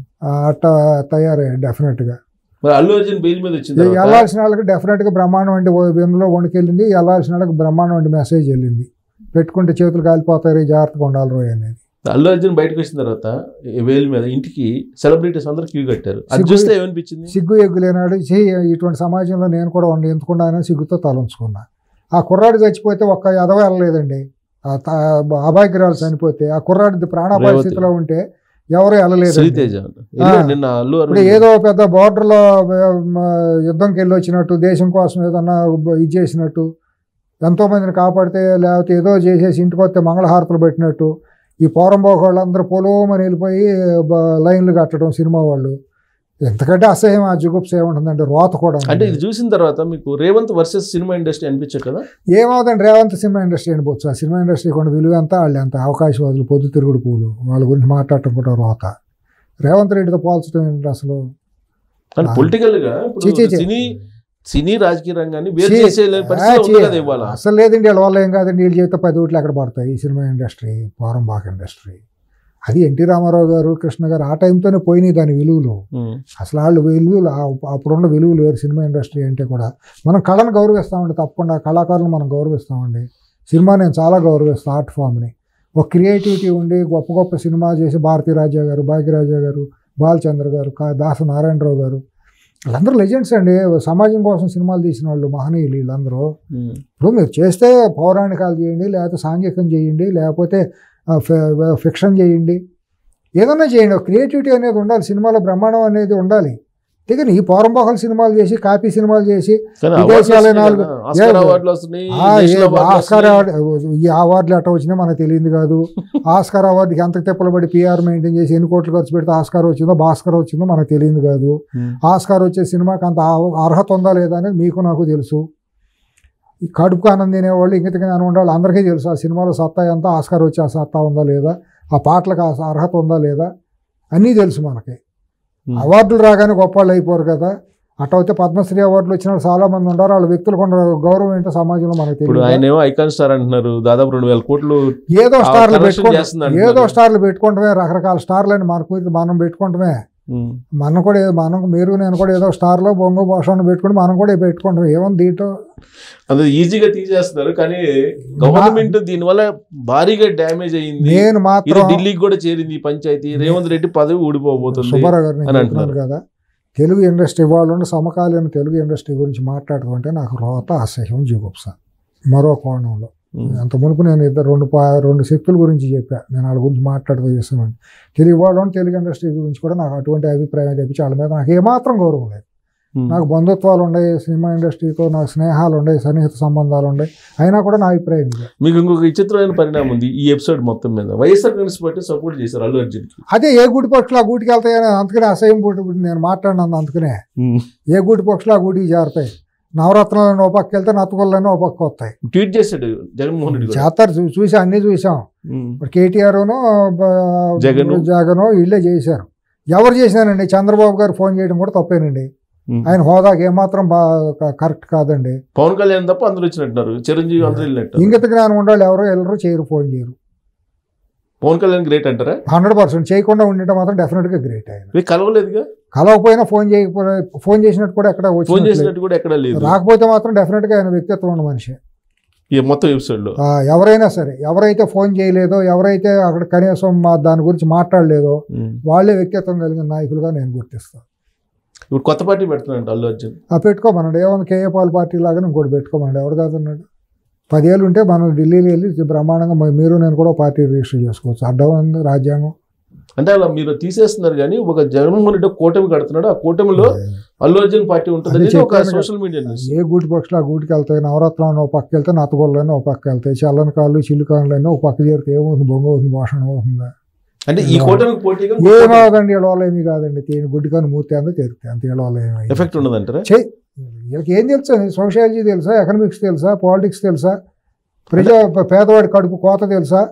అట్ట తయారయ్యాడు డెఫినెట్ గా. అల్లు అర్జున్ బెయిల్ మీద వచ్చింది. వెళ్ళాల్సిన వాళ్ళకి డెఫినెట్ గా బ్రహ్మాండం వంటి వెన్నులో వణికెళ్ళింది, వెళ్ళాల్సిన వాళ్ళకి బ్రహ్మాండం వంటి మెసేజ్ వెళ్ళింది. పెట్టుకుంటే చేతులు కాలిపోతారు, జాగ్రత్తగా ఉండాలి రోయ్ అనేది. అల్లు అర్జున్ బయటకు వచ్చిన తర్వాత వేలు మీద ఇంటికి సెలబ్రిటీస్ అందరూ క్యూ కట్టారు. అది చూస్తే ఏమనిపించింది? సిగ్గు ఎగ్గులేనాడు ఇటువంటి సమాజంలో నేను కూడా ఎందుకుండా సిగ్గుతో తలంచుకున్నా. ఆ కుర్రాడు చచ్చిపోతే ఒక్క ఎదవ వెళ్ళలేదండి. అభాగ్యరాలు చనిపోతే ఆ కుర్రాడి ప్రాణాపాయ స్థితిలో ఉంటే ఎవరు వెళ్ళలేదు. ఇప్పుడు ఏదో పెద్ద బోర్డర్లో యుద్ధంకి వెళ్ళి వచ్చినట్టు దేశం కోసం ఏదన్నా ఇది చేసినట్టు ఎంతోమందిని కాపాడితే లేకపోతే ఏదో చేసేసి ఇంటికి వస్తే మంగళహారతులు పెట్టినట్టు ఈ పోరంబోక వాళ్ళందరూ పొలోమని వెళ్ళిపోయి లైన్లు కట్టడం సినిమా వాళ్ళు. ఎంతకంటే అసహ్యం ఆ జుగుప్స ఏముంటుందంటే రోత కూడా. అంటే ఇది చూసిన తర్వాత మీకు రేవంత్ వర్సెస్ సినిమా ఇండస్ట్రీ అనిపించదు కదా? ఏమవుతుందండి, రేవంత్ సినిమా ఇండస్ట్రీ అనిపోవచ్చు. ఆ సినిమా ఇండస్ట్రీ కొండ విలువ అంతా వాళ్ళు ఎంత అవకాశవాదులు పొద్దు తిరుగుడు పూలు వాళ్ళ గురించి మాట్లాడటం కూడా రోత. రేవంత్ రెడ్డితో పోల్చడం ఏంటి అసలు? పొలిటికల్ గా సినీ రాజకీయ రంగాన్ని అసలు లేదండి. వీళ్ళ వల్ల ఏం కాదండి, వీళ్ళు చేస్తే 10 ఓట్లు ఎక్కడ పడతాయి. ఈ సినిమా ఇండస్ట్రీ పోరంబాక ఇండస్ట్రీ అది ఎన్టీ రామారావు గారు కృష్ణ గారు ఆ టైంతోనే పోయినాయి దాని విలువలు. అసలు వాళ్ళు విలువలు అప్పుడున్న విలువలు వేరు. సినిమా ఇండస్ట్రీ అంటే కూడా మనం కళను గౌరవిస్తామండి, తప్పకుండా కళాకారులు మనం గౌరవిస్తామండి. సినిమా నేను చాలా గౌరవిస్తాను, ఆర్ట్ ఫామ్ని. ఒక క్రియేటివిటీ ఉండి గొప్ప గొప్ప సినిమా చేసి భారతీ రాజా గారు, భాగ్యరాజా గారు, బాలచంద్ర గారు, దాస నారాయణరావు గారు వీళ్ళందరూ లెజెండ్స్ అండి. సమాజం కోసం సినిమాలు తీసిన వాళ్ళు మహనీయులు వీళ్ళందరూ. ఇప్పుడు మీరు చేస్తే పౌరాణికాలు చేయండి, లేకపోతే సాంఘికం చేయండి, లేకపోతే ఫిక్షన్ చేయండి, ఏదన్నా చేయండి. క్రియేటివిటీ అనేది ఉండాలి సినిమాలో, బ్రహ్మాండం అనేది ఉండాలి. కానీ ఈ పోరంపోకల సినిమాలు చేసి కాపీ సినిమాలు చేసి విదేశాలే 4 ఆస్కార్ ఈ అవార్డులు ఎట్లా వచ్చినా మనకు తెలియదు కాదు. ఆస్కార్ అవార్డుకి ఎంత తిప్పలు పడి పిఆర్ మెయింటైన్ చేసి ఎన్ని కోట్లు ఖర్చు పెడితే ఆస్కార్ వచ్చిందో భాస్కర్ వచ్చిందో మనకు తెలియదు కాదు. ఆస్కార్ వచ్చే సినిమాకి అంత అర్హత ఉందా లేదా అనేది మీకు నాకు తెలుసు. ఈ కడుపుకు ఆనందం తినేవాళ్ళు ఇంకతిగా ఉండాలి అందరికీ తెలుసు. ఆ సినిమాలో సత్తా ఎంత, ఆస్కార్ వచ్చే సత్తా ఉందా లేదా, ఆ పాటలకు అర్హత ఉందా లేదా అన్నీ తెలుసు మనకి. అవార్డులు రాగానే గొప్ప వాళ్ళు అయిపోరు కదా. అటైతే పద్మశ్రీ అవార్డులు వచ్చిన చాలా మంది ఉన్నారు. వాళ్ళ వ్యక్తులు కొంత గౌరవం ఏంటో సమాజంలో మనకు తెలియదు. ఆయన ఐకాన్ స్టార్ అంటున్నారు, దాదాపు 2000 కోట్లు ఏదో స్టార్లు పెట్టుకుంటమే, రకరకాల స్టార్లు అని మనం పెట్టుకుంటమే. మనం కూడా మీరు నేను కూడా ఏదో స్టార్లో బొంగ భాషను పెట్టుకుని మనం కూడా పెట్టుకుంటాం. ఏముంది దీంట్లో? అది ఈజీగా తీసేస్తున్నారు, కానీ గవర్నమెంట్ దీనివల్ల భారీగా డ్యామేజ్ అయ్యింది. నేను మాత్రం ఢిల్లీకి కూడా చేరింది ఈ పంచాయతీ. రేవంత్ రెడ్డి పదవి ఊడిపోబోతుంది. సుబ్బారావు గారు నేను చెప్తున్నాను కదా, తెలుగు ఇండస్ట్రీ వాళ్ళు సమకాలీన తెలుగు ఇండస్ట్రీ గురించి మాట్లాడుకుంటే నాకు రోత, అసహ్యం, జుగుప్స. మరో కోణంలో అంత మునుపు నేను రెండు శక్తుల గురించి చెప్పా, నేను వాళ్ళ గురించి మాట్లాడుతూ చేస్తున్నాను. తెలుగు వాళ్ళు తెలుగు ఇండస్ట్రీ గురించి కూడా నాకు అటువంటి అభిప్రాయం తెప్పించి వాళ్ళ మీద నాకు ఏమాత్రం గౌరవం లేదు. నాకు బంధుత్వాలు ఉన్నాయి, సినిమా ఇండస్ట్రీతో నాకు స్నేహాలు ఉన్నాయి, సన్నిహిత సంబంధాలు ఉన్నాయి, అయినా కూడా నా అభిప్రాయం ఇది. మీకు ఇంకొక విచిత్రమైన పరిణామం ఉంది ఈ ఎపిసోడ్ మొత్తం మీద. వైఎస్ఆర్ కాంగ్రెస్ పార్టీ సపోర్ట్ చేశారు అల్లు అర్జున్కి. అదే ఏ గూటి పక్షులు ఆ గూటికి వెళ్తాయని అందుకనే అసహ్యం నేను మాట్లాడినాను. అందుకనే ఏ గూటి పక్షులు ఆ గూటికి చేరతాయి. నవరత్నాలను ఒక పక్క వెళ్తే నత్తగొల్లని ఒక పక్క వస్తాయి. ట్వీట్ చేశాడు జగన్మోహన్ రెడ్డి. చేస్తారు, చూసి అన్నీ చూసాం. ఇప్పుడు కేటీఆర్ను జగన్ వీళ్ళే చేశారు. ఎవరు చేశానండి? చంద్రబాబు గారు ఫోన్ చేయడం కూడా తప్పేనండి. ఆయన హోదాకి ఏమాత్రం కరెక్ట్ కాదండి. పవన్ కళ్యాణ్ తప్ప అందరూ వచ్చినట్టున్నారు, చిరంజీవి అందరూ వెళ్ళినట్టు. ఇంగిత జ్ఞానం ఉండాలి, ఎవరో వెళ్ళరు, చేయరు, ఫోన్ చేయరు. పవన్ కళ్యాణ్ గ్రేట్ అంటారా? 100% చేయకుండా ఉండటం మాత్రం డెఫినెట్గా గ్రేట్. ఆయన కలవలేదుగా, కలవకపోయినా ఫోన్ చేసినట్టు కూడా ఎక్కడ ఫోన్ చేసినట్టు కూడా ఎక్కడ లేదు. రాకపోతే మాత్రం డెఫినెట్గా ఆయన వ్యక్తిత్వం ఉన్న మనిషి. ఈ మొత్తం ఎపిసోడ్లో ఎవరైనా సరే, ఎవరైతే ఫోన్ చేయలేదో, ఎవరైతే అక్కడ కనీసం దాని గురించి మాట్లాడలేదో వాళ్ళే వ్యక్తిత్వం కలిగిన నాయకులుగా నేను గుర్తిస్తాను. ఇప్పుడు కొత్త పార్టీ పెడుతున్నాడు అల్లు అర్జున్. పెట్టుకోమన్నాడు. ఏమన్నా కేఏ పాల్ పార్టీ లాగానే ఇంకోటి పెట్టుకోమన్నాడు. ఎవరు కాదన్నాడు? 10 ఏళ్ళు ఉంటే మనం ఢిల్లీలో వెళ్ళి బ్రహ్మాండంగా మీరు నేను కూడా పార్టీ రిజిస్టర్ చేసుకోవచ్చు. అడ్డం ఉంది రాజ్యాంగం. అంటే అలా మీరు తీసేస్తున్నారు, కానీ ఒక జగన్మోహన్ రెడ్డి కూటమి కడుతున్నాడు. ఆ కూటమిలో అల్లు అర్జున్ పార్టీ ఉంటుంది. ఒక సోషల్ మీడియా ఏ గూటి పక్షులు ఆ గూటికి వెళ్తాయి. నవరత్నాలు ఒక పక్క వెళ్తే నత్తగొల్లని ఒక పక్క వెళ్తాయి. చల్లని కాళ్ళు చిల్లు కాళ్ళు ఒక పక్క చేరితే ఏమవుతుంది? బొంగ అవుతుంది, భాషణ అవుతుందా? అంటే ఈ కూటమికి పోటీగా ఏమవుదండి? ఏడవాళ్ళు ఏమీ కాదండి. గుడ్డికాని మూర్తి అంతా తెరితే అంత ఏడవాళ్ళు ఏమి ఎఫెక్ట్ ఉండదంటారా? వీళ్ళకి ఏం తెలుసా? సోషాలజీ తెలుసా? ఎకనామిక్స్ తెలుసా? పాలిటిక్స్ తెలుసా? పేదవాడి కడుపు కోత తెలుసా?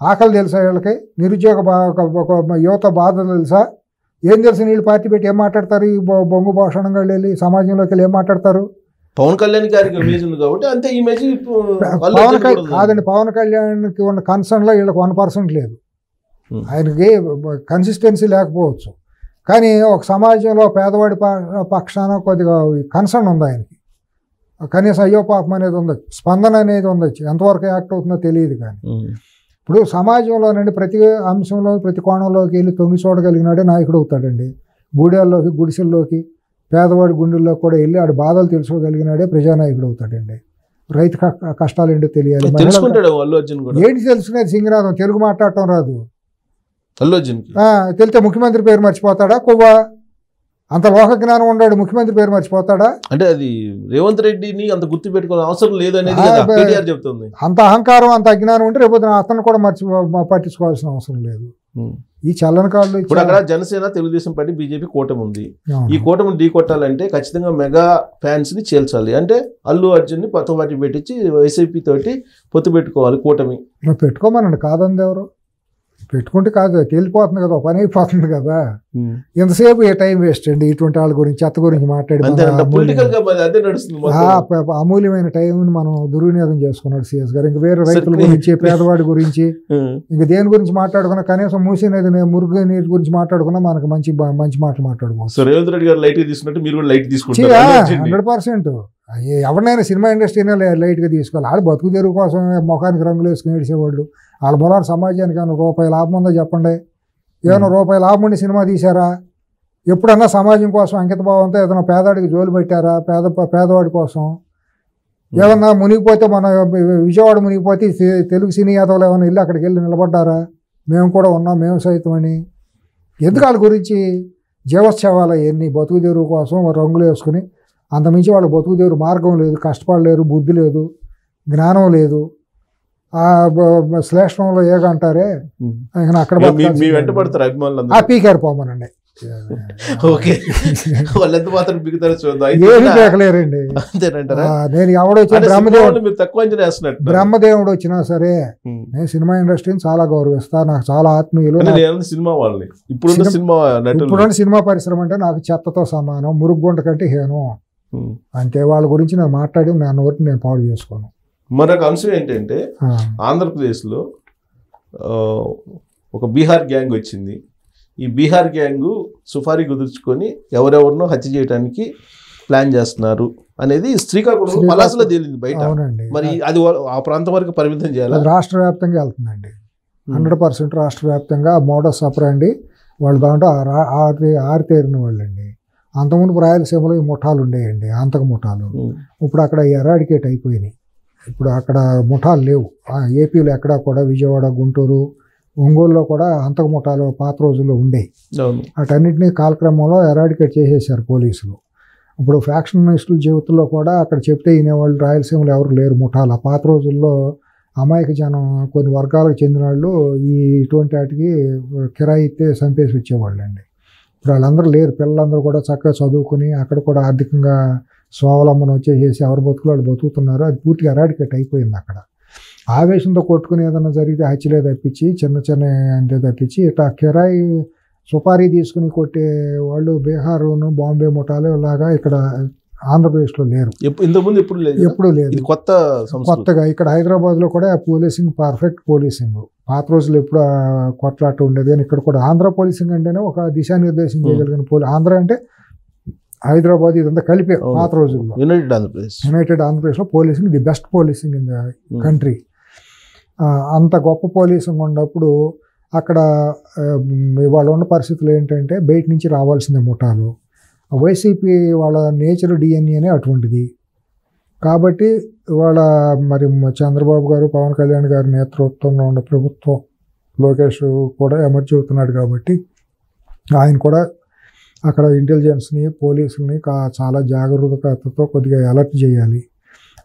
ఆకలి తెలుసా? వీళ్ళకి నిరుద్యోగ యువత బాధ తెలుసా? ఏం తెలుసు? వీళ్ళు పార్టీ పెట్టి ఏం మాట్లాడతారు? ఈ బొంగు భాషణంగా వెళ్ళి సమాజంలోకి వెళ్ళి ఏం మాట్లాడతారు? పవన్ కళ్యాణ్ గారికి ఇమేజ్ ఉంది కాబట్టి అంతే ఇమేజ్. కాదండి, పవన్ కళ్యాణ్కి ఉన్న కన్సర్న్లో వీళ్ళకి 1% లేదు. ఆయనకి కన్సిస్టెన్సీ లేకపోవచ్చు, కానీ ఒక సమాజంలో పేదవాడి పక్షాన కొద్దిగా కన్సర్న్ ఉంది ఆయనకి. కనీసం అయ్యో పాపం అనేది ఉండొచ్చు, స్పందన అనేది ఉండొచ్చు. ఎంతవరకు యాక్ట్ అవుతుందో తెలియదు. కానీ ఇప్పుడు సమాజంలోనండి ప్రతి అంశంలో ప్రతి కోణంలోకి వెళ్ళి తొంగి చూడగలిగినాడే నాయకుడు అవుతాడండి. గూడెల్లోకి గుడిసెల్లోకి పేదవాడి గుండెల్లోకి కూడా వెళ్ళి ఆడి బాధలు తెలుసుకోగలిగినాడే ప్రజానాయకుడు అవుతాడండి. రైతు కష్టాలు ఏంటో తెలియాలి. ఏంటి తెలుసుకునేది? సింగనాథం తెలుగు మాట్లాడటం రాదు అల్లు అర్జున్కి. తెలితే ముఖ్యమంత్రి పేరు మర్చిపోతాడా? కొవ్వా అంత లోక జ్ఞానం ఉన్నాడు, ముఖ్యమంత్రి పేరు మర్చిపోతాడా? అంటే అది రేవంత్ రెడ్డిని అంత గుర్తు పెట్టుకోవాల్సిన అవసరం లేదు అనేది చెప్తుంది. అంత అహంకారం అంత అజ్ఞానం ఉంటే రేపు అతను కూడా పట్టించుకోవాల్సిన అవసరం లేదు. ఈ చల్లని కాళ్ళు ఇప్పుడు అక్కడ జనసేన, తెలుగుదేశం పార్టీ, బీజేపీ కూటమి ఉంది. ఈ కూటమిని ఢీ కొట్టాలంటే ఖచ్చితంగా మెగా ఫ్యాన్స్ ని చేల్చాలి. అంటే అల్లు అర్జున్ ని కొత్త పార్టీ పెట్టించి వైసీపీ తోటి పొత్తు పెట్టుకోవాలి కూటమి. పెట్టుకోమనండి, కాదండి ఎవరు. పెట్టుకుంటే కాదు, వెళ్ళిపోతుంది కదా, పని అయిపోతుంది కదా. ఎంతసేపు ఏ టైం వేస్ట్ అండి ఇటువంటి వాళ్ళ గురించి, చెత్త గురించి మాట్లాడి అమూల్యమైన టైంని మనం దుర్వినియోగం చేసుకున్నాడు సిఎస్ గారు. ఇంక వేరే రైతుల గురించి, పేదవాడి గురించి, ఇంక దేని గురించి మాట్లాడుకున్నా, కనీసం మూసీ నది మురుగు నీటి గురించి మాట్లాడుకున్నా మనకు మంచి మాటలు మాట్లాడుకోవచ్చు. రేవంత్ రెడ్డి గారు లైట్ తీసుకున్నట్టు మీరు కూడా లైట్ తీసుకుంటారు. 100%. ఎవరినైనా సినిమా ఇండస్ట్రీనే లైట్గా తీసుకోవాలి. వాళ్ళు బతుకు తెరుగు కోసం ముఖానికి రంగులు వేసుకుని ఏడిసేవాళ్ళు. వాళ్ళ మూలాన సమాజానికి ఏమైనా రూపాయి లాభం ఉందో చెప్పండి. ఏమైనా రూపాయి లాభం ఉండి సినిమా తీశారా? ఎప్పుడన్నా సమాజం కోసం అంకిత భావంతో ఏదైనా పేదవాడికి జోలు పెట్టారా? పేదవాడి కోసం ఏమన్నా మునిగిపోతే, మన విజయవాడ మునిగిపోతే తెలుగు సినీ యాదవులు ఏమైనా వెళ్ళి అక్కడికి వెళ్ళి నిలబడ్డారా? మేము కూడా ఉన్నాం, మేము సైతం అని. ఎందుకు వాళ్ళ గురించి జీవోత్సవాలు అవన్నీ బతుకు తెరువు కోసం రంగులు వేసుకుని, అంతమించి వాళ్ళ బతుకు తెరువు మార్గం లేదు, కష్టపడలేరు, బుద్ధి లేదు, జ్ఞానం లేదు. శ్లేషంలో ఏగంటారే అక్కడ పీకారు పోమనండి. ఏమి పీకలేరండి. నేను ఎవడొచ్చిన బ్రహ్మదేవుడు వచ్చినా సరే నేను సినిమా ఇండస్ట్రీని చాలా గౌరవిస్తా. నాకు చాలా ఆత్మీయులు. ఇప్పుడున్న సినిమా పరిశ్రమ అంటే నాకు చెత్తతో సమానం, మురుగుంట కంటే హేను. అంతే. వాళ్ళ గురించి నేను మాట్లాడి నా నోటిని నేను పాడు చేసుకోను. మరొక అంశం ఏంటంటే, ఆంధ్రప్రదేశ్లో ఒక బీహార్ గ్యాంగ్ వచ్చింది. ఈ బీహార్ గ్యాంగు సుఫారీ కుదుర్చుకొని ఎవరెవరినో హత్య చేయడానికి ప్లాన్ చేస్తున్నారు అనేది శ్రీకాకుళం పలాసలో తేలింది బయట. మరి అది ఆ ప్రాంతం వరకు పరిమితం చేయాలి. రాష్ట్ర వ్యాప్తంగా వెళ్తుందండి. 100% రాష్ట్ర వ్యాప్తంగా మోడస్ ఆపరండి. వాళ్ళు దాంట్లో ఆరితేరిన వాళ్ళండి. అంతకుముందు రాయలసీమలో ఈ ముఠాలు ఉండేయండి, అంతక ముఠాలు. ఇప్పుడు అక్కడ ఎరాడికేట్ అయిపోయినాయి. ఇప్పుడు అక్కడ ముఠాలు లేవు. ఏపీలో ఎక్కడా కూడా విజయవాడ, గుంటూరు, ఒంగోలులో కూడా హంతక ముఠాలు పాత రోజుల్లో ఉండేవి. వాటన్నిటినీ కాలక్రమంలో ఎరాడికేట్ చేసేసారు పోలీసులు. ఇప్పుడు ఫ్యాక్షనిస్టుల జీవితంలో కూడా అక్కడ చెప్తే వినేవాళ్ళు రాయలసీమలో ఎవరు లేరు ముఠాలు. ఆ పాత రోజుల్లో అమాయక జనం కొన్ని వర్గాలకు చెందిన వాళ్ళు ఇటువంటి వాటికి కిరాయి ఇస్తే చంపేసి వచ్చేవాళ్ళు అండి. ఇప్పుడు వాళ్ళందరూ లేరు. పిల్లలందరూ కూడా చక్కగా చదువుకుని అక్కడ కూడా ఆర్థికంగా స్వావలంబన వచ్చేసేసి ఎవరు బతుకులు వాళ్ళు బతుకుతున్నారు. అది పూర్తిగా ఎరాడికేట్ అయిపోయింది అక్కడ. ఆవేశంతో కొట్టుకుని ఏదైనా జరిగితే హత్యలే తప్పించి చిన్న చిన్న అంతే తప్పించి ఇట్లా కిరాయి సుపారీ తీసుకుని కొట్టే వాళ్ళు బీహారును, బాంబే ముఠాలు లాగా ఇక్కడ ఆంధ్రప్రదేశ్లో లేరు. ఇంతకుముందు ఎప్పుడు లేదు. కొత్తగా ఇక్కడ హైదరాబాద్లో కూడా పోలీసింగ్ పర్ఫెక్ట్ పోలీసింగ్. పాత రోజులు ఎప్పుడు కొట్లాట ఉండేది. కానీ ఇక్కడ కూడా ఆంధ్ర పోలీసింగ్ అంటేనే ఒక దిశానిర్దేశం చేయగలిగిన ఆంధ్ర అంటే హైదరాబాద్ ఇదంతా కలిపే పాత రోజుల్లో. యునైటెడ్ ఆంధ్రప్రదేశ్లో policing the best policing in the country. అంత గొప్ప పోలీసింగ్ ఉన్నప్పుడు అక్కడ ఇవాళ ఉన్న పరిస్థితులు ఏంటంటే బయట నుంచి రావాల్సిందే ముఠాలు. వైసీపీ వాళ్ళ నేచర్ డిఎన్ఏనే అటువంటిది. కాబట్టి ఇవాళ మరి చంద్రబాబు గారు, పవన్ కళ్యాణ్ గారి నేతృత్వంలో ఉన్న ప్రభుత్వం, లోకేష్ కూడా ఎమర్జ్ అవుతున్నాడు కాబట్టి ఆయన కూడా అక్కడ ఇంటెలిజెన్స్ని, పోలీసుల్ని చాలా జాగ్రత్తతో కొద్దిగా అలర్ట్ చేయాలి.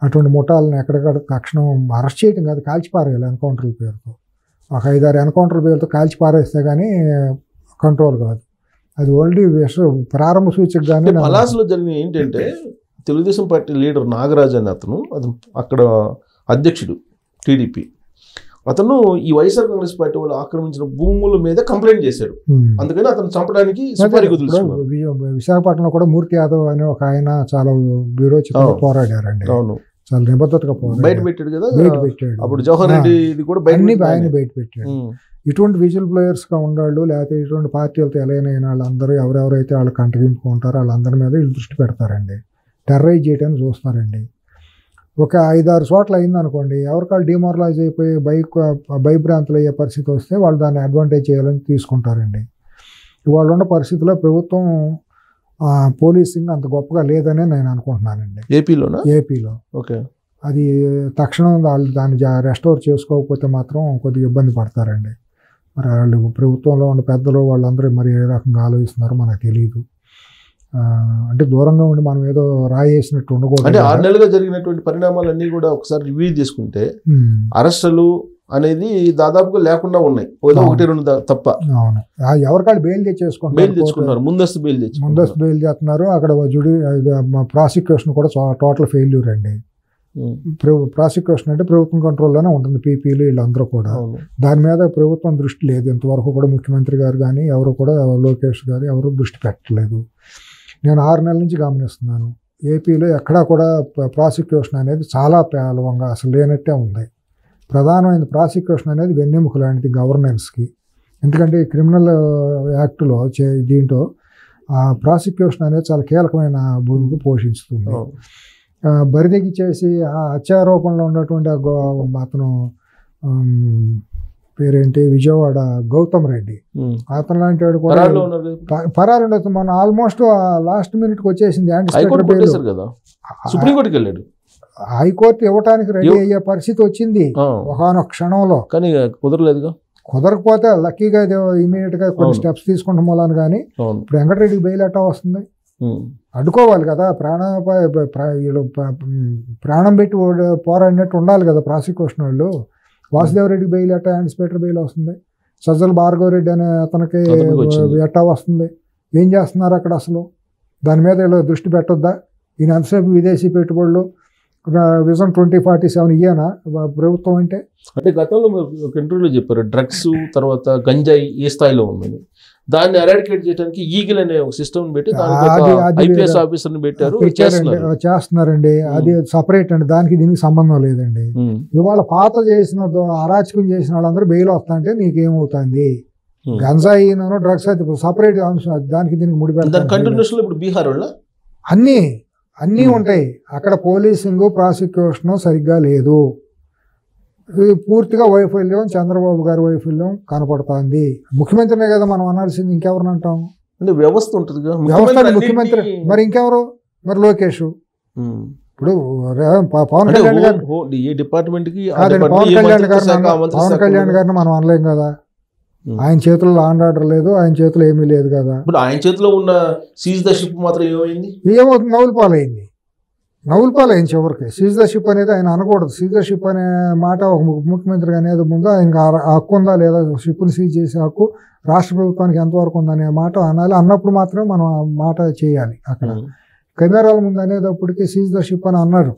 అటువంటి ముఠాలను ఎక్కడికక్కడ తక్షణం అరెస్ట్ చేయడం కాదు, కాల్చిపారేయాలి ఎన్కౌంటర్ల పేరుతో. ఒక 5-6 ఎన్కౌంటర్ల పేరుతో కాల్చిపారేస్తే కానీ కంట్రోల్ కాదు. అది ఓన్లీ ప్రారంభ సూచికగానే. పలాసలో జరిగిన ఏంటంటే తెలుగుదేశం పార్టీ లీడర్ నాగరాజు అని అతను అక్కడ అధ్యక్షుడు టీడీపీ, అతను ఈ వైఎస్ఆర్ కాంగ్రెస్ పార్టీ వాళ్ళు ఆక్రమించిన భూముల మీద కంప్లైంట్ చేశాడు. అందుకని అతను చంపడానికి విశాఖపట్నంలో కూడా మూర్తి యాదవ్ అనే ఒక ఆయన చాలా వీరోచితంగా పోరాడారండి. అవును, చాలా నిబద్ధతగా బయట పెట్టాడు కదా, బయట పెట్టాడు. అప్పుడు జవహర్ రెడ్డి ఇది కూడా ఆయన బయట పెట్టాడు. ఇటువంటి విజిల్ ప్లేయర్స్గా ఉండాళ్ళు, లేకపోతే ఇటువంటి పార్టీలతో ఎలైన వాళ్ళందరూ ఎవరెవరైతే వాళ్ళు కంటగింపుకుంటారో వాళ్ళందరి మీద వీళ్ళు దృష్టి పెడతారండి. టెర్రరైజ్ చేయడానికి చూస్తారండి. ఒక 5-6 చోట్ల అయిందనుకోండి, ఎవరికాళ్ళు డిమారలైజ్ అయిపోయి భయభ్రాంతులు అయ్యే పరిస్థితి వస్తే వాళ్ళు దాన్ని అడ్వాంటేజ్ చేయాలని తీసుకుంటారండి. ఇవాళ ఉన్న పరిస్థితుల్లో ప్రభుత్వం పోలీసింగ్ అంత గొప్పగా లేదనే నేను అనుకుంటున్నానండి. ఏపీలో ఓకే, అది తక్షణం వాళ్ళు దాన్ని రెస్టోర్ చేసుకోకపోతే మాత్రం కొద్దిగా ఇబ్బంది పడతారండి. మరి వాళ్ళు ప్రభుత్వంలో ఉన్న పెద్దలు వాళ్ళందరూ మరి ఏ రకంగా ఆలోచిస్తున్నారో మనకు తెలియదు. అంటే దూరంగా ఉండి మనం ఏదో రాయేసినట్టు ఉండకూడదు. అంటే 6 నెలలుగా జరిగినటువంటి పరిణామాలన్నీ కూడా ఒకసారి రివ్యూ చేసుకుంటే అరెస్టులు అనేది దాదాపుగా లేకుండా ఉన్నాయి, 1-2 తప్ప. అవును, ఎవరికాళ్ళు బెయిల్ తెచ్చుకుంటున్నారు, ముందస్తు బెయిల్ చేస్తున్నారు. అక్కడ ప్రాసిక్యూషన్ కూడా టోటల్ ఫెయిల్యూర్ అండి. ప్రాసిక్యూషన్ అంటే ప్రభుత్వం కంట్రోల్లోనే ఉంటుంది, పీపీలు వీళ్ళందరూ కూడా. దాని మీద ప్రభుత్వం దృష్టి లేదు ఇంతవరకు కూడా. ముఖ్యమంత్రి గారు కానీ ఎవరు కూడా, లోకేష్ గారు ఎవరు దృష్టి పెట్టలేదు. నేను 6 నెలల నుంచి గమనిస్తున్నాను. ఏపీలో ఎక్కడా కూడా ప్రాసిక్యూషన్ అనేది చాలా పేలవంగా అసలు లేనట్టే ఉంది. ప్రధానమైన ప్రాసిక్యూషన్ అనేది వెన్నెముక లాంటిది గవర్నెన్స్కి. ఎందుకంటే ఈ క్రిమినల్ యాక్ట్లో దీంట్లో ప్రాసిక్యూషన్ అనేది చాలా కీలకమైన భూమికి పోషిస్తుంది. బరిదెగిచ్చేసి హత్యారోపణలో ఉన్నటువంటి అతను పేరేంటి, విజయవాడ గౌతమ్ రెడ్డి, అతను లాంటి వాడు కూడా పరారు ఉండదు. మన ఆల్మోస్ట్ లాస్ట్ మినిట్కి వచ్చేసింది. హైకోర్టు ఇవ్వటానికి రెడీ అయ్యే పరిస్థితి వచ్చింది ఒకనొక క్షణంలో, కానీ కుదరలేదుగా. కుదరకపోతే లక్కీగా ఇమీడియట్ గా కొన్ని స్టెప్స్ తీసుకుంటాం మూలాన్ని. కానీ ఇప్పుడు వెంకటరెడ్డికి బెయిల్ ఎట్టా వస్తుంది? అడ్డుకోవాలి కదా, ప్రాణం పెట్టి పోరాడినట్టు ఉండాలి కదా ప్రాసిక్యూషన్ వాళ్ళు. వాసుదేవరెడ్డికి బెయిల్ ఎట్టా, ఇన్స్పెక్టర్ బెయిల్ వస్తుంది? సజ్జల భార్గవరెడ్డి అనే అతనికి ఎట్టా వస్తుంది? ఏం చేస్తున్నారు అక్కడ అసలు? దాని మీద వీళ్ళు దృష్టి పెట్టొద్దా? ఈయన ఎంతసేపు విదేశీ పెట్టుబడులు, విజన్ 2047 ఇయ్యానా ప్రభుత్వం అంటే? అంటే గతంలో ఒక ఇంటర్వ్యూలో చెప్పారు, డ్రగ్స్ తర్వాత గంజాయి ఏ స్థాయిలో ఉందని, దాన్ని ఎరాడికేట్ చేయడానికి ఈగిల్ అనే ఒక సిస్టమ్ పెట్టి ఐపీఎస్ ఆఫీసర్ని పెట్టారు, చేస్తున్నారండి. అది సపరేట్ అండి, దానికి దీనికి సంబంధం లేదండి. ఇవాళ పాత చేసిన అరాచకం చేసిన వాళ్ళందరూ బెయిల్ వస్తా అంటే నీకేమవుతుంది? గంజాయి డ్రగ్స్ అయితే సపరేట్ అంశం, దానికి దీనికి ముడిపెడతారు. ఇప్పుడు బీహార్ వాళ్ళ అన్నీ ఉంటాయి అక్కడ. పోలీసింగ్ ప్రాసిక్యూషన్ సరిగ్గా లేదు. పూర్తిగా వైఫల్యం, చంద్రబాబు గారి వైఫల్యం కనపడుతుంది. ముఖ్యమంత్రినే కదా మనం అనాల్సింది, ఇంకెవరిని అంటాం? అంటే వ్యవస్థ ఉంటుంది, వ్యవస్థ ముఖ్యమంత్రి. మరి ఇంకెవరు? మరి లోకేష్. ఇప్పుడు పవన్ కళ్యాణ్ గారు ఏ డిపార్ట్మెంట్ కి కాదండి, పవన్ కళ్యాణ్ గారిని మనం అనలేం కదా. ఆయన చేతుల్లో లాండ్ ఆర్డర్ లేదు, ఆయన చేతిలో ఏమీ లేదు కదా. ఇప్పుడు ఆయన చేతిలో ఉన్న సీజ్ ద షిప్ మాత్రం ఏమైంది? ఏమవుతుంది, నవ్వులపాలైంది. చివరికి సీజ్ ద షిప్ అనేది ఆయన అనకూడదు. సీజ్ ద షిప్ అనే మాట ఒక ముఖ్యమంత్రి అనేది ముందు ఆయనకు హక్కు ఉందా లేదా, షిప్ని సీజ్ చేసే హక్కు రాష్ట్ర ప్రభుత్వానికి ఎంతవరకు ఉందనే మాట అనాలి. అన్నప్పుడు మాత్రమే మనం ఆ మాట చేయాలి. అక్కడ కెమెరాల ముందు అనేటప్పటికీ సీజ్ ద షిప్ అని అన్నారు,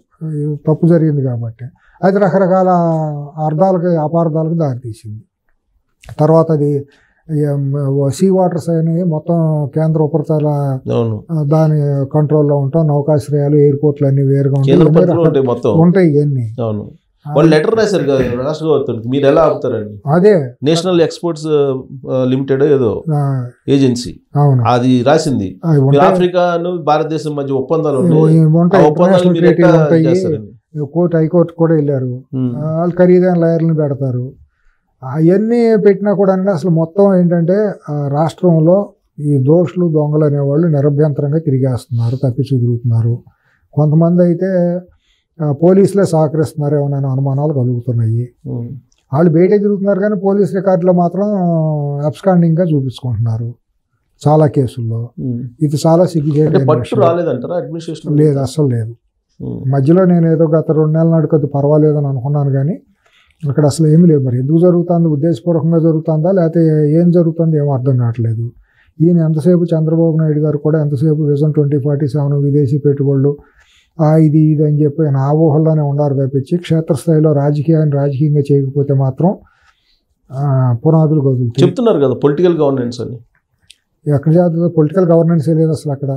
తప్పు జరిగింది కాబట్టి. అది రకరకాల అపార్థాలకు దారితీసింది. తర్వాత అది సీ వాటర్స్ అనేవి మొత్తం కేంద్ర ఉపరితల దాని కంట్రోల్లో ఉంటాం. నౌకాశ్రయాలు, ఎయిర్పోర్ట్లు అన్ని వేరుగా ఉంటాయి. ఇవన్నీ లెటర్ రాశారు కదా రాష్ట్ర ప్రభుత్వానికి, మీరు ఎలా ఆపుతారండి? అదే నేషనల్ ఎక్స్పోర్ట్స్ లిమిటెడ్ ఏదో ఏజెన్సీ అది రాసింది. ఆఫ్రికా భారతదేశం మధ్య ఒప్పందాలు కోర్టు, హైకోర్టు కూడా వెళ్ళారు. వాళ్ళు ఖరీదైన లాయర్లను పెడతారు. అవన్నీ పెట్టినా కూడా అసలు మొత్తం ఏంటంటే రాష్ట్రంలో ఈ దోషులు, దొంగలు అనేవాళ్ళు నిరభ్యంతరంగా తిరిగేస్తున్నారు, తప్పించి తిరుగుతున్నారు. కొంతమంది అయితే పోలీసులే సహకరిస్తున్నారు ఏమన్నా అనుమానాలు కలుగుతున్నాయి. వాళ్ళు బయట తిరుగుతున్నారు కానీ పోలీస్ రికార్డులో మాత్రం అబ్స్కాండింగ్గా చూపించుకుంటున్నారు చాలా కేసుల్లో. ఇది చాలా లేదు, అస్సలు లేదు. మధ్యలో నేను ఏదో గత 2 నెలల నాడు కొద్ది పర్వాలేదు అని అనుకున్నాను కానీ అక్కడ అసలు ఏమీ లేదు. మరి ఎందుకు జరుగుతుంది, ఉద్దేశపూర్వకంగా జరుగుతుందా లేకపోతే ఏం జరుగుతుందో ఏమో అర్థం కావట్లేదు. ఈయన ఎంతసేపు చంద్రబాబు నాయుడు గారు కూడా ఎంతసేపు విజన్ 2047 విదేశీ పెట్టుబడులు ఇది అని చెప్పి నా ఊహల్లోనే ఉండారు తప్పించి క్షేత్రస్థాయిలో రాజకీయంగా చేయకపోతే మాత్రం పునాదులు కదులుతాయి. చెప్తున్నారు కదా పొలిటికల్ గవర్నెన్స్ అని. ఎక్కడ చేస్తుంది? పొలిటికల్ గవర్నెన్స్ లేదు అసలు. అక్కడ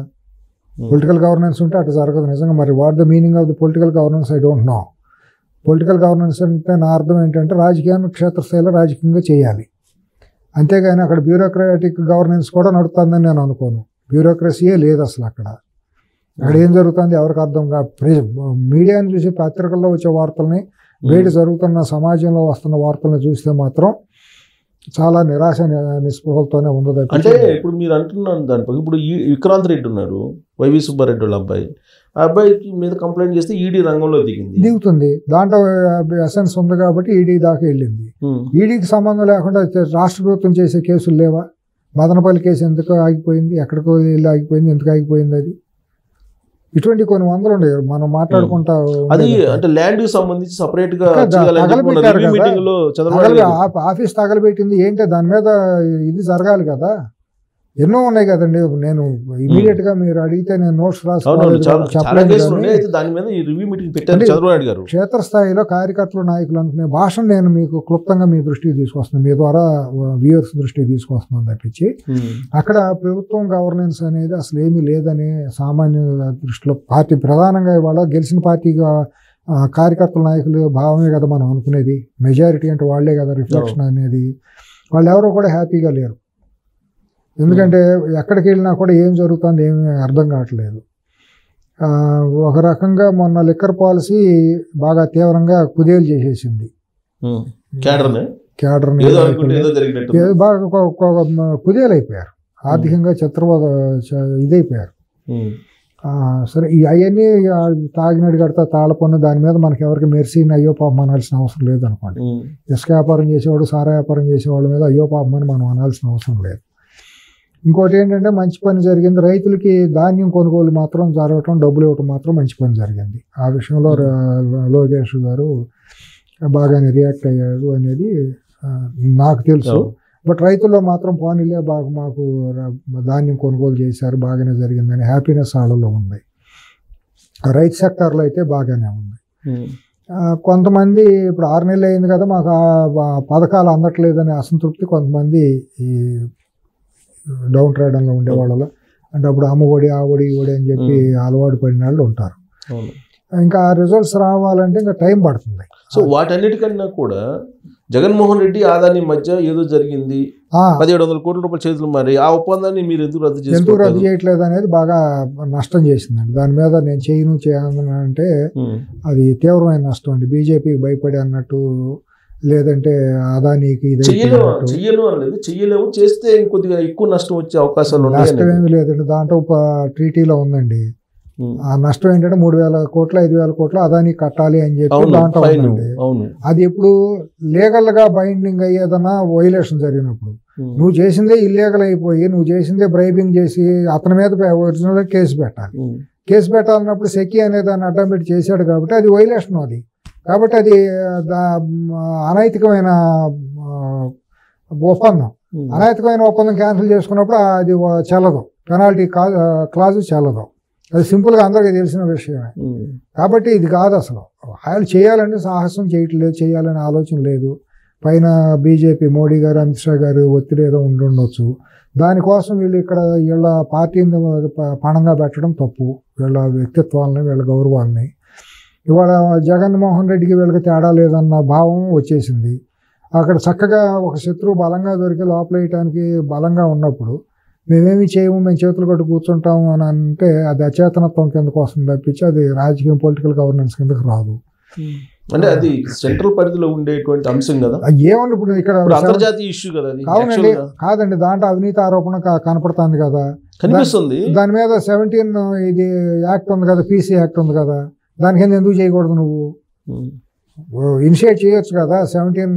పొలిటికల్ గవర్నెన్స్ ఉంటే అటు జరగదు నిజంగా. మరి what the meaning of the political governance I don't know. Political governance అంటే నా అర్థం ఏంటంటే రాజకీయాన్ని క్షేత్రస్థాయిలో రాజకీయంగా చేయాలి, అంతేగాని అక్కడ బ్యూరోక్రాటిక్ గవర్నెన్స్ కూడా నడుస్తుందని నేను అనుకోను. బ్యూరోక్రసీయే లేదు అసలు అక్కడ. అక్కడ ఏం జరుగుతుంది ఎవరికి అర్థం కాదు. మీడియాని చూసి, పత్రికల్లో వచ్చే వార్తల్ని, బయట జరుగుతున్న సమాజంలో వస్తున్న వార్తలను చూస్తే మాత్రం చాలా నిరాశ నిస్పృహలతోనే ఉంది. అంటే ఇప్పుడు మీరు అంటున్నాను దానిపై ఇప్పుడు విక్రాంత్ రెడ్డి ఉన్నాడు, వైవి సుబ్బారెడ్డి వాళ్ళ అబ్బాయి. ఆ అబ్బాయికి మీద కంప్లైంట్ చేస్తే ఈడీ రంగంలో దిగుతుంది. దాంట్లో ఎసెన్స్ ఉంది కాబట్టి ఈడీ దాకా వెళ్ళింది. ఈడీకి సంబంధం లేకుండా రాష్ట్ర ప్రభుత్వం చేసే కేసులు లేవా? మదనపల్లి కేసు ఎందుకు ఆగిపోయింది, ఎక్కడికో వెళ్ళి ఆగిపోయింది, ఎందుకు ఆగిపోయింది? అది ఇటువంటి కొన్ని వందలు ఉండే మనం మాట్లాడుకుంటా. అది అంటే ల్యాండ్ సంబంధించి సపరేట్ గా ఆఫీస్ తగలబెట్టింది ఏంటో దాని మీద ఇది జరగాలి కదా. ఎన్నో ఉన్నాయి కదండి. నేను ఇమీడియట్ గా మీరు అడిగితే నేను నోట్స్ రాసుకోవాలి. క్షేత్రస్థాయిలో కార్యకర్తలు, నాయకులు అనుకునే భాషను నేను మీకు క్లుప్తంగా మీ దృష్టికి తీసుకొస్తున్నాను, మీ ద్వారా వ్యూవర్స్ దృష్టికి తీసుకొస్తున్నాను తప్పించి అక్కడ ప్రభుత్వం గవర్నెన్స్ అనేది అసలు ఏమీ లేదని సామాన్య దృష్టిలో పార్టీ ప్రధానంగా ఇవాళ గెలిచిన పార్టీగా కార్యకర్తల నాయకులు భావమే కదా మనం అనుకునేది. మెజారిటీ అంటే వాళ్లే కదా రిఫ్లెక్షన్ అనేది. వాళ్ళు ఎవరో కూడా హ్యాపీగా లేరు. ఎందుకంటే ఎక్కడికి వెళ్ళినా కూడా ఏం జరుగుతుంది ఏమీ అర్థం కావట్లేదు. ఒక రకంగా మొన్న లిక్కర్ పాలసీ బాగా తీవ్రంగా కుదేలు చేసేసింది. క్యాడర్ని బాగా కుదేలైపోయారు, ఆర్థికంగా ఇదైపోయారు. సరే అవన్నీ తాగినట్టు కడతా తాళపన్ను దాని మీద మనకి ఎవరికి మెర్సీని అయ్యో పాపం అనాల్సిన అవసరం లేదు అనుకోండి. ఇసుక వ్యాపారం చేసేవాడు, సారా వ్యాపారం చేసేవాళ్ళ మీద అయ్యో పాపం అని మనం అనాల్సిన అవసరం లేదు. ఇంకోటి ఏంటంటే మంచి పని జరిగింది, రైతులకి ధాన్యం కొనుగోలు మాత్రం జరగటం, డబ్బులు ఇవ్వటం మాత్రం మంచి పని జరిగింది. ఆ విషయంలో లోకేష్ గారు బాగానే రియాక్ట్ అయ్యాడు అనేది నాకు తెలుసు. బట్ రైతుల్లో మాత్రం పోనీలే బాగా మాకు ధాన్యం కొనుగోలు చేశారు, బాగానే జరిగిందని హ్యాపీనెస్ వాళ్ళలో ఉంది. రైతు సెక్టార్లో అయితే బాగానే ఉంది. కొంతమంది ఇప్పుడు 6 నెలలు అయింది కదా మాకు పథకాలు అందట్లేదనే అసంతృప్తి కొంతమంది ఈ డౌన్ ట్రేడంలో ఉండేవాళ్ళలో, అంటే అప్పుడు అమ్మఒడి ఆ ఒడి ఈ ఒడి అని చెప్పి అలవాటు పడిన వాళ్ళు ఉంటారు. ఇంకా ఆ రిజల్ట్స్ రావాలంటే ఇంకా టైం పడుతుంది. సో వాటన్నిటికన్నా కూడా జగన్మోహన్ రెడ్డి ఆదాని మధ్య ఏదో జరిగింది, 1700 కోట్ల రూపాయల చేతులు, మరి ఆ ఒప్పందాన్ని మీరు ఎందుకు రద్దు చేయట్లేదు అనేది బాగా నష్టం చేసిందండి. దాని మీద నేను చేయను అంటే అది తీవ్రమైన నష్టం అండి. బీజేపీకి భయపడి అన్నట్టు, లేదంటే అదానికి చెయ్యలేము, చేస్తే కొద్దిగా ఎక్కువ నష్టం వచ్చే అవకాశాలు నష్టం ఏమి లేదండి. దాంట్లో ట్రీటీలో ఉందండి, ఆ నష్టం ఏంటంటే 3,000 కోట్లు 5,000 కోట్లు అదాని కట్టాలి అని చెప్పి దాంట్లో ఉందండి. అది ఇప్పుడు లీగల్ గా బైండింగ్ అయ్యేదన్నా వైలేషన్ జరిగినప్పుడు నువ్వు చేసిందే ఇల్లీగల్ అయిపోయి నువ్వు చేసిందే బ్రైబింగ్ చేసి అతని మీద ఒరిజినల్ కేసు పెట్టాలి. కేసు పెట్టాలన్నప్పుడు సెకీ అనే దాన్ని అడ్డం పెట్టి చేశాడు కాబట్టి అది వైలేషన్. అది కాబట్టి అది అనైతికమైన ఒప్పందం. అనైతికమైన ఒప్పందం క్యాన్సిల్ చేసుకున్నప్పుడు అది చెల్లదు, పెనాల్టీ క్లాజు చెల్లదు. అది సింపుల్గా అందరికీ తెలిసిన విషయమే. కాబట్టి ఇది కాదు అసలు. ఆయన చేయాలంటే సాహసం చేయట్లేదు, చేయాలనే ఆలోచన లేదు. పైన బీజేపీ మోడీ గారు అమిత్ షా గారు ఒత్తిడి ఏదో ఉండొచ్చు. దానికోసం వీళ్ళు ఇక్కడ వీళ్ళ పార్టీని పణంగా పెట్టడం తప్పు. వీళ్ళ వ్యక్తిత్వాలని వీళ్ళ గౌరవాలని ఇవాళ జగన్మోహన్ రెడ్డికి వీళ్ళకి తేడా లేదన్న భావం వచ్చేసింది. అక్కడ చక్కగా ఒక శత్రువు బలంగా దొరికి లోపలేయటానికి బలంగా ఉన్నప్పుడు మేమేమి చేయము, మేము చేతులు కట్టు కూర్చుంటాము అని అంటే అది అచేతనత్వం కిందకు వస్తుంది తప్పించి అది రాజకీయం పొలిటికల్ గవర్నెన్స్ కిందకు రాదు. అంటే అది సెంట్రల్ పరిధిలో ఉండేటువంటి అంశం కదా. ఏమన్నా ఇప్పుడు ఇక్కడ అంతర్జాతీయ ఇష్యూ కదా. అవునండి, కాదండి, దాంట్లో అవినీతి ఆరోపణ కనపడుతుంది కదా, కనిపిస్తుంది. దాని మీద 17 ఇది యాక్ట్ ఉంది కదా, పీసీ యాక్ట్ ఉంది కదా, దాని కింద ఎందుకు చేయకూడదు? నువ్వు ఇనిషియేట్ చేయొచ్చు కదా. 17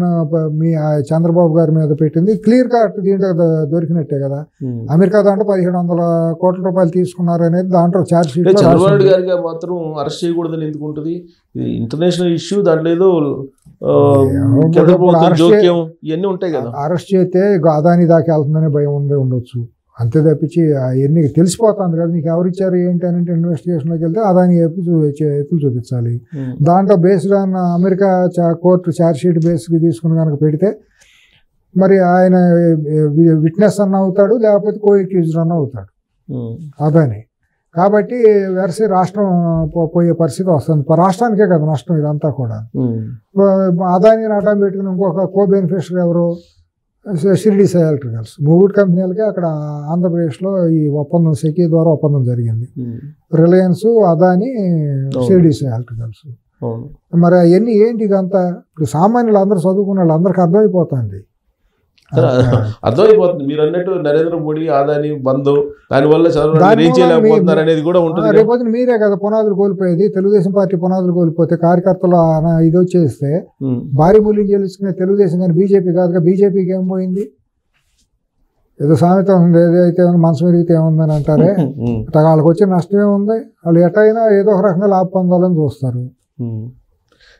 మీ చంద్రబాబు గారి మీద పెట్టింది క్లియర్ కట్ దీంట్లో దొరికినట్టే కదా. అమెరికా దాంట్లో 1,700 కోట్ల రూపాయలు తీసుకున్నారు అనేది దాంట్లో ఛార్జ్ షీట్. చంద్రబాబు గారికి మాత్రం అరెస్ట్ చేయకూడదని ఎందుకు ఉంటుంది? ఇది ఇంటర్నేషనల్ ఇష్యూ, దాంట్లో ఏదో జోక్యం ఇవన్నీ ఉంటాయి కదా. అరెస్ట్ చేస్తే అదాని దాకా వెళ్తుందనే భయం ఉండొచ్చు, అంతే తప్పించి అవన్నీ తెలిసిపోతుంది కదా. నీకు ఎవరిచ్చారు ఏంటి అని ఇన్వెస్టిగేషన్లోకి వెళ్తే అదాని ఎత్తులు చూపించాలి. దాంట్లో based on America court charge sheet బేస్కి తీసుకుని కనుక పెడితే మరి ఆయన విట్నెస్ అన్న అవుతాడు, లేకపోతే కో అక్యూజ్డ్ అన్న అవుతాడు అదాని. కాబట్టి వెరసి రాష్ట్రం పోయే పరిస్థితి వస్తుంది. రాష్ట్రానికే కదా నష్టం ఇదంతా కూడా. అదాని అడ్డం పెట్టుకుని ఇంకొక కో బెనిఫిషరీ ఎవరు? షిరిడి సాయి ఎలక్ట్రికల్స్. 3 కంపెనీలకి అక్కడ ఆంధ్రప్రదేశ్లో ఈ ఒప్పందం సెకీ ద్వారా ఒప్పందం జరిగింది. Reliance, Adani, Shirdi Sai electricals. మరి అవన్నీ ఏంటి ఇదంతా? ఇప్పుడు సామాన్యులు అందరూ చదువుకున్న వాళ్ళు అందరికీ అర్థమైపోతుంది. అర్థమైపోతుంది. మీరు అన్నట్టు నరేంద్ర మోడీ అదాని బంధు, దానివల్ల చదవలేకపోతున్నారు అనేది కూడా ఉంటుంది. రేపొద్దు మీరే కదా పునాదులు కోల్పోయేది. తెలుగుదేశం పార్టీ పునాదులు కోల్పోతే కార్యకర్తలు ఇది వచ్చేస్తే భారీ మూల్యం చెల్లించుకునే తెలుగుదేశం కానీ బీజేపీ కాదుగా. బీజేపీకి ఏం పోయింది? ఏదో సామెత ఉంది, ఏదైతే మనసు మెరిగితే ఏముందని అంటారే, వాళ్ళకి వచ్చే నష్టమే ఉంది. వాళ్ళు ఎటైనా ఏదో ఒక రకంగా లాభ పొందాలని చూస్తారు.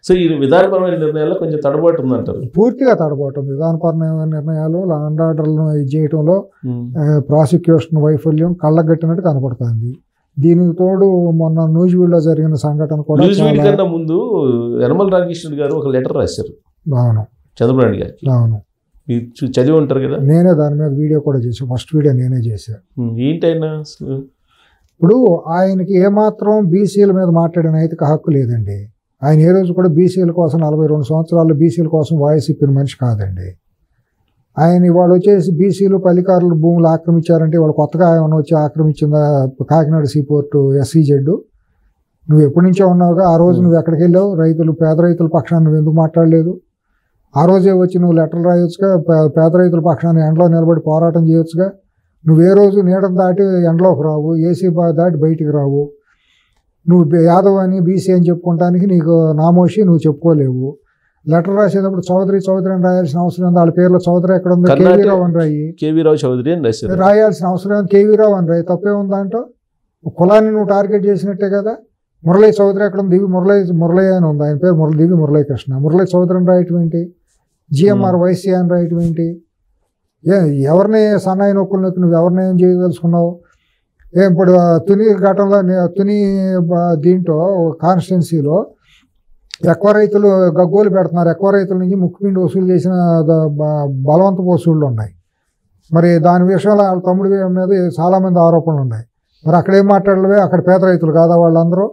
సో ఈ విధానపరమైన నిర్ణయాల్లో కొంచెం తడబాటు ఉందంటారు. పూర్తిగా తడబాటు ఉంది. విధానపరమైన నిర్ణయాలు లా అండ్ ఆర్డర్లను ఇది చేయడంలో ప్రాసిక్యూషన్ వైఫల్యం కళ్ళగట్టినట్టు కనపడుతుంది. దీనికి తోడు మొన్న న్యూజివీడ్లో జరిగిన సంఘటన కూడా. న్యూజివీడ్ కన్నా ముందు యనమల రామకృష్ణుడు గారు ఒక లెటర్ రాశారు. అవును, చంద్రబాబు నాయుడు గారికి. అవును, మీరు చదివి ఉంటారు కదా. నేనే దాని మీద వీడియో కూడా చేశాను. ఫస్ట్ వీడియో నేనే చేశాను. ఏంటైనా ఇప్పుడు ఆయనకి ఏమాత్రం బీసీల మీద మాట్లాడిన నైతిక హక్కు లేదండి. ఆయన ఏ రోజు కూడా బీసీల కోసం 42 సంవత్సరాల్లో బీసీల కోసం వాయిస్ ఇప్పిన మనిషి కాదండి ఆయన. ఇవాళ వచ్చేసి బీసీలు పల్లికారులు భూములు ఆక్రమించారంటే వాళ్ళు కొత్తగా ఏమైనా వచ్చి ఆక్రమించిందా? కాకినాడ సీపోర్టు SEZ నువ్వు ఎప్పటి నుంచో ఉన్నావుగా. ఆ రోజు నువ్వు ఎక్కడికి వెళ్ళావు? పేద రైతుల పక్షాన్ని నువ్వు ఎందుకు మాట్లాడలేదు? ఆ రోజే వచ్చి నువ్వు లెటర్లు రాయొచ్చుగా. పేద రైతుల పక్షాన్ని ఎండలో నిలబడి పోరాటం చేయొచ్చుగా. నువ్వు ఏ రోజు నీడను దాటి ఎండలోకి రావు, ఏసీ దాటి బయటికి రావు. నువ్వు యాదవ్ అని బీసీ అని చెప్పుకోవడానికి నీకు నామోషి, నువ్వు చెప్పుకోలేవు. లెటర్ రాసేటప్పుడు చౌదరి అని రాయాల్సిన అవసరం ఉంది. వాళ్ళ పేర్లో చౌదరి ఎక్కడ ఉంది? కేవీ రావు అని రాయి. చౌదరి అని రాయాల్సిన అవసరం ఉంది. కేవీ రావు అని రాయి. తప్పే ఉందంటో కులాన్ని నువ్వు టార్గెట్ చేసినట్టే కదా. మురళీ చౌదరి ఎక్కడ ఉంది? మురళీ అని ఉంది. ఆయన పేరు దివి మురళీకృష్ణ. మురళీ చౌదరి అని రాయటం ఏంటి? GMR వైసీ అని రాయటం ఏంటి? ఎవరిని సన్నాయి నొక్కులు నొక్కి నువ్వు ఎవరిని ఏం చేయదలుచుకున్నావు? ఇప్పుడు తుని ఘటనలో తుని దీంట్లో కాన్స్టిట్యున్సీలో ఎక్కువ రైతులు గగ్గోలు పెడుతున్నారు. ఎక్కువ రైతుల నుంచి ముక్కుపిండి వసూలు చేసిన బలవంత వసూళ్ళు ఉన్నాయి. మరి దాని విషయంలో వాళ్ళ తమ్ముడి మీద చాలామంది ఆరోపణలు ఉన్నాయి. మరి అక్కడేం మాట్లాడలేవే? అక్కడ పేద రైతులు కాదా వాళ్ళందరూ?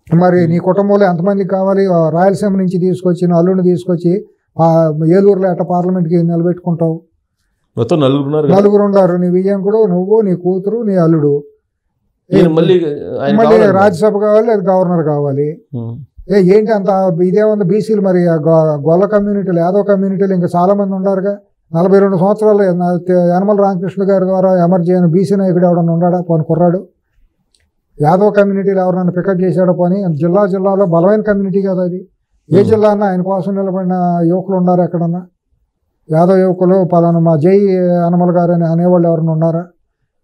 మరి నీ కుటుంబంలో ఎంతమందికి కావాలి? రాయలసీమ నుంచి తీసుకొచ్చి అల్లుడిని తీసుకొచ్చి ఏలూరులో ఎట్ట పార్లమెంట్కి నిలబెట్టుకుంటావు? నలుగురు ఉన్నారు. నీ విజయంకుడు, నువ్వు, నీ కూతురు, నీ అల్లుడు. మళ్ళీ రాజ్యసభ కావాలి, అది గవర్నర్ కావాలి. ఏంటి అంత ఇదేముంది? బీసీలు మరి గొల్ల కమ్యూనిటీలు, యాదవ్ కమ్యూనిటీలు ఇంకా చాలా మంది ఉన్నారుగా. 42 సంవత్సరాలు యనమల రామకృష్ణ గారి ద్వారా ఎమర్జీ అయిన బీసీ నాయకుడు ఎవడన్నా ఉన్నాడా? పోని కుర్రాడు యాదవ్ కమ్యూనిటీలో ఎవరైనా పికప్ చేశాడో పని జిల్లాలో బలమైన కమ్యూనిటీ కదా అది. ఏ జిల్లా అన్నా ఆయన కోసం నిలబడిన యువకులు ఉన్నారు ఎక్కడన్నా? యాదవ్ యువకులు పలానా మా జై హనుమల్ గారు అని అనేవాళ్ళు ఎవరైనా ఉన్నారా?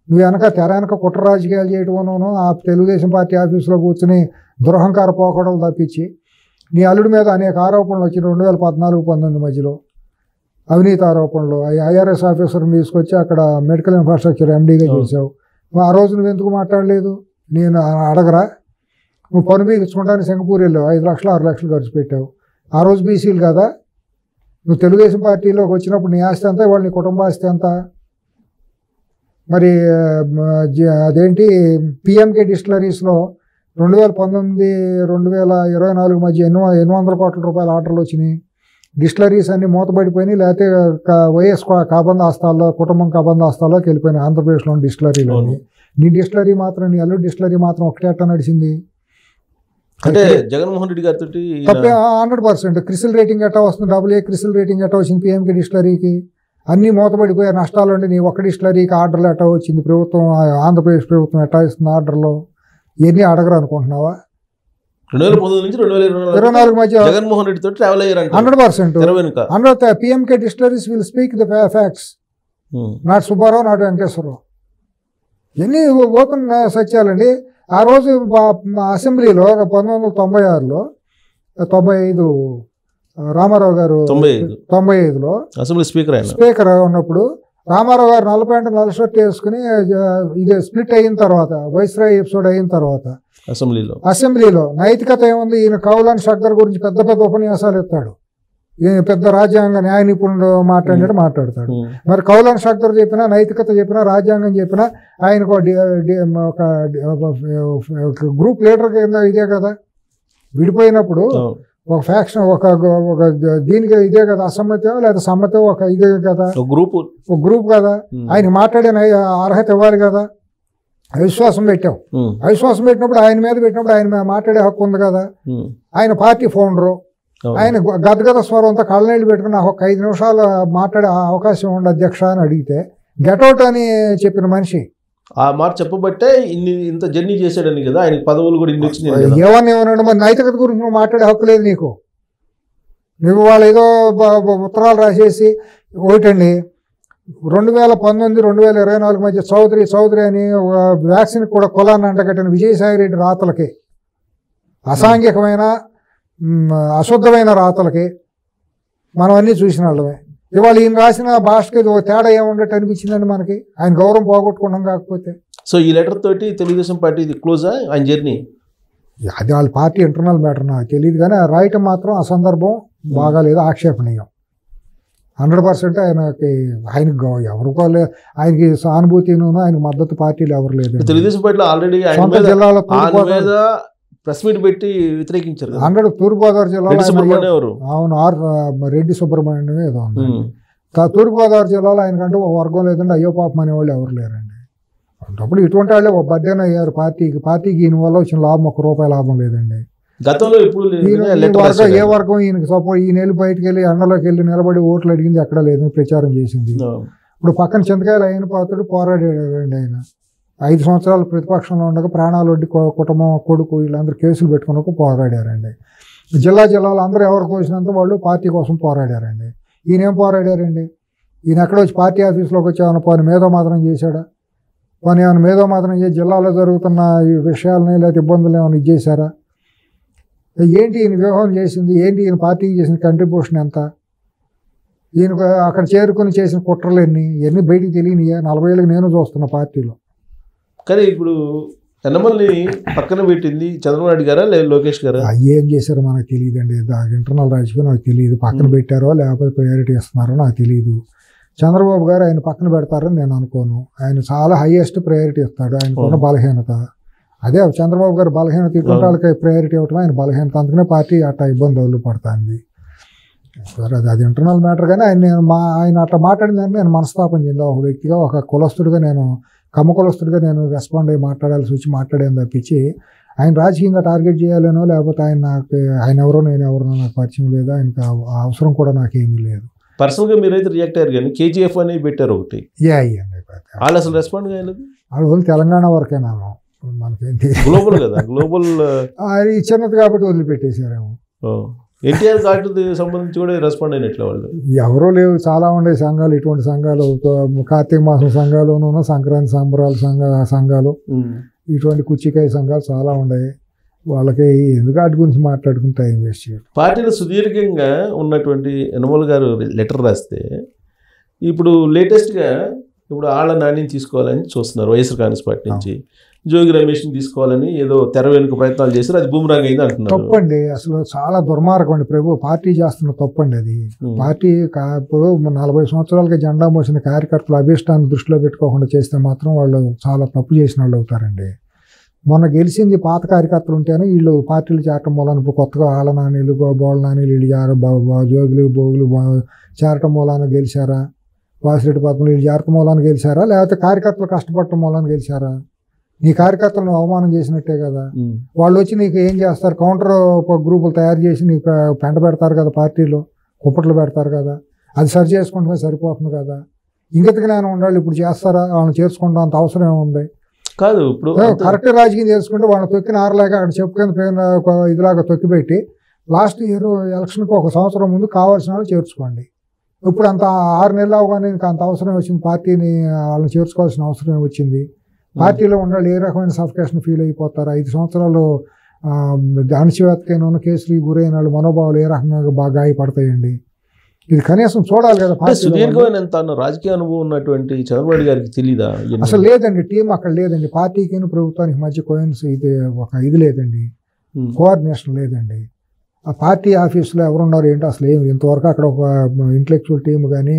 నువ్వు తెర వెనక కుట్ర రాజకీయాలు చేయటం ఆ తెలుగుదేశం పార్టీ ఆఫీసులో కూర్చుని దురహంకార పోకడలు తప్పించి నీ అల్లుడి మీద అనేక ఆరోపణలు వచ్చి 2014-19 మధ్యలో అవినీతి ఆరోపణలు, ఐఆర్ఎస్ ఆఫీసర్ని తీసుకొచ్చి అక్కడ మెడికల్ ఇన్ఫ్రాస్ట్రక్చర్ ఎండీగా చేసావు. ఆ రోజు నువ్వు ఎందుకు మాట్లాడలేదు? నేను అడగరా? నువ్వు పని బీగించుకుంటానికి సింగపూర్ వెళ్ళావు, 5 లక్షలు 6 లక్షలు ఖర్చు పెట్టావు. ఆ రోజు బీసీలు కదా? నువ్వు తెలుగుదేశం పార్టీలోకి వచ్చినప్పుడు నీ ఆస్తి ఎంత, ఇవాళ నీ కుటుంబ ఆస్తి ఎంత? మరి అదేంటి పిఎంకే డిస్టిలరీస్లో 2019-2024 మధ్య 800 కోట్ల రూపాయల ఆర్డర్లు వచ్చినాయి. డిస్టిలరీస్ అన్నీ మూతపడిపోయినాయి, లేకపోతే వైఎస్ కాబంద ఆస్తాల్లో కుటుంబం కాబంద ఆస్తాల్లోకి వెళ్ళిపోయినాయి ఆంధ్రప్రదేశ్లోని డిస్టిలరీలోని. నీ డిస్టిలరీ మాత్రం, నీ అల్లుడి డిస్టిలరీ మాత్రం ఒకటే అట్ట నడిచింది. అంటే జగన్మోహన్ రెడ్డి గారితో 100% క్రిసిల్ రేటింగ్ ఎట్టా వస్తుంది? AA క్రిసిల్ రేటింగ్ ఎట్టా వచ్చింది పిఎంకే డిస్టిలరీకి? అన్నీ మూతపడిపోయే నష్టాలు ఉండి నీ ఒక్క డిస్టిలరీకి ఆర్డర్లు ఎట్టా వచ్చింది? ప్రభుత్వం, ఆంధ్రప్రదేశ్ ప్రభుత్వం ఎట్టా ఇస్తుంది ఆర్డర్లు? ఇవన్నీ అడగరు అనుకుంటున్నావా? 2019 నుంచి 2024 మధ్య జగన్మోహన్ రెడ్డితో ట్రావెల్ అయ్యారు 100%. PMK distilleries will speak the facts, not Subbarao, not Venkateswararao. ఇవన్నీ ఓపెన్ సత్యాలండి. ఆ రోజు అసెంబ్లీలో 1996లో 95 రామారావు గారు 95లో అసెంబ్లీ స్పీకర్ ఉన్నప్పుడు రామారావు గారు నల్ల ప్యాంటు నల్ల షర్ట్ వేసుకుని ఇది స్ప్లిట్ అయిన తర్వాత, వైస్రాయ్ ఎపిసోడ్ అయిన తర్వాత అసెంబ్లీలో నైతికత ఏముంది? ఈయన కౌలాన్ షక్దర్ గురించి పెద్ద పెద్ద ఉపన్యాసాలు ఇస్తాడు, ఈయన పెద్ద రాజ్యాంగ న్యాయ నిపుణుడు మాట్లాడతాడు. మరి కౌలాన్ షక్దర్ చెప్పినా, నైతికత చెప్పినా, రాజ్యాంగం చెప్పినా ఆయనకు ఒక గ్రూప్ లీడర్ కింద ఇదే కదా. విడిపోయినప్పుడు ఒక ఫ్యాక్షన్, ఒక దీనికి ఇదే కదా అసమ్మతో లేదా సమ్మతో ఒక ఇదే కదా, ఒక గ్రూప్ కదా. ఆయన మాట్లాడే అర్హత ఇవ్వాలి కదా. అవిశ్వాసం పెట్టావు, అవిశ్వాసం పెట్టినప్పుడు ఆయన మీద పెట్టినప్పుడు ఆయన మాట్లాడే హక్కు ఉంది కదా. ఆయన పార్టీ ఫౌండరు, ఆయన గదగద స్వరంతో కళ్ళనీళ్ళు పెట్టుకుని నాకు ఒక 5 నిమిషాలు మాట్లాడే అవకాశం ఉండి అధ్యక్ష అని అడిగితే గెట్అవుట్ అని చెప్పిన మనిషి. ఆ మాట చెప్పబట్టే ఇంత జర్నీ చేశాడని కదా, ఆయన పదవులు కూడా ఇన్ని వచ్చినాయి. ఏమన్నాడు? మరి నైతికత గురించి నువ్వు మాట్లాడే హక్కు లేదు నీకు. నువ్వు వాళ్ళు ఏదో ఉత్తరాలు రాసేసి ఒకటండి 2019-2024 మధ్య చౌదరి అని వ్యాక్సిన్ కూడా కులాన్ని అంటగట్టిన విజయసాయి రెడ్డి రాతలకి, అసాంఘికమైన అశుద్ధమైన రాతలకి మనం అన్నీ చూసిన వాళ్ళమే. ఇవాళ ఈయన రాసిన భాషకి తేడా ఏముండట్టు అనిపించిందండి మనకి, ఆయన గౌరవం పోగొట్టుకున్నాం. కాకపోతే సో ఈ లెటర్ తోటి తెలుగుదేశం పార్టీ క్లోజా ఆయన జర్నీ? అది వాళ్ళ పార్టీ ఇంటర్నల్ మ్యాటర్ నాకు తెలియదు, కానీ రాయటం మాత్రం ఆ సందర్భం బాగాలేదు, ఆక్షేపణీయం. 100% ఆయనకు ఎవరు ఆయనకి సానుభూతిను ఆయనకు మద్దతు పార్టీలు ఎవరు లేదు. తెలుగుదేశం పార్టీలో ఆల్రెడీ జిల్లాలో ప్రెస్ మీట్ పెట్టి వ్యతిరేకించారు. తూర్పుగోదావరి జిల్లాలో అవును రెడ్డి సుబ్రహ్మణ్యం ఏదో ఉంది. తూర్పుగోదావరి జిల్లాలో ఆయనకంటే ఒక వర్గం లేదండి, అయ్యో పాపం అనేవాళ్ళు ఎవరు లేరండి. అప్పుడు ఇటువంటి వాళ్ళే ఒక బడ్డెన్ అయ్యారు పార్టీకి ఈయన వల్ల వచ్చిన లాభం ₹1 లాభం లేదండి. గతంలో ఇప్పుడు ఏ వర్గం ఈయనకి సపోర్ట్, ఈయన వెళ్ళి బయటకు వెళ్ళి ఎండలోకి వెళ్ళి నిలబడి ఓట్లు అడిగింది ఎక్కడ లేదు, ప్రచారం చేసింది. ఇప్పుడు పక్కన చింతకాయలు అయిన పాత్రుడు పోరాడాడండి ఆయన. 5 సంవత్సరాలు ప్రతిపక్షంలో ఉండగా ప్రాణాలు వడ్డీ కుటుంబం కొడుకు వీళ్ళందరూ కేసులు పెట్టుకుని పోరాడారండి. జిల్లాలో అందరూ ఎవరు కోసినంత వాళ్ళు పార్టీ కోసం పోరాడారండి. ఈయన ఏం పోరాడారండి? ఈయన ఎక్కడ వచ్చి పార్టీ ఆఫీస్లోకి వచ్చి ఏమైనా పని మేధో మాత్రం చేశాడా? పని ఏమైనా మేధో మాత్రం చేసి జిల్లాలో జరుగుతున్న ఈ విషయాలని లేకపోతే ఇబ్బందులు ఏమైనా ఇచ్చేశారా? ఏంటి ఈయన వ్యూహం చేసింది? ఏంటి ఈయన పార్టీకి చేసిన కంట్రిబ్యూషన్ ఎంత? ఈయన అక్కడ చేరుకుని చేసిన కుట్రలు ఎన్ని బయటికి తెలియని 40 ఏళ్ళకి నేను చూస్తున్నా పార్టీలో. కానీ ఇప్పుడు ఎన్నమల్ని పక్కన పెట్టింది చంద్రబాబు నాయుడు గారా లేదా లోకేష్ గారా? ఏం చేశారో మనకు తెలియదండి. ఇంటర్నల్ రాజకీయం నాకు తెలియదు. పక్కన పెట్టారో లేకపోతే ప్రయారిటీ ఇస్తున్నారో నాకు తెలియదు. చంద్రబాబు గారు ఆయన పక్కన పెడతారని నేను అనుకోను. ఆయన చాలా హైయెస్ట్ ప్రయారిటీ ఇస్తాడు. ఆయనకున్న బలహీనత అదే. చంద్రబాబు గారు బలహీనత ఇటువంటి వాళ్ళకి ప్రయారిటీ ఇవ్వటం ఆయన బలహీనత. అందుకనే పార్టీ అట్లా ఇబ్బందులు పడుతుంది. అది ఇంటర్నల్ మ్యాటర్. కానీ ఆయన అట్లా మాట్లాడిందని నేను మనస్తాపం చెందా. ఒక వ్యక్తిగా, ఒక కులస్తుడిగా, నేను కమ్మ కులస్తుడిగా నేను రెస్పాండ్ అయ్యి మాట్లాడాల్సి వచ్చి మాట్లాడేది తప్పించి ఆయన రాజకీయంగా టార్గెట్ చేయాలనో లేకపోతే ఆయన ఎవరో నేను ఎవరో నాకు పరిచయం లేదు. ఆయనకు అవసరం కూడా నాకేమీ లేదు. పర్సనల్గా మీరైతే రియాక్ట్ అయ్యారు కానీ KGF అని పెట్టారు ఒకటి. అయ్యండి. వాళ్ళు అసలు రెస్పాండ్ కాలేదు. వాళ్ళు తెలంగాణ వరకేనా మనకేం గ్లోబల్ కదా, గ్లోబల్ అది చిన్నది కాబట్టి వదిలిపెట్టేశారేమో. ఎన్టీఆర్ ఘాట్ సంబంధించి కూడా రెస్పాండ్ అయినట్లు వాళ్ళు ఎవరో లేవు, చాలా ఉండే సంఘాలు, ఇటువంటి సంఘాలు, కార్తీక మాసం సంఘాలును, సంక్రాంతి సంబరాల సంఘాలు, ఇటువంటి కుచ్చికాయ సంఘాలు చాలా ఉన్నాయి. వాళ్ళకి ఎందుకు వాటి గురించి మాట్లాడుకుని టైం వేస్ట్ చేయడం. పార్టీలో సుదీర్ఘంగా ఉన్నటువంటి యనమల గారు లెటర్ రాస్తే ఇప్పుడు లేటెస్ట్గా ఇప్పుడు ఆళ్ళ నానిని తీసుకోవాలని చూస్తున్నారు వైఎస్ఆర్ కాంగ్రెస్ పార్టీ నుంచి, జోగి రమేష్ని తీసుకోవాలని ఏదో తెర వెనుక ప్రయత్నాలు చేశారు, అది బూమరాంగ్ అయింది అంటున్నారు. తప్పండి, అసలు చాలా దుర్మార్గం అండి. పార్టీ చేస్తున్న తప్పండి అది. పార్టీ ఇప్పుడు 40 సంవత్సరాలకి జెండా మోసిన కార్యకర్తలు అభిష్టాన్ని దృష్టిలో పెట్టుకోకుండా చేస్తే మాత్రం వాళ్ళు చాలా తప్పు చేసిన వాళ్ళు అవుతారండి. మొన్న గెలిచింది పాత కార్యకర్తలు ఉంటేనే వీళ్ళు పార్టీలు చేరటం మూలాన ఇప్పుడు కొత్తగా ఆళ్ళ నానీలు, బోళ్ళ నానీలు, వీళ్ళు జోగులు బోగులు చేరటం మూలాన గెలిచారా, వాసిరెడ్డి పద్మలు వీళ్ళు చేరటం మూలాన గెలిచారా, లేకపోతే కార్యకర్తలు కష్టపడటం మూలాన గెలిచారా? నీ కార్యకర్తలను అవమానం చేసినట్టే కదా. వాళ్ళు వచ్చి నీకు ఏం చేస్తారు, కౌంటర్ గ్రూపులు తయారు చేసి నీకు పెంట పెడతారు కదా, పార్టీలో కుప్పట్లు పెడతారు కదా, అది సరి చేసుకుంటే సరిపోతుంది కదా. ఇంగిత జ్ఞానం ఉండాలి. ఇప్పుడు చేస్తారా, వాళ్ళని చేర్చుకుంటాం అంత అవసరం ఏముంది? కాదు, ఇప్పుడు కరెక్ట్ రాజకీయం చేసుకుంటే వాళ్ళని తొక్కిన ఆరలాగా అక్కడ చెప్పుకుని ఇదిలాగా తొక్కిపెట్టి లాస్ట్ ఇయర్ ఎలక్షన్కి 1 సంవత్సరం ముందు కావాల్సిన వాళ్ళు చేర్చుకోండి. ఇప్పుడు అంత 6 నెలలు అవగానే ఇంకా అంత అవసరం వచ్చింది, పార్టీని వాళ్ళని చేర్చుకోవాల్సిన అవసరం వచ్చింది. పార్టీలో ఉండాలి, ఏ రకమైన సఫికేషన్ ఫీల్ అయిపోతారు. 5 సంవత్సరాలు అణచివేతకైనా కేసులు గురైన వాళ్ళు మనోభావాలు ఏ రకంగా బాగా గాయపడతాయండి. ఇది కనీసం చూడాలి కదా. సుదీర్ఘమైన రాజకీయ అనుభవం ఉన్నటువంటి చంద్రబాబు గారికి తెలీదా? అసలు లేదండి, టీం అక్కడ లేదండి. పార్టీకి ప్రభుత్వానికి మధ్య ఇది ఒక ఇది లేదండి, కోఆర్డినేషన్ లేదండి. ఆ పార్టీ ఆఫీసులో ఎవరున్నారు ఏంటో అసలు ఏమి ఇంతవరకు అక్కడ ఒక ఇంటలెక్చువల్ టీం కానీ,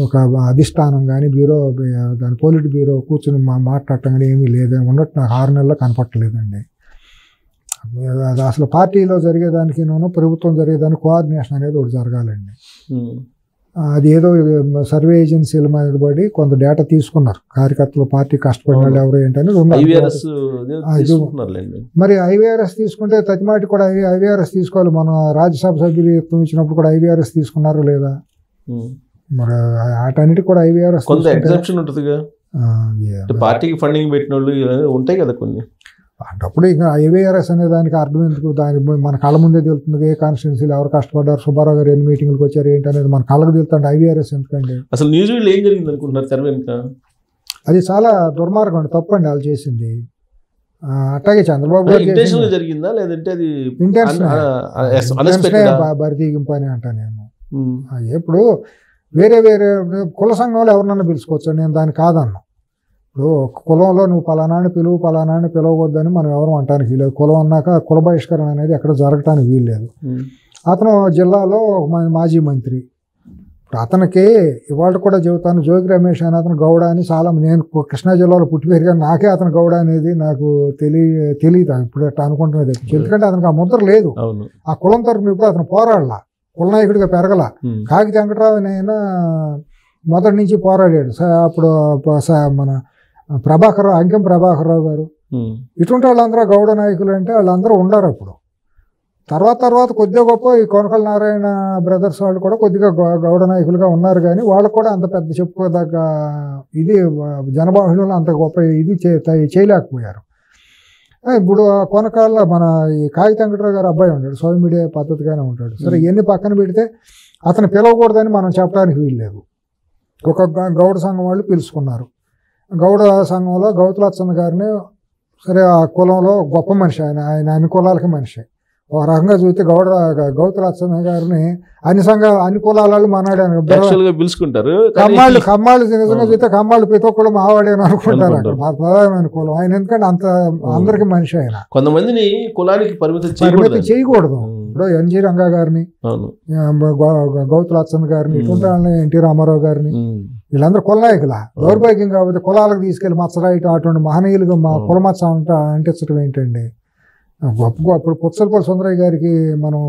ఒక అధిష్టానం కానీ, బ్యూరో దాని పోలిట్ బ్యూరో కూర్చొని మాట్లాడటం కానీ ఏమీ లేదని ఉన్నట్టు నాకు 6 నెలల్లో కనపట్టలేదండి. అసలు పార్టీలో జరిగేదానికి ప్రభుత్వం జరిగేదానికి కోఆర్డినేషన్ అనేది ఒకటి జరగాలండి. అది ఏదో సర్వే ఏజెన్సీల మీద పడి కొంత డేటా తీసుకున్నారు, కార్యకర్తలు పార్టీ కష్టపడిన వాళ్ళు ఎవరు ఏంటని. మరి ఐవీఆర్ఎస్ తీసుకుంటే తతిమాటి కూడా ఐవీఆర్ఎస్ తీసుకోవాలి. మన రాజ్యసభ సభ్యులు ఇచ్చినప్పుడు కూడా ఐవీఆర్ఎస్ తీసుకున్నారు లేదా? మరి వాటన్నిటికి కూడా ఐవీఆర్ఎస్ పార్టీకి ఫండింగ్ పెట్టిన వాళ్ళు ఉంటాయి కదా కొన్ని. అప్పుడు ఇక ఐవీఆర్ఎస్ అనే దానికి అర్థం ఎందుకు? దాని మన కళ్ళ ముందే తెలుస్తుంది ఏ కాన్స్టిట్యున్సీలు ఎవరు కష్టపడ్డారు, సుబ్బారావు గారు ఎన్ని మీటింగ్లకు వచ్చారు ఏంటి అనేది మన కళ్ళకు తెలుస్తుంది. ఐవీఆర్ఎస్ ఎందుకండి? అసలు న్యూస్ ఏం జరిగింది అనుకుంటున్నారు తెర వెనుక? అది చాలా దుర్మార్గం అండి, తప్పండి వాళ్ళు చేసింది. అట్లాగే చంద్రబాబు గారు జరిగిందా లేదంటే అది బరితీగింపు అని అంటా నేను. ఇప్పుడు వేరే వేరే కుల సంఘంలో ఎవరినన్నా పిలుచుకోవచ్చు, నేను దాన్ని కాదన్నా. ఇప్పుడు ఒక కులంలో నువ్వు పలానాన్ని పిలువు, పలానాన్ని పిలవవద్దని మనం ఎవరు అంటానికి వీలేదు. కులం అన్నాక కుల బహిష్కరణ అనేది ఎక్కడ జరగటానికి వీల్లేదు. అతను జిల్లాలో మాజీ మంత్రి, ఇప్పుడు అతనికి ఇవాళ కూడా చెబుతాను, జోగి రమేష్ అని అతను గౌడ అని చాలా, నేను కృష్ణా జిల్లాలో పుట్టి పెరిగాను, నాకే అతను గౌడ అనేది నాకు తెలియదు ఇప్పుడు అట్లా అనుకుంటున్నది. ఎందుకంటే అతనికి ఆ ముద్ర లేదు. ఆ కులం తరఫున ఇప్పుడు అతను పోరాడలా, కుల నాయకుడిగా పెరగల. కాకి వెంకటరావు అయినా మొదటి నుంచి పోరాడాడు. అప్పుడు మన అంకెం ప్రభాకర్రావు గారు, ఇటువంటి వాళ్ళందరూ గౌడ నాయకులు అంటే వాళ్ళందరూ ఉండరు. అప్పుడు తర్వాత కొద్దిగా గొప్ప ఈ కొనకల నారాయణ బ్రదర్స్ వాళ్ళు కూడా కొద్దిగా గౌడ నాయకులుగా ఉన్నారు, కానీ వాళ్ళకు కూడా అంత పెద్ద చెప్పుకోదగ్గ ఇది జనబాహుళ్యంలో అంత గొప్ప ఇది చేయలేకపోయారు. ఇప్పుడు కొనకాల మన ఈ కాకి వెంకటరావు గారు అబ్బాయి ఉంటాడు, సోషల్ మీడియా పద్ధతిగానే ఉంటాడు. సరే ఇవన్నీ పక్కన పెడితే అతను పిలవకూడదని మనం చెప్పడానికి వీల్లేదు. ఒక గౌడ సంఘం వాళ్ళు పిలుచుకున్నారు. గౌడ సంఘంలో గౌతులచ్చన్న గారిని, సరే ఆ కులంలో గొప్ప మనిషి, ఆయన అన్ని కులాలకి మనిషి. ఒక రకంగా చూస్తే గౌతులచ్చన్న గారిని అన్ని కులాల వాళ్ళు మనాడాను పిలుచుకుంటారు. కమ్మాళ్ళు నిజంగా చూస్తే కమ్మాళ్ళు ప్రతి ఒక్కళ్ళు మావాడే అనుకుంటారు. అక్కడ ప్రధానమైన కులం ఆయన, ఎందుకంటే అంత అందరికి మనిషి ఆయన. కొంతమందిని కులానికి పరిమితం చేయకూడదు. ఇప్పుడు ఎన్జి రంగా గారిని, గౌతులచ్చన్న గారిని, ఇటువంటి వాళ్ళని, ఎన్టీ రామారావు గారిని, వీళ్ళందరూ కుల నాయకుల. దౌర్భాగ్యం కాబట్టి కులాలకు తీసుకెళ్లి మచ్చరాయటం, అటువంటి మహనీయులుగా మా కుల మచ్చ అంటించడం ఏంటండి గొప్ప. ఇప్పుడు పుచ్చలపల్లి సుందరయ్య గారికి మనం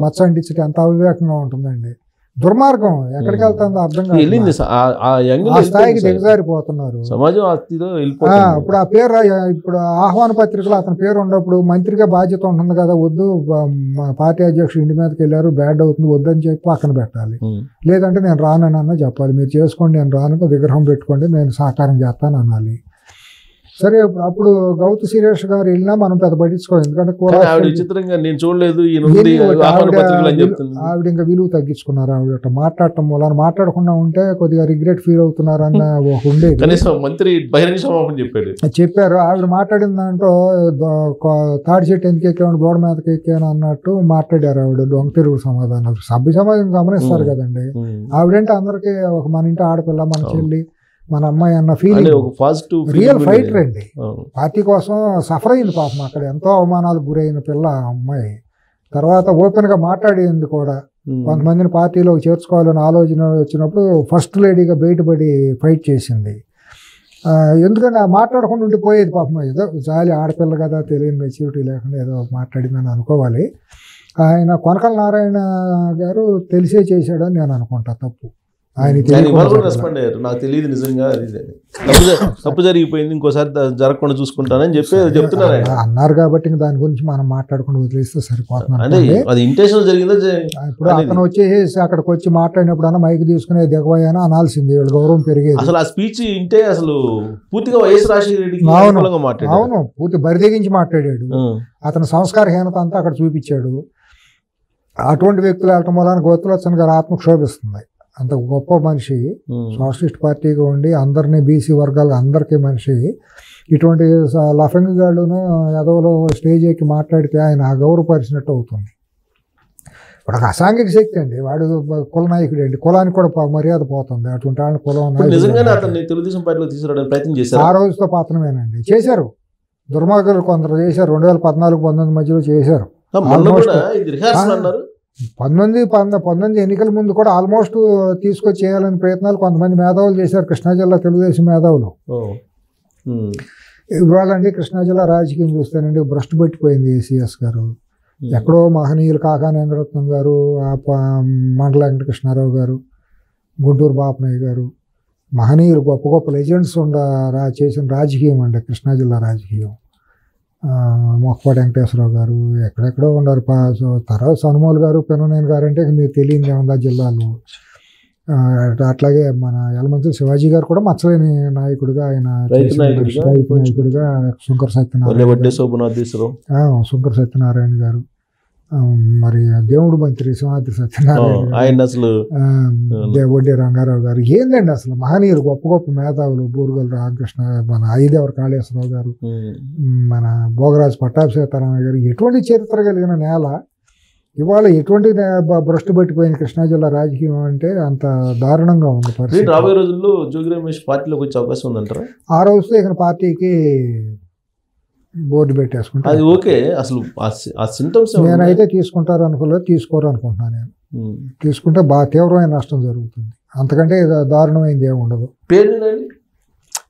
మచ్చ అంటించడం ఎంత అవివేకంగా ఉంటుందండి. దుర్మార్గం ఎక్కడికి వెళ్తుందో అర్థం కాదు. ఆ స్థాయికి దిగజారిపోతున్నారు సమాజం. ఇప్పుడు ఆ పేరు, ఇప్పుడు ఆహ్వాన పత్రికలో అతని పేరు ఉన్నప్పుడు మంత్రిగా బాధ్యత ఉంటుంది కదా, వద్దు పార్టీ అధ్యక్షుడు ఇంటి మీదకి వెళ్ళారు, బ్యాడ్ అవుతుంది, వద్దని చెప్పి పక్కన పెట్టాలి. లేదంటే నేను రానన్నా చెప్పాలి, మీరు చేసుకోండి, నేను రాను, విగ్రహం పెట్టుకోండి, నేను సహకారం చేస్తాను అనాలి. సరే అప్పుడు గౌతు సురేష్ గారు వెళ్ళినా మనం పెద్ద పట్టించుకోవాలి, ఎందుకంటే విచిత్రంగా నేను చూడలేదు, ఆవిడ ఇంకా విలువ తగ్గించుకున్నారు. ఆవిడ మాట్లాడటం వల్ల మాట్లాడకుండా ఉంటే కొద్దిగా రిగ్రెట్ ఫీల్ అవుతున్నారన్న ఒక ఉండేది. మంత్రి బహిరంగ సమాపం చెప్పారు. ఆవిడ మాట్లాడిన దాంట్లో తాడి చెట్టు ఎందుకు ఎక్కాను, గోడ మీదకి ఎక్కాను అన్నట్టు మాట్లాడారు ఆవిడ. దొంగ తిరుగు సమాధానాలు సభ్య సమాజం గమనిస్తారు కదండి. ఆవిడంటే అందరికీ ఒక మన ఇంటి ఆడపిల్ల, మన చెల్లి, మన అమ్మాయి అన్న ఫీలింగ్, రియల్ ఫైటర్ అండి. పార్టీ కోసం సఫర్ అయింది పాపం, అక్కడ ఎంతో అవమానాలకు గురైన పిల్ల అమ్మాయి. తర్వాత ఓపెన్ గా మాట్లాడేది కూడా, కొంతమందిని పార్టీలో చేర్చుకోవాలని ఆలోచన వచ్చినప్పుడు ఫస్ట్ లేడీగా బయటపడి ఫైట్ చేసింది. ఎందుకంటే మాట్లాడకుండా ఉండిపోయేది పాపం. ఏదో జాలి, ఆడపిల్ల కదా, తెలియని మెచ్యూరిటీ లేకుండా ఏదో మాట్లాడిందని అనుకోవాలి. ఆయన కొనకల నారాయణ గారు తెలిసే చేశాడని నేను అనుకుంటా. తప్పు ఆయన రెస్పాండ్ అయ్యారు, నాకు తెలియదు నిజంగా తప్పు జరిగిపోయింది, ఇంకోసారి జరగకుండా చూసుకుంటానని చెప్పి చెప్తున్నారు అన్నారు. కాబట్టి దాని గురించి మనం మాట్లాడకుండా వదిలేస్తే సరిపోతున్నాం. ఇప్పుడు అతను వచ్చేసి అక్కడికి వచ్చి మాట్లాడినప్పుడు అన్న మైక్ తీసుకునే దిగబోయానా అనాల్సింది, వీళ్ళ గౌరవం పెరిగేది. అసలు ఆ స్పీచ్ వింటే అసలు పూర్తిగా వైఎస్ రాజశేఖర రెడ్డికి అవును పూర్తి బరిదెగించి మాట్లాడాడు. అతని సంస్కారహీనత అంతా అక్కడ చూపించాడు. అటువంటి వ్యక్తులు వెళ్ళటం వలన గోతులచ్చన్ గారు ఆత్మ క్షోభిస్తుంది. అంత గొప్ప మనిషి, సోషలిస్ట్ పార్టీగా ఉండి అందరినీ బీసీ వర్గాలు అందరికీ మనిషి. ఇటువంటి లఫంగ్ గాళ్ళును ఎదవలో స్టేజ్ ఎక్కి మాట్లాడితే ఆయన అగౌరవపరిచినట్టు అవుతుంది. ఇప్పుడు ఒక అసాంఘిక శక్తి అండి, వాడు కుల నాయకుడు అండి, కులానికి కూడా మర్యాద పోతుంది. అటువంటి వాళ్ళని కులం తెలుగుదేశం పార్టీలో తీసుకురావడానికి ప్రయత్నం చేశారు. ఆ రోజుతో పాత్రమేనండి, చేశారు. దుర్మార్గులు కొందరు చేశారు. 2014-19 మధ్యలో చేశారు. 19 ఎన్నికల ముందు కూడా ఆల్మోస్ట్ తీసుకొచ్చి చేయాలని ప్రయత్నాలు కొంతమంది మేధావులు చేశారు, కృష్ణా జిల్లా తెలుగుదేశం మేధావులు. ఇవాళండి కృష్ణా జిల్లా రాజకీయం చూస్తేనండి భ్రష్టు పెట్టిపోయింది. ఏసీఎస్ గారు ఎక్కడో మహనీయులు కాకాని వెంకటరత్నం గారు, మండల వెంకటకృష్ణారావు గారు, గుంటూరు బాపనయ్య గారు, మహనీయులు గొప్ప గొప్ప లెజెండ్స్ చేసిన రాజకీయం అండి కృష్ణా జిల్లా రాజకీయం. మొక్కపాటి వెంకటేశ్వరరావు గారు ఎక్కడెక్కడో ఉన్నారు. తర్వాత సనుమోలు గారు, పెననేని గారు అంటే మీరు తెలియని ఏమన్నా జిల్లాలో. అట్లాగే మన యలమంచి శివాజీ గారు కూడా మచ్చలేని నాయకుడిగా, ఆయన నాయకుడిగా శంకర సత్యనారాయణ గారు, మరి దేవుడు మంత్రి సింహాద్రి సత్యనారాయణ, వడ్డీ రంగారావు గారు. ఏందండి అసలు మహనీయులు, గొప్ప గొప్ప మేధావులు. బూరుగల రామకృష్ణ, మన ఐదేవర కాళేశ్వరరావు గారు, మన భోగరాజు పట్టాభిషేకరామయ్య గారు. ఎటువంటి చరిత్ర కలిగిన నేల. ఇవాళ ఎటువంటి భ్రష్టు పట్టిపోయిన కృష్ణా జిల్లా రాజకీయం అంటే అంత దారుణంగా ఉంది పరిస్థితి. రాబోయే రోజుల్లో జోగి రమేష్ పార్టీలోకి వచ్చే అవకాశం ఉందంటారా? ఆ రోజుతో ఇక పార్టీకి బోర్డు పెట్టేసుకుంటా. అది ఓకే. అసలు ఆ సింటమ్స్ నేనైతే తీసుకుంటారు అనుకోలేదు, తీసుకోరు అనుకుంటున్నాను. నేను తీసుకుంటే బాగా తీవ్రమైన నష్టం జరుగుతుంది, అంతకంటే దారుణమైంది ఏమి ఉండదు.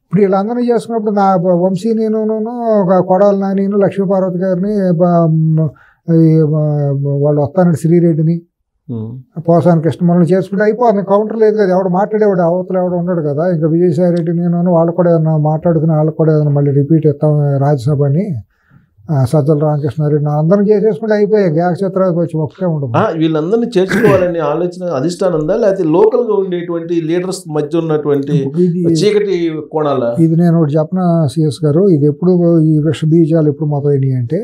ఇప్పుడు వీళ్ళందరినీ చేసుకున్నప్పుడు నా వంశీ, నేను కొడాలి నాని, లక్ష్మీపార్వతి గారిని, వాళ్ళు వస్తానండి శ్రీరెడ్డిని, పోసాని కృష్ణమల్ని చేసుకుంటే అయిపోతుంది. కౌంటర్ లేదు కదా, ఎవడు మాట్లాడేవాడు అవతల ఎవడు ఉండడు కదా. ఇంకా విజయసాయి రెడ్డి నేను వాళ్ళు కూడా ఏదైనా మాట్లాడుకుని వాళ్ళకి కూడా ఏదైనా మళ్ళీ రిపీట్ ఇస్తాం రాజ్యసభ అని, సజ్జల రామకృష్ణారెడ్డి అందరం చేసేసుకుంటే అయిపోయాయి. గ్యాస్ చిత్రాలకు వచ్చి ఒక్కటే ఉండదు. వీళ్ళందరినీ చేర్చుకోవాలని ఆలోచన అధిష్టానం ఉందా, లేకపోతే లోకల్ గా ఉండేటువంటి లీడర్స్ మధ్య ఉన్నటువంటి చీకటి కోణాల? ఇది నేను ఒకటి చెప్పిన సిఎస్ గారు, ఇది ఎప్పుడు ఈ విష బీజాలు ఎప్పుడు మొదలైనవి అంటే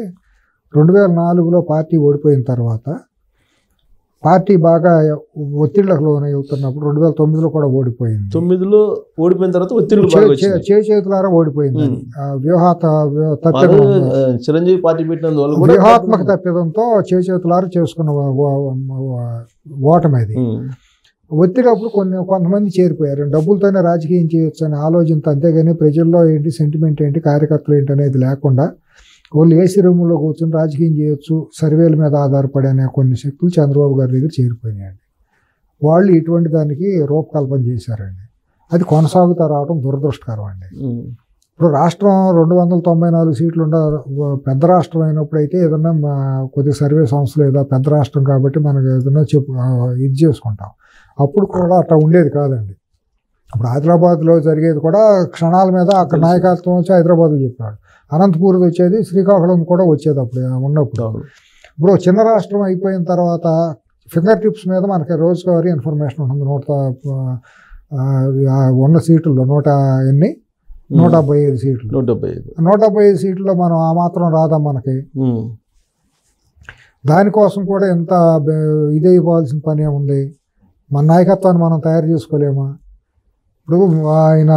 2004లో పార్టీ ఓడిపోయిన తర్వాత పార్టీ బాగా ఒత్తిళ్లకు లోనవుతున్నప్పుడు 2009లో కూడా ఓడిపోయింది. 9లో ఓడిపోయిన తర్వాత ఒత్తిళ్లు చేతులారా ఓడిపోయింది. చిరంజీవి పార్టీ పెట్టినందువల్ల వ్యూహాత్మక తప్పిదంతో చేతులారా చేసుకున్న ఓటమి అది. ఒత్తిడి అప్పుడు కొంతమంది చేరిపోయారు. డబ్బులతోనే రాజకీయం చేయొచ్చు అనే ఆలోచనతో, అంతేగాని ప్రజల్లో ఏంటి సెంటిమెంట్ ఏంటి, కార్యకర్తలు ఏంటి అనేది లేకుండా వాళ్ళు ఏసీ రూములో కూర్చొని రాజకీయం చేయొచ్చు, సర్వేల మీద ఆధారపడి అనే కొన్ని శక్తులు చంద్రబాబు గారి దగ్గర చేరిపోయినాయండి. వాళ్ళు ఇటువంటి దానికి రూపకల్పన చేశారండి. అది కొనసాగుతూ రావడం దురదృష్టకరం అండి. ఇప్పుడు రాష్ట్రం 294 సీట్లు పెద్ద రాష్ట్రం అయినప్పుడు అయితే ఏదన్నా కొద్ది సర్వే సంస్థలు ఏదో పెద్ద రాష్ట్రం కాబట్టి మనకు ఏదన్నా ఇది చేసుకుంటాం. అప్పుడు కూడా అట్లా ఉండేది కాదండి. ఇప్పుడు హైదరాబాద్లో జరిగేది కూడా క్షణాల మీద అక్కడ నాయకత్వం వచ్చి హైదరాబాద్కి చెప్పాడు. అనంతపూర్కి వచ్చేది, శ్రీకాకుళం కూడా వచ్చేది అప్పుడు ఉన్నప్పుడు. ఇప్పుడు చిన్న రాష్ట్రం అయిపోయిన తర్వాత ఫింగర్ టిప్స్ మీద మనకి రోజువారీ ఇన్ఫర్మేషన్ ఉంటుంది. ఉన్న సీట్లలో 175 సీట్లు. 175 సీట్లలో మనం ఆ మాత్రం రాదా మనకి? దానికోసం కూడా ఎంత ఇదైపోవాల్సిన పని ఉంది. మన నాయకత్వాన్ని మనం తయారు చేసుకోలేమా? ఇప్పుడు ఆయన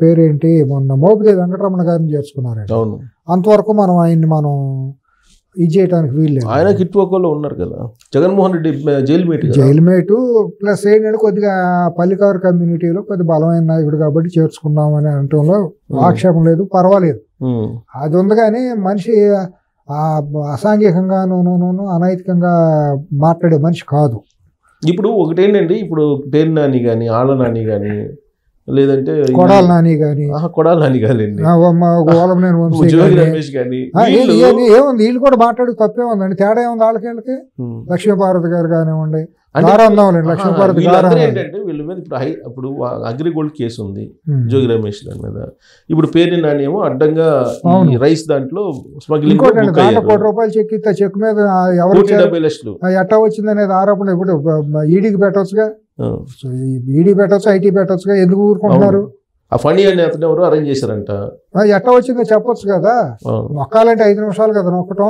పేరేంటి, మొన్న మోపిదేవి వెంకటరమణ గారిని చేర్చుకున్నారండి. అంతవరకు మనం ఆయన్ని మనం ఇది చేయడానికి వీల్లేదు. ఆయన కిట్వకోలో ఉన్నారు కదా, Jaganmohan Reddy jail mate plus ఏంటంటే కొద్దిగా పల్లికారు కమ్యూనిటీలో కొద్ది బలమైన నాయకుడు కాబట్టి చేర్చుకున్నామని అనటంలో ఆక్షేపం లేదు, పర్వాలేదు. అది ఉంది. కానీ మనిషి అసాంఘికంగాను అనైతికంగా మాట్లాడే మనిషి కాదు. ఇప్పుడు ఒకటేంటండి, ఇప్పుడు పేరు నాని కానీ, ఆళ్ళ నాని కానీ, లేదంటే కొడాల నాని కానీ, ఏముంది వీళ్ళు కూడా మాట్లాడి తప్పే ఉందండి. తేడా ఏముంది వాళ్ళకి? లక్ష్మీపార్వతి గారు కానివ్వండి, లక్ష్మీపార్వతి గారు ఏంటంటే వీళ్ళ మీద ఇప్పుడు అగ్రిగోల్డ్ కేసు ఉంది జోగి రమేష్ గారి మీద. ఇప్పుడు పేరు నాని ఏమో అడ్డంగా రైస్ దాంట్లో స్మగ్లింగ్ ₹1 చెక్ ఇస్తే చెక్ మీద ఎవరు 70 లక్షలు ఎట్టా వచ్చింది అనేది ఆరోపణ ఇప్పుడు ఈడీకి పెట్టవచ్చుగా, ఈడీ పెట్టవచ్చు, ఐటీ పెట్టవచ్చుగా, ఎందుకు ఊరుకుంటున్నారు? ఆ ఫండ్ అని అతను ఎవరు అరేంజ్ చేశారంట. ఎట్లా వచ్చిందో చెప్పొచ్చు కదా. నొక్కాలంటే 5 నిమిషాలు కదా నొక్కటం.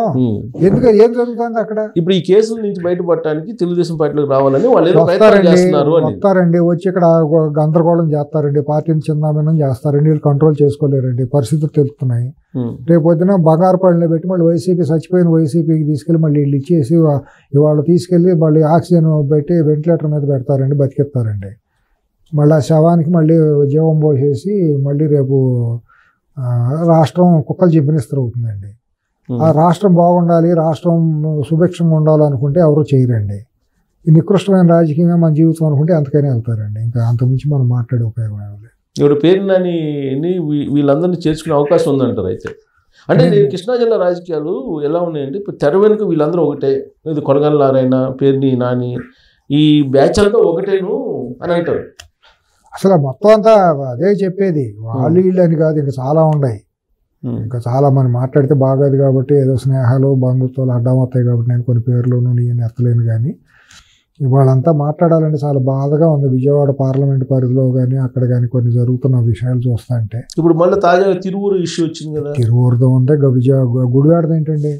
ఎందుకు ఏం జరుగుతుంది అక్కడ? ఇప్పుడు ఈ కేసుల నుంచి బయటపడటానికి తెలుగుదేశం పార్టీలోకి రావాలని వాళ్ళు వస్తారండి, వచ్చి ఇక్కడ గందరగోళం చేస్తారండి, పార్టీని చిన్నాభిన్నం చేస్తారండి. వీళ్ళు కంట్రోల్ చేసుకోలేరండి, పరిస్థితులు తెలుస్తున్నాయి. రేపు పొద్దున బంగారుపల్లిలో పెట్టి మళ్ళీ వైసీపీ చచ్చిపోయిన వైసీపీకి తీసుకెళ్ళి మళ్ళీ వీళ్ళు ఇచ్చేసి ఇవాళ తీసుకెళ్ళి మళ్ళీ ఆక్సిజన్ పెట్టి వెంటిలేటర్ మీద పెడతారండి, బతికిస్తారండి. మళ్ళీ ఆ శవానికి మళ్ళీ జీవం పోసేసి మళ్ళీ రేపు రాష్ట్రం కుక్కలు చింపినిస్తూ అవుతుందండి. ఆ రాష్ట్రం బాగుండాలి, రాష్ట్రం సుభిక్షంగా ఉండాలనుకుంటే ఎవరూ చేయరండి. ఈ నికృష్టమైన రాజకీయంగా మన జీవితం అనుకుంటే అంతకైనా వెళ్తారండి. ఇంకా అంతకుమించి మనం మాట్లాడే ఉపయోగం ఏమి. ఇప్పుడు పేరు నాని వీళ్ళందరినీ చేర్చుకునే అవకాశం ఉందంటారు. అయితే అంటే కృష్ణా జిల్లా రాజకీయాలు ఎలా ఉన్నాయంటే, ఇప్పుడు తెర వెనుక వీళ్ళందరూ ఒకటే, ఇది కొనగల నారాయణ, పేర్ని నాని, ఈ బ్యాచ్ అంతా ఒకటేను అని అంటారు. అసలు మొత్తం అంతా అదే చెప్పేది, వాళ్ళు వీళ్ళు అని కాదు, ఇంకా చాలా ఉన్నాయి. ఇంకా చాలా మనం మాట్లాడితే బాగాది కాబట్టి ఏదో స్నేహాలు బంధుత్వాలు అడ్డం వస్తాయి కాబట్టి నేను కొన్ని పేర్లు నేను ఎత్తలేను. కానీ ఇవాళంతా మాట్లాడాలంటే చాలా బాధగా ఉంది. విజయవాడ పార్లమెంట్ పరిధిలో కానీ అక్కడ కానీ కొన్ని జరుగుతున్న విషయాలు చూస్తా అంటే. ఇప్పుడు మళ్ళీ తాజాగా తిరువూరు ఇష్యూ వచ్చింది కదా. తిరువూరుతో ఉంది, గుడివాడది ఏంటండి?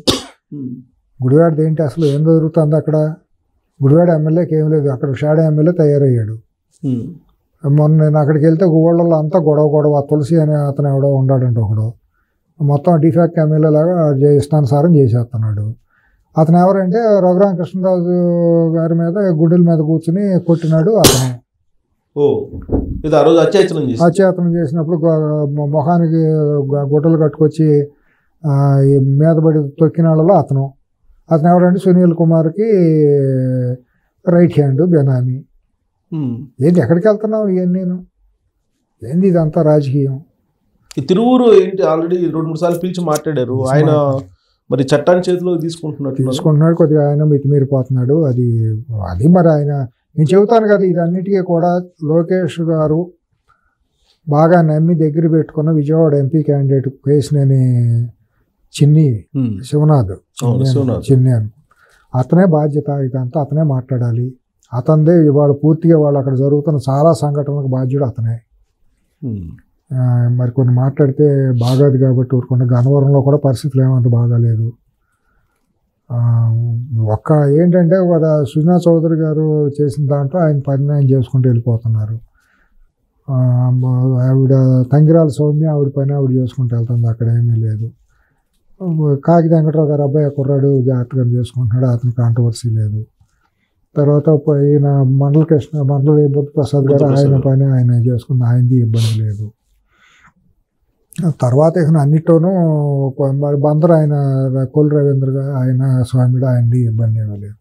గుడివాడది ఏంటి అసలు? ఏం జరుగుతుంది అక్కడ? గుడివాడ ఎమ్మెల్యేకి ఏం లేదు, అక్కడ షాడే ఎమ్మెల్యే తయారయ్యాడు. మొన్న నేను అక్కడికి వెళ్తే ఊళ్ళల్లో అంతా గొడవ. తులసి అనే అతను ఎవడో ఉన్నాడంటే ఒకడు మొత్తం డిఫాక్ట్ ఎమ్మెల్యే లాగా ఇష్టానుసారం చేసేస్తున్నాడు. అతను ఎవరంటే రఘురామకృష్ణరాజు గారి మీద గుడ్డల మీద కూర్చుని కొట్టినాడు అతనే. అత్యాయతనం చేసినప్పుడు మొహానికి గుడ్డలు కట్టుకొచ్చి మీద పడి తొక్కిన వాళ్ళలో అతను ఎవరంటే సునీల్ కుమార్కి రైట్ హ్యాండ్ బెనామీ. ఏంటి ఎక్కడికి వెళ్తున్నావు? ఇవన్నీ ఏంది ఇదంతా రాజకీయం? తిరువూరు ఏంటి ఆల్రెడీ 2-3 సార్లు పిలిచి మాట్లాడారు. ఆయన మరి చట్టాన్ని చేతిలో తీసుకుంటున్నాడు, కొద్దిగా ఆయన మితిమీరిపోతున్నాడు. అది మరి ఆయన నేను చెబుతాను కదా, ఇదన్నిటికీ కూడా లోకేష్ గారు బాగా నమ్మి దగ్గర పెట్టుకున్న విజయవాడ ఎంపీ క్యాండిడేట్ కేసినేని చిన్ని శివనాథ్ అతనే బాధ్యత, ఇదంతా అతనే మాట్లాడాలి. అతనిదే ఇవాళ పూర్తిగా వాళ్ళు అక్కడ జరుగుతున్న చాలా సంఘటనలకు బాధ్యుడు అతనే. మరి కొన్ని మాట్లాడితే బాగాది కాబట్టి ఊరుకున్న. గన్నవరంలో కూడా పరిస్థితులు ఏమంత బాగాలేదు. ఏంటంటే సుజనా చౌదరి గారు చేసిన దాంట్లో ఆయన పని ఆయన చేసుకుంటూ వెళ్ళిపోతున్నారు. ఆవిడ తంగిరాల సౌమ్య ఆవిడ పని ఆవిడ చేసుకుంటూ వెళ్తుంది, అక్కడ ఏమీ లేదు. కాకి వెంకటరావు గారు అబ్బాయి కుర్రాడు జాగ్రత్తగా చేసుకుంటున్నాడు, అతను కాంట్రవర్సీ లేదు. తర్వాత ఈయన మండల బుద్ధప్రసాద్ గారు ఆయన పని ఆయన చేసుకున్న, ఆయనది ఇబ్బంది లేదు. తర్వాత ఇక అన్నిటోనూ బందరు ఆయన కొల్లు రవీంద్ర గారు ఆయన స్వామిడు ఆయనది ఇబ్బంది ఏమీ లేదు.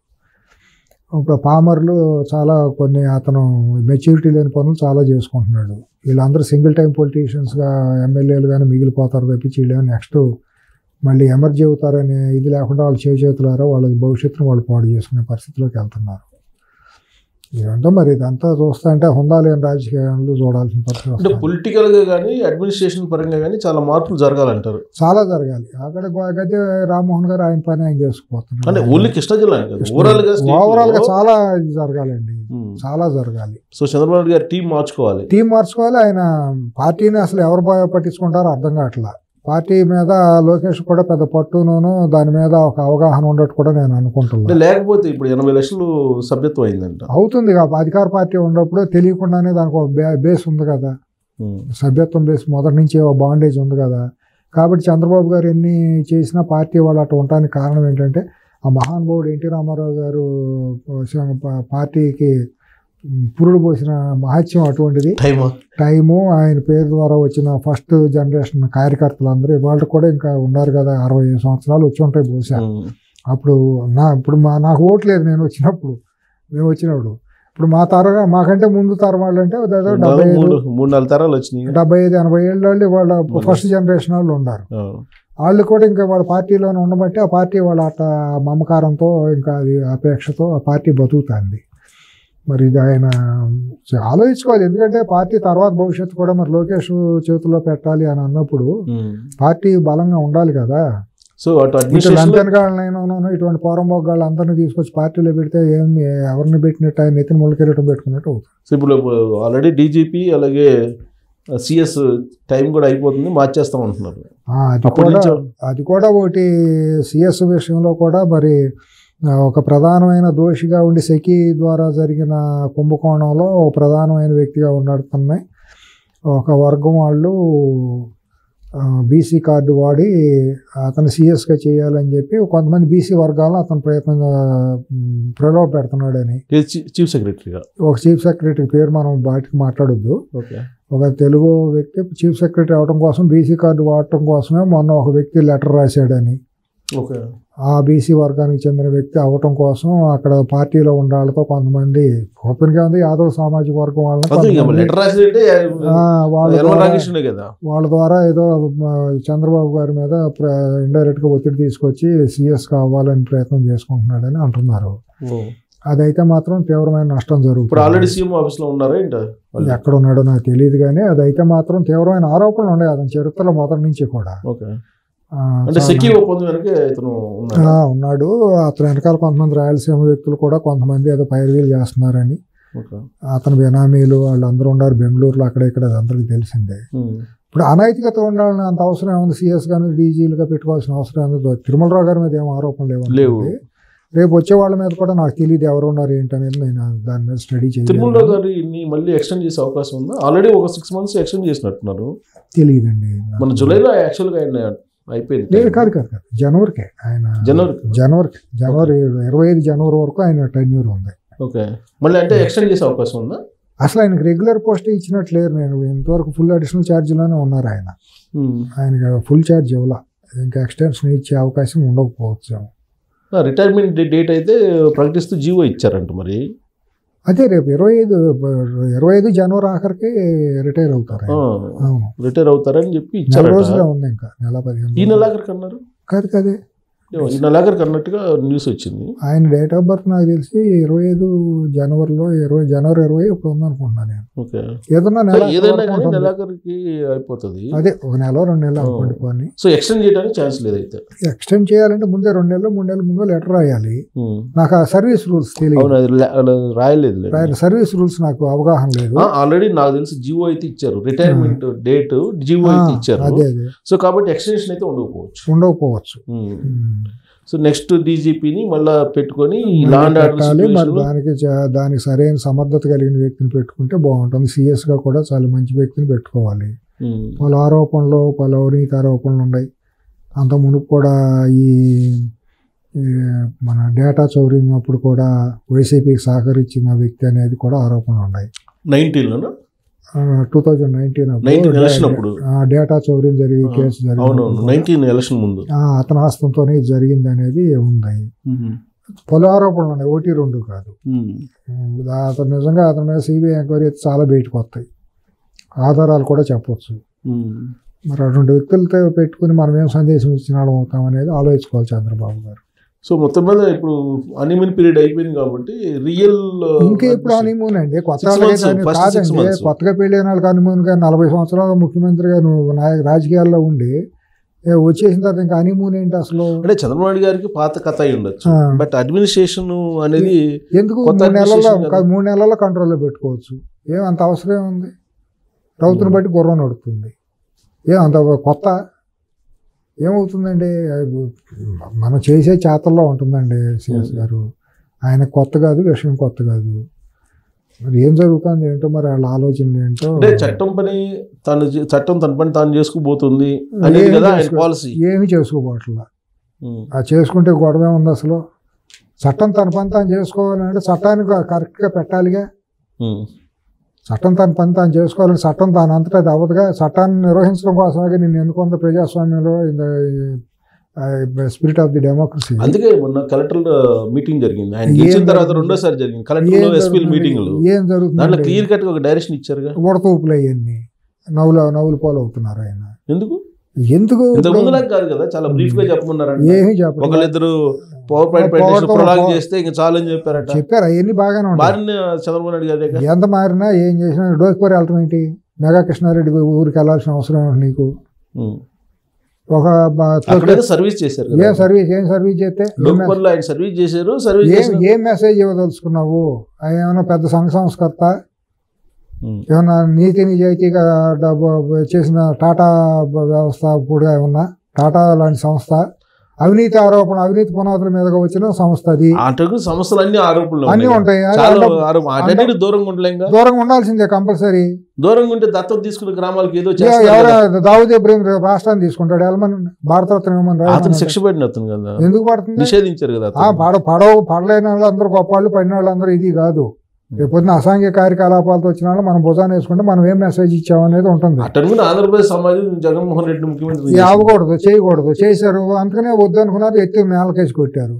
ఇప్పుడు పామర్లు చాలా కొన్ని అతను మెచ్యూరిటీ లేని పనులు చాలా చేసుకుంటున్నాడు. వీళ్ళందరూ సింగిల్ టైం పొలిటీషియన్స్గా ఎమ్మెల్యేలు కానీ మిగిలిపోతారు తప్పించి వీళ్ళు నెక్స్ట్ మళ్ళీ ఎమర్జీ అవుతారనే ఇది లేకుండా వాళ్ళు చేతులారా వాళ్ళ భవిష్యత్తును వాళ్ళు పాడు చేసుకునే పరిస్థితిలోకి వెళ్తున్నారు. ఇదంతా మరి ఇదంతా చూస్తా అంటే హుందా లేని రాజకీయాలు చూడాల్సిన పరిస్థితి. అంటే పొలిటికల్గా కానీ అడ్మినిస్ట్రేషన్ పరంగా కానీ చాలా మార్పులు జరగాలంటారు. చాలా జరగాలి. అక్కడ గద్దె రామ్మోహన్ గారు ఆయన పని ఆయన చేసుకుపోతున్నారు. అంటే ఓన్లీ కృష్ణా జిల్లా ఓవరాల్గా చాలా ఇది జరగాలండి. చాలా జరగాలి. సో చంద్రబాబు నాయుడు గారు టీం మార్చుకోవాలి. ఆయన పార్టీని అసలు ఎవరు పట్టించుకుంటారో అర్థం కావట్లా. పార్టీ మీద లోకేష్ కూడా పెద్ద పట్టును దాని మీద ఒక అవగాహన ఉండట్టు కూడా నేను అనుకుంటున్నాను. లేకపోతే ఇప్పుడు 80 లక్షలు సభ్యత్వం అయిందంట. అవుతుంది అధికార పార్టీ ఉన్నప్పుడు తెలియకుండానే దానికి ఒక బేస్ ఉంది కదా, సభ్యత్వం బేస్ మొదటి నుంచి ఒక బాండేజ్ ఉంది కదా. కాబట్టి చంద్రబాబు గారు ఎన్ని చేసినా పార్టీ వాళ్ళు అట్లా ఉండడానికి కారణం ఏంటంటే ఆ మహానుభావుడు ఎన్టీ రామారావు గారు పార్టీకి పురుడు పోసిన మహత్యం అటువంటిది. టైము ఆయన పేరు ద్వారా వచ్చిన ఫస్ట్ జనరేషన్ కార్యకర్తలు అందరూ ఇవాళ కూడా ఇంకా ఉన్నారు కదా, 60 సంవత్సరాలు వచ్చి ఉంటాయి బహుశా. అప్పుడు నాకు ఓటు లేదు నేను వచ్చినప్పుడు, మేము వచ్చినప్పుడు. ఇప్పుడు మా తరం మాకంటే ముందు తరం వాళ్ళు అంటే 75-80 ఏళ్ళ వాళ్ళు వాళ్ళ ఫస్ట్ జనరేషన్ వాళ్ళు ఉన్నారు. వాళ్ళు కూడా ఇంకా వాళ్ళ పార్టీలోనే ఉండబట్టి ఆ పార్టీ వాళ్ళ అట్ట మమకారంతో ఇంకా అది అపేక్షతో ఆ పార్టీ బతుకుతుంది. మరి ఇది ఆయన ఆలోచించుకోవాలి. ఎందుకంటే పార్టీ తర్వాత భవిష్యత్తు కూడా మరి లోకేష్ చేతుల్లో పెట్టాలి అని అన్నప్పుడు పార్టీ బలంగా ఉండాలి కదా. సో లంకన్గాళ్ళనైనా ఇటువంటి పోరంబోగాళ్ళు అందరినీ తీసుకొచ్చి పార్టీలో పెడితే ఏమి ఎవరిని పెట్టినట్టు ఆయన నెత్తిన ముళ్ళకెళ్ళటం పెట్టుకున్నట్టు అవుతుంది. సో ఇప్పుడు ఆల్రెడీ డీజీపీ అలాగే సిఎస్ టైం కూడా అయిపోతుంది, మార్చేస్తాం అంటున్నారు. అది కూడా ఒకటి సిఎస్ విషయంలో కూడా మరి ఒక ప్రధానమైన దోషిగా ఉండి సెకీ ద్వారా జరిగిన కుంభకోణంలో ఒక ప్రధానమైన వ్యక్తిగా ఉన్నట్టున్నాయి. ఒక వర్గం వాళ్ళు బీసీ కార్డు వాడి అతను సిఎస్గా చేయాలని చెప్పి కొంతమంది బీసీ వర్గాలను అతను ప్రలోభ పెడుతున్నాడని చీఫ్ సెక్రటరీగా, ఒక చీఫ్ సెక్రటరీ పేరు మనం బయటకు మాట్లాడొద్దు, ఒక తెలుగు వ్యక్తి చీఫ్ సెక్రటరీ అవడం కోసం బీసీ కార్డు వాడటం కోసమే మొన్న ఒక వ్యక్తి లెటర్ రాశాడని, ఆ బీసీ వర్గానికి చెందిన వ్యక్తి అవటం కోసం అక్కడ పార్టీలో ఉన్న వాళ్ళతో కొంతమంది ఓపెన్గా ఉంది యాదవ్ సామాజిక వర్గం వాళ్ళ ద్వారా ఏదో చంద్రబాబు గారి మీద ఇండైరెక్ట్గా ఒత్తిడి తీసుకొచ్చి సిఎస్ కావాలని ప్రయత్నం చేసుకుంటున్నాడని అంటున్నారు. అదైతే మాత్రం తీవ్రమైన నష్టం జరుగుతుంది. ఎక్కడ ఉన్నాడో నాకు తెలియదు కానీ అదైతే మాత్రం తీవ్రమైన ఆరోపణలు ఉన్నాయి అతని చరిత్రలో మొదటి నుంచి కూడా. ఉన్నాడు. అతను వెనకాల కొంతమంది రాయలసీమ వ్యక్తులు కూడా కొంతమంది ఏదో పైరువీలు చేస్తున్నారని, అతని బినామీలు వాళ్ళందరూ ఉన్నారు బెంగళూరులో అక్కడ ఇక్కడ అందరికీ తెలిసిందే. ఇప్పుడు అనైతికత ఉండాలని అంత అవసరం ఏముంది, సిఎస్ గానీ డీజీలుగా పెట్టుకోవాల్సిన అవసరం ఏముంది. తిరుమలరావు గారి మీద ఏం ఆరోపణలు లేవు. రేపు వచ్చే వాళ్ళ మీద కూడా నాకు తెలియదు ఎవరు ఉన్నారు ఏంటనేది నేను దాని మీద స్టడీ చేయాలి. తిరుమలరావు గారిని మళ్ళీ ఎక్స్టెండ్ చేసే అవకాశం ఉందా? ఆల్రెడీ ఒక 6 months ఎక్స్టెండ్ చేసినట్టున్నారు. తెలియదండి. మన జూలైలో యాక్చువల్గా ఆయన అయిపోయింది. కాదు జనవరికి ఆయన జనవరి 25 జనవరి వరకు ఆయన టెన్యూర్ ఉంది. ఓకే, మళ్ళీ అంటే ఎక్స్టెండ్ చేసే అవకాశం ఉందా? అసలు ఆయనకు రెగ్యులర్ పోస్ట్ ఇచ్చినట్లు లేరు. నేను ఇంతవరకు ఫుల్ అడిషనల్ ఛార్జీలోనే ఉన్నారు ఆయన. ఆయనకి ఫుల్ ఛార్జ్ ఇవ్వాల, ఇంకా ఎక్స్టెన్షన్ ఇచ్చే అవకాశం ఉండకపోవచ్చు. రిటైర్మెంట్ డేట్ అయితే ప్రకటిస్తూ జీవో ఇచ్చారంట. మరి అదే రేపు 25 జనవరి ఆఖరికి రిటైర్ అవుతారు. రిటైర్ అవుతారని చెప్పి ఇచ్చారు. రోజులే ఉంది ఇంకా, నెల 15. ఈ నెలాఖరికి అన్నారు. కదే ఈ నెలాఖరికి అన్నట్టుగా న్యూస్ వచ్చింది. ఆయన డేట్ ఆఫ్ బర్త్ నాకు తెలిసి 25 జనవరిలో జనవరి 20 ఇప్పుడు ఉందనుకుంటున్నాను నేను. ఏదైనా నెలాఖరికి అయిపోతుంది. అదే ఒక నెల 2 నెలలు అనుకోండి. సో ఎక్స్టెండ్ చేయడానికి ఛాన్స్ లేదు. అయితే ఎక్స్టెండ్ చేయాలంటే ముందే 2 నెలలు 3 నెలల ముందు లెటర్ రాయాలి. నాకు ఆ సర్వీస్ రూల్స్ తెలియదు, రాయలేదు. సర్వీస్ రూల్స్ నాకు అవగాహన లేదు. ఆల్రెడీ నాకు తెలిసి జీవో అయితే ఇచ్చారు, రిటైర్మెంట్ డేట్ జీవో అయితే ఇచ్చారు. అదే సో కాబట్టి ఎక్స్టెన్షన్ అయితే ఉండకపోవచ్చు. సో నెక్స్ట్ డీజీపీని మళ్ళీ పెట్టుకొని దానికి సరైన సమర్థత కలిగిన వ్యక్తిని పెట్టుకుంటే బాగుంటుంది. సిఎస్ గా కూడా చాలా మంచి వ్యక్తిని పెట్టుకోవాలి. పలు ఆరోపణలు, పలు అవినీతి ఆరోపణలు ఉన్నాయి. అంత మునుపు కూడా ఈ మన డేటా చౌరింగ్ అప్పుడు కూడా వైసీపీకి సహకరించిన వ్యక్తి అనేది కూడా ఆరోపణలు ఉన్నాయి. 2019 డేటా చౌర్యం జరిగి కేసు జరిగింది, అతని హస్తంతోనే జరిగింది అనేది ఉంది. పలు ఆరోపణలు ఉన్నాయి, 1-2 కాదు. అతను నిజంగా అతని మీద సిబిఐ ఎంక్వైరీ చాలా బయటకు వస్తాయి, ఆధారాలు కూడా చెప్పవచ్చు. మరి అటువంటి వ్యక్తులతో పెట్టుకుని మనం ఏం సందేశం ఇచ్చిన వాళ్ళం అవుతాం అనేది ఆలోచించుకోవాలి చంద్రబాబు గారు. సో మొత్తం మీద ఇప్పుడు హనీమూన్ పీరియడ్ అయిపోయింది కాబట్టి రియల్ ఇంకా ఇప్పుడు హనీమూన్ అండి. కొత్తగా పెళ్ళైన వాళ్ళకి హనీమూన్ గారు 40 సంవత్సరాలు ముఖ్యమంత్రిగా రాజకీయాల్లో ఉండి వచ్చేసిన తర్వాత ఇంకా హనీమూన్ ఏంటి అసలు? అంటే చంద్రబాబు నాయుడు గారికి పాత కథ అయి ఉండొచ్చు, బట్ అడ్మినిస్ట్రేషన్ అనేది ఎందుకు 3 నెలల్లో కంట్రోల్లో పెట్టుకోవచ్చు. అంత అవసరం ఉంది? రౌతుని బట్టి గుర్రం నడుస్తుంది. అంత కొత్త ఏమవుతుందండి? మనం చేసే చేతల్లో ఉంటుందండి సిఎస్ గారు. ఆయన కొత్త కాదు, విషయం కొత్త కాదు. మరి ఏం జరుగుతుంది ఏంటో, మరి వాళ్ళ ఆలోచనలు ఏంటో. చట్టం తన పని తాను చేసుకుపోతుంది అనేది కదా ఆయన పాలసీ. ఏమి చేసుకోబోట్లా. అది చేసుకుంటే గొడవ ఉంది అసలు. చట్టం తన పని తాను చేసుకోవాలంటే చట్టాన్ని కరెక్ట్గా పెట్టాలిగా. చట్టం తన పని తాను చేసుకోవాలంటే చట్టం తాను అంతటా అది అవ్వదుగా. చట్టాన్ని నిర్వహించడం కోసమే నేను ఎన్నుకున్న ప్రజాస్వామ్యంలో స్పిరిట్ ఆఫ్ ది డెమోక్రసీ. అందుకే మొన్న కలెక్టర్ మీటింగ్ జరిగింది, ఆయన గెలిచిన తర్వాత రెండోసారి జరిగింది కలెక్టర్ ఎస్పీ మీటింగ్. ఏం జరుగుతుంది? దాంట్లో క్లియర్ కట్ ఒక డైరెక్షన్ ఇచ్చారుగా. ఉడతూపులు అవన్నీ నవ్వులు పోలు అవుతున్నారు ఆయన. ఎందుకు ఇంతకుముందులా కాదు కదా, చాలా బ్రీఫ్ గా చెప్పమన్నారు. ఏమి చెప్పారు? ఒకళ్ళిద్దరు పవర్ పాయింట్ ప్రొలాంగ్ చేస్తే ఇంకా చాలని చెప్పారట. చెప్పారు అవన్నీ బాగానే ఉంటాయి. చంద్రబాబు నాయుడు గారు ఎంత మారినా ఏం చేసినా డోకిపోయి వెళ్ళటం ఏంటి? మెగా కృష్ణారెడ్డి ఊరికి వెళ్ళాల్సిన అవసరం నీకు? ఒక సర్వీస్ చేశారు. ఏం సర్వీస్ చేస్తే సర్వీస్ చేశారు. ఏం మెసేజ్ ఇవ్వదలుచుకున్నావు? ఏమైనా పెద్ద సంఘ సంస్కర్త, ఏమన్నా నీతి నిజాయితీగా చేసిన టాటా వ్యవస్థ కూడా ఏమన్నా? టాటా లాంటి సంస్థ అవినీతి పునాదుల మీదగా వచ్చిన సంస్థ అది. సంస్థలు అన్ని ఉంటాయి. దూరంగా ఉండాల్సిందే కంపల్సరీ. దూరంగా ఉంటే దత్తత తీసుకున్న గ్రామాలకు ఏదో దావుద్ ఇబ్రహీం రాష్ట్రాన్ని తీసుకుంటాడు. వెళ్ళమని భారతరత్న ఇవ్వమని శిక్ష పడిన కదా. ఎందుకు పడుతుంది? నిషేధించారు కదా. పడలేని వాళ్ళు అందరూ గొప్ప వాళ్ళు, పడిన వాళ్ళు అందరూ ఇది కాదు. రేపొద్దున అసాంఘిక కార్యకలాపాలతో వచ్చిన వాళ్ళు మనం భుజాన్ని వేసుకుంటే మనం ఏం మెసేజ్ ఇచ్చామనేది ఉంటుంది. ఆంధ్రప్రదేశ్ సమాజం జగన్మోహన్ రెడ్డి ముఖ్యమంత్రి చేయకూడదు, చేశారు. అందుకనే వద్దు అనుకున్నారు, ఎత్తి నేలకేసి కొట్టారు.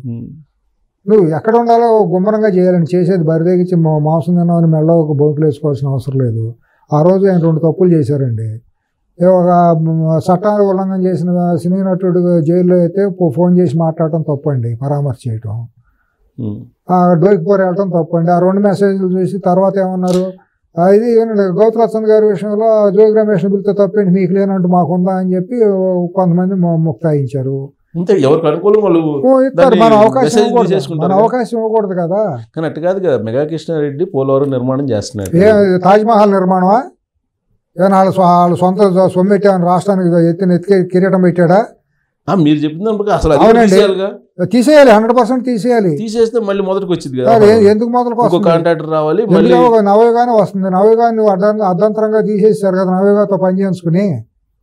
నువ్వు ఎక్కడ ఉండాలో గుమ్మరంగా చేయాలని చేసేది బరిదేగించి మాంసం తిన్నామని మెల్ల ఒక బొంకులు వేసుకోవాల్సిన అవసరం లేదు. ఆ రోజు ఆయన 2 తప్పులు చేశారండి. ఒక చట్టాన్ని ఉల్లంఘన చేసిన సినీ నటుడు జైల్లో అయితే ఫోన్ చేసి మాట్లాడటం తప్పండి, పరామర్శ చేయటం. డోకిపోరు వెళ్ళటం తప్పండి. ఆ 2 మెసేజ్లు చూసి తర్వాత ఏమన్నారు? ఇది గౌతలచ్చన్ గారి విషయంలో జోగి రమేష్ పిలితే తప్పేంటి, మీకు లేనంటూ మాకుందా అని చెప్పి కొంతమంది ముక్తాయించారు. మన అవకాశం ఇవ్వకూడదు కదా. కానీ అట్టు కాదు కదా, మెగా కృష్ణారెడ్డి పోలవరం నిర్మాణం చేస్తున్నాడు. తాజ్మహల్ నిర్మాణమా? ఏమన్నా వాళ్ళ సొంత సొమ్మెట్టి రాష్ట్రానికి ఎత్తికి కిరీటం పెట్టాడా? మీరు చెప్పింది అసలు తీసేయాలి, 100% తీసేయాలి. తీసేస్తే మళ్ళీ మొదటికి వచ్చింది. ఎందుకు మొదలుకు కాంట్రాక్టర్ రావాలి? నవయుగానే వస్తుంది. నవయుగాన్ని అర్ధంతరంగా తీసేసారు కదా, నవయుగాతో పని చేసుకుని.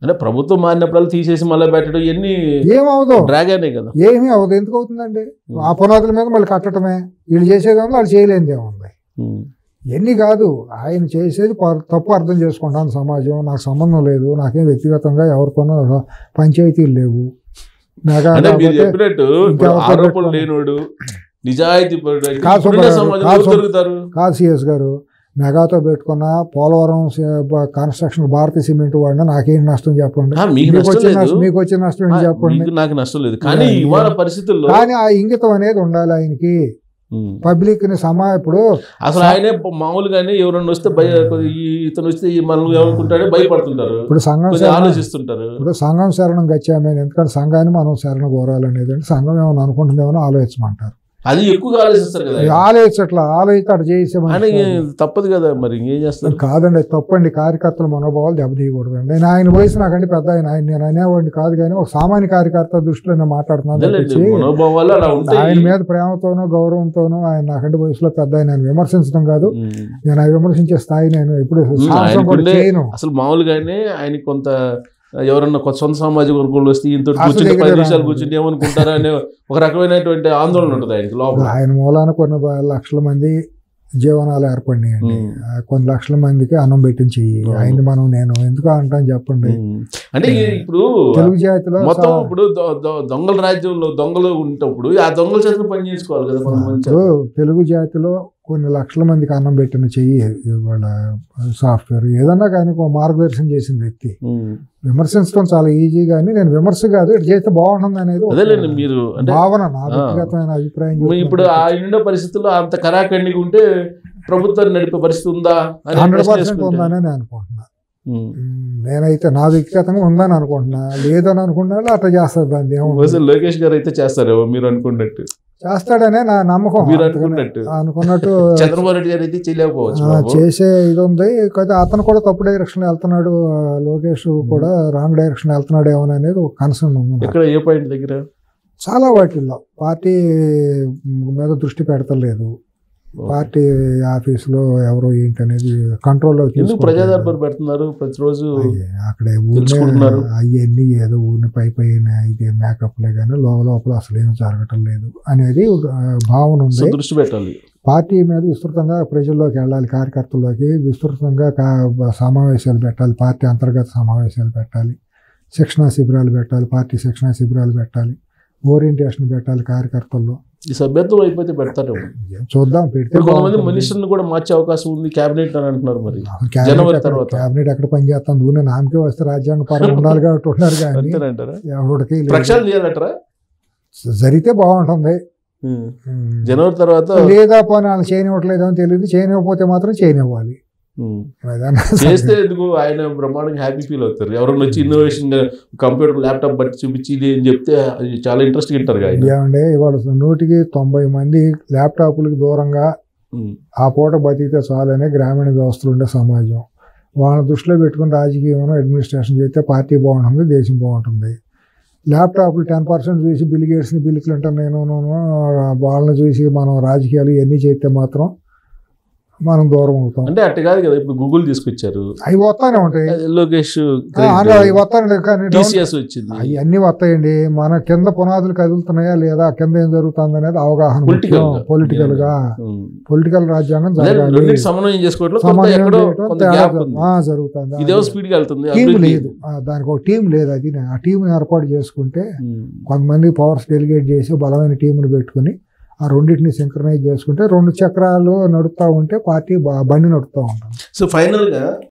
అంటే ప్రభుత్వం మారినప్పుడు తీసేసి మళ్ళీ పెట్టడం ఇవన్నీ ఏమవుదు? డ్రాగానే కదా. ఏమీ అవదు. ఎందుకు అవుతుందండి? ఆ పునాదుల మీద మళ్ళీ కట్టడమే. వీళ్ళు చేసేదేమో వాళ్ళు చేయలేనిది ఏముంది. ఎన్ని కాదు, ఆయన చేసేది తప్పు అర్థం చేసుకుంటాను సమాజం. నాకు సంబంధం లేదు, నాకేం వ్యక్తిగతంగా ఎవరితోనో పంచాయతీలు లేవు. ఆరోపణలు లేనోడు నిజాయితీ కాదు సిఎస్ గారు. మెగాతో పెట్టుకున్న పోలవరం కన్స్ట్రక్షన్ భారతీయ సిమెంట్ వాడినా నాకేం నష్టం చెప్పండి? మీకు వచ్చిన నష్టం ఏంటి చెప్పండి? నాకు నష్టం లేదు. కానీ ఇవాళ పరిస్థితుల్లో కానీ ఆ ఇంగితం అనేది ఉండాలి ఆయనకి. పబ్లిక్ ని ఇప్పుడు అసలు ఆయనే మామూలుగానే ఎవరన్నా వస్తే ఇతను వస్తే మనం ఏమనుకుంటాడే భయపడుతుంటారు. ఇప్పుడు ఆలోచిస్తుంటారు. ఇప్పుడు సంఘం శరణం గచ్చామని, ఎందుకంటే సంఘాన్ని మనం శరణ కోరాలనేది అంటే సంఘం ఏమైనా అనుకుంటుందేమో ఆలోచించమంటారు. అది ఎక్కువగా ఆలోచిస్తారు కదా. ఆలోచిస్తే అటు చేసేమని తప్పదు కదా. మరి ఇంకేం చేస్తారు? కాదండి, తప్పండి. కార్యకర్తల మనోభావాలు దెబ్బతీయకూడదండి. నేను ఆయన వయసు నాకంటే పెద్ద నేను అనేవాడిని కాదు, కానీ ఒక సామాన్య కార్యకర్త దృష్టిలో నేను మాట్లాడుతున్నాను. ఆయన మీద ప్రేమతోనో గౌరవంతోనో ఆయన నాకంటే వయసులో పెద్ద. ఆయన విమర్శించడం కాదు, నేను ఆ విమర్శించే స్థాయి నేను ఎప్పుడు చేయను. అసలు మామూలుగానే ఆయన కొంత ఎవరన్నా సొంత సామాజిక వర్గంలో వస్తే ఇంత కూర్చుంటే 10 నిమిషాలు కూర్చుంటే ఏమనుకుంటారా అనే ఒక రకమైనటువంటి ఆందోళన ఉంటుంది ఆయనకి లోపల. ఆయన మూలాన కొన్ని లక్షల మంది జీవనాలు ఏర్పడినాయండి. కొన్ని లక్షల మందికి అన్నం పెట్టిన చెయ్యి ఆయన నేను ఎందుకు అంటాను చెప్పండి. అంటే ఇప్పుడు తెలుగు జాతిలో మొత్తం ఇప్పుడు దొంగల రాజ్యంలో దొంగలు ఉంటప్పుడు ఆ దొంగల చేత పని చేసుకోవాలి కదా. తెలుగు జాతిలో కొన్ని లక్షల మందికి అన్నం పెట్టిన చెయ్యి వాళ్ళ సాఫ్ట్వేర్ ఏదన్నా కానీ మార్గదర్శనం చేసిన వ్యక్తి. విమర్శించడం చాలా ఈజీ, కానీ నేను విమర్శ కాదు, ఇటు చేస్తే బాగుంటుంది అనేది మీరు భావన, నా వ్యక్తిగతమైన అభిప్రాయం. ఇప్పుడు ఆ ఇండో పరిస్థితుల్లో అంత కరాఖండిగా ఉంటే ప్రభుత్వాన్ని నడిపే పరిస్థితి ఉందా? 100% ఉందని నేను అనుకుంటున్నాను. నేనైతే నా వ్యక్తిగతంగా ఉందని అనుకుంటున్నా, లేదని అనుకున్నా అట్లా చేస్తారు. దాన్ని ఏమో లోకేష్ గారు అయితే చేస్తారు మీరు అనుకున్నట్టు, చేస్తాడనే నా నమ్మకం. మీరు అనుకున్నట్టు చంద్రబాబు నాయుడు గారు అయితే చేయలేకపోవచ్చు. చేసే ఇది ఉంది. అయితే అతను కూడా తప్పు డైరెక్షన్ వెళ్తున్నాడు, లోకేష్ కూడా రాంగ్ డైరెక్షన్ వెళ్తున్నాడు ఏమో అనేది ఒక కన్సర్న్ ఉంది. ఇక్కడ ఏ పాయింట్ దగ్గర? చాలా వాటిల్లో పార్టీ మీద దృష్టి పెడతలేదు. పార్టీ ఆఫీసులో ఎవరో ఏంటి అనేది కంట్రోల్లో ప్రజా దర్బార్ పెడుతున్నారు ప్రతిరోజు. అక్కడ అవన్నీ ఏదో ఊరిని పైన ఇది మేకప్లే కానీ లోపల అసలు ఏమి జరగటం లేదు అనేది భావన ఉంది. దృష్టి పెట్టాలి. పార్టీ మీద విస్తృతంగా ప్రజల్లోకి వెళ్ళాలి, కార్యకర్తల్లోకి విస్తృతంగా సమావేశాలు పెట్టాలి, పార్టీ అంతర్గత సమావేశాలు పెట్టాలి, శిక్షణా శిబిరాలు పెట్టాలి, పార్టీ శిక్షణా శిబిరాలు పెట్టాలి, ఓరియంటేషన్ పెట్టాలి కార్యకర్తల్లో. ఈ సభ్యత్వం అయిపోతే పెడతారు, చూద్దాం. పెడితే కొంతమంది మినిస్టర్ని కూడా మార్చే అవకాశం ఉంది కేబినెట్ అని అంటున్నారు. మరి జనవరి తర్వాత కేబినెట్ ఎక్కడ పనిచేస్తాను, ఊనే నామకే వస్తే రాజ్యాంగ పరం ఉండాలి కాబట్టి ఉన్నారు. కానీ ఎవరికి ప్రక్షాళన చేయాలంటారా? జరిగితే బాగుంటుంది. జనవరి తర్వాత లేదా పోనీ వాళ్ళు చేయనివ్వట్లేదు అని తెలియదు, చేయనివ్వకపోతే మాత్రం చేయనివ్వాలి. చేస్తే ఎందుకు ఆయన బ్రహ్మాండంగా హ్యాపీ ఫీల్ అవుతారు. ఎవరైనా వచ్చి ఇన్నోవేషన్ కంప్యూటర్ ల్యాప్టాప్ బట్టి చూపించి ఇది అని చెప్తే చాలా ఇంట్రెస్ట్ ఉంటారు. ఏమంటే ఇవాళ 190 మంది ల్యాప్టాప్లకు దూరంగా ఆ పూట బతికితే చాలనే గ్రామీణ వ్యవస్థలు ఉండే సమాజం. వాళ్ళ దృష్టిలో పెట్టుకుని రాజకీయం అడ్మినిస్ట్రేషన్ చేస్తే పార్టీ బాగుంటుంది, దేశం బాగుంటుంది. ల్యాప్టాప్లు 10% చూసి బిల్ గేట్స్ని, బిల్ క్లింటన్ వాళ్ళని చూసి మనం రాజకీయాలు ఇవన్నీ చేస్తే మాత్రం మనం దూరం అవుతాం. అంటే అట్ట కాదు కదా, ఇప్పుడు గూగుల్ తీసుకొచ్చారు, అవి వస్తానే ఉంటాయి. లోకేష్ అవి వస్తాయి కానీ వచ్చింది, అవన్నీ వస్తాయండి. మన కింద పునాదులు కదులుతున్నాయా లేదా, కింద ఏం జరుగుతుంది అనేది అవగాహన. పొలిటికల్ రాజ్యాంగం జరగాలి, సమన్వయం చేసుకోవడం జరుగుతుంది. టీం లేదు, దానికి ఒక టీం లేదు. అది ఆ టీంని ఏర్పాటు చేసుకుంటే కొంతమంది పవర్స్ డెలిగేట్ చేసి బలమైన టీంని పెట్టుకుని ఆ రెండింటిని సింక్రనైజ్ చేసుకుంటే 2 చక్రాలు నడుస్తూ ఉంటే పార్టీ బండి నడుస్తూ ఉంటుంది. సో ఫైనల్గా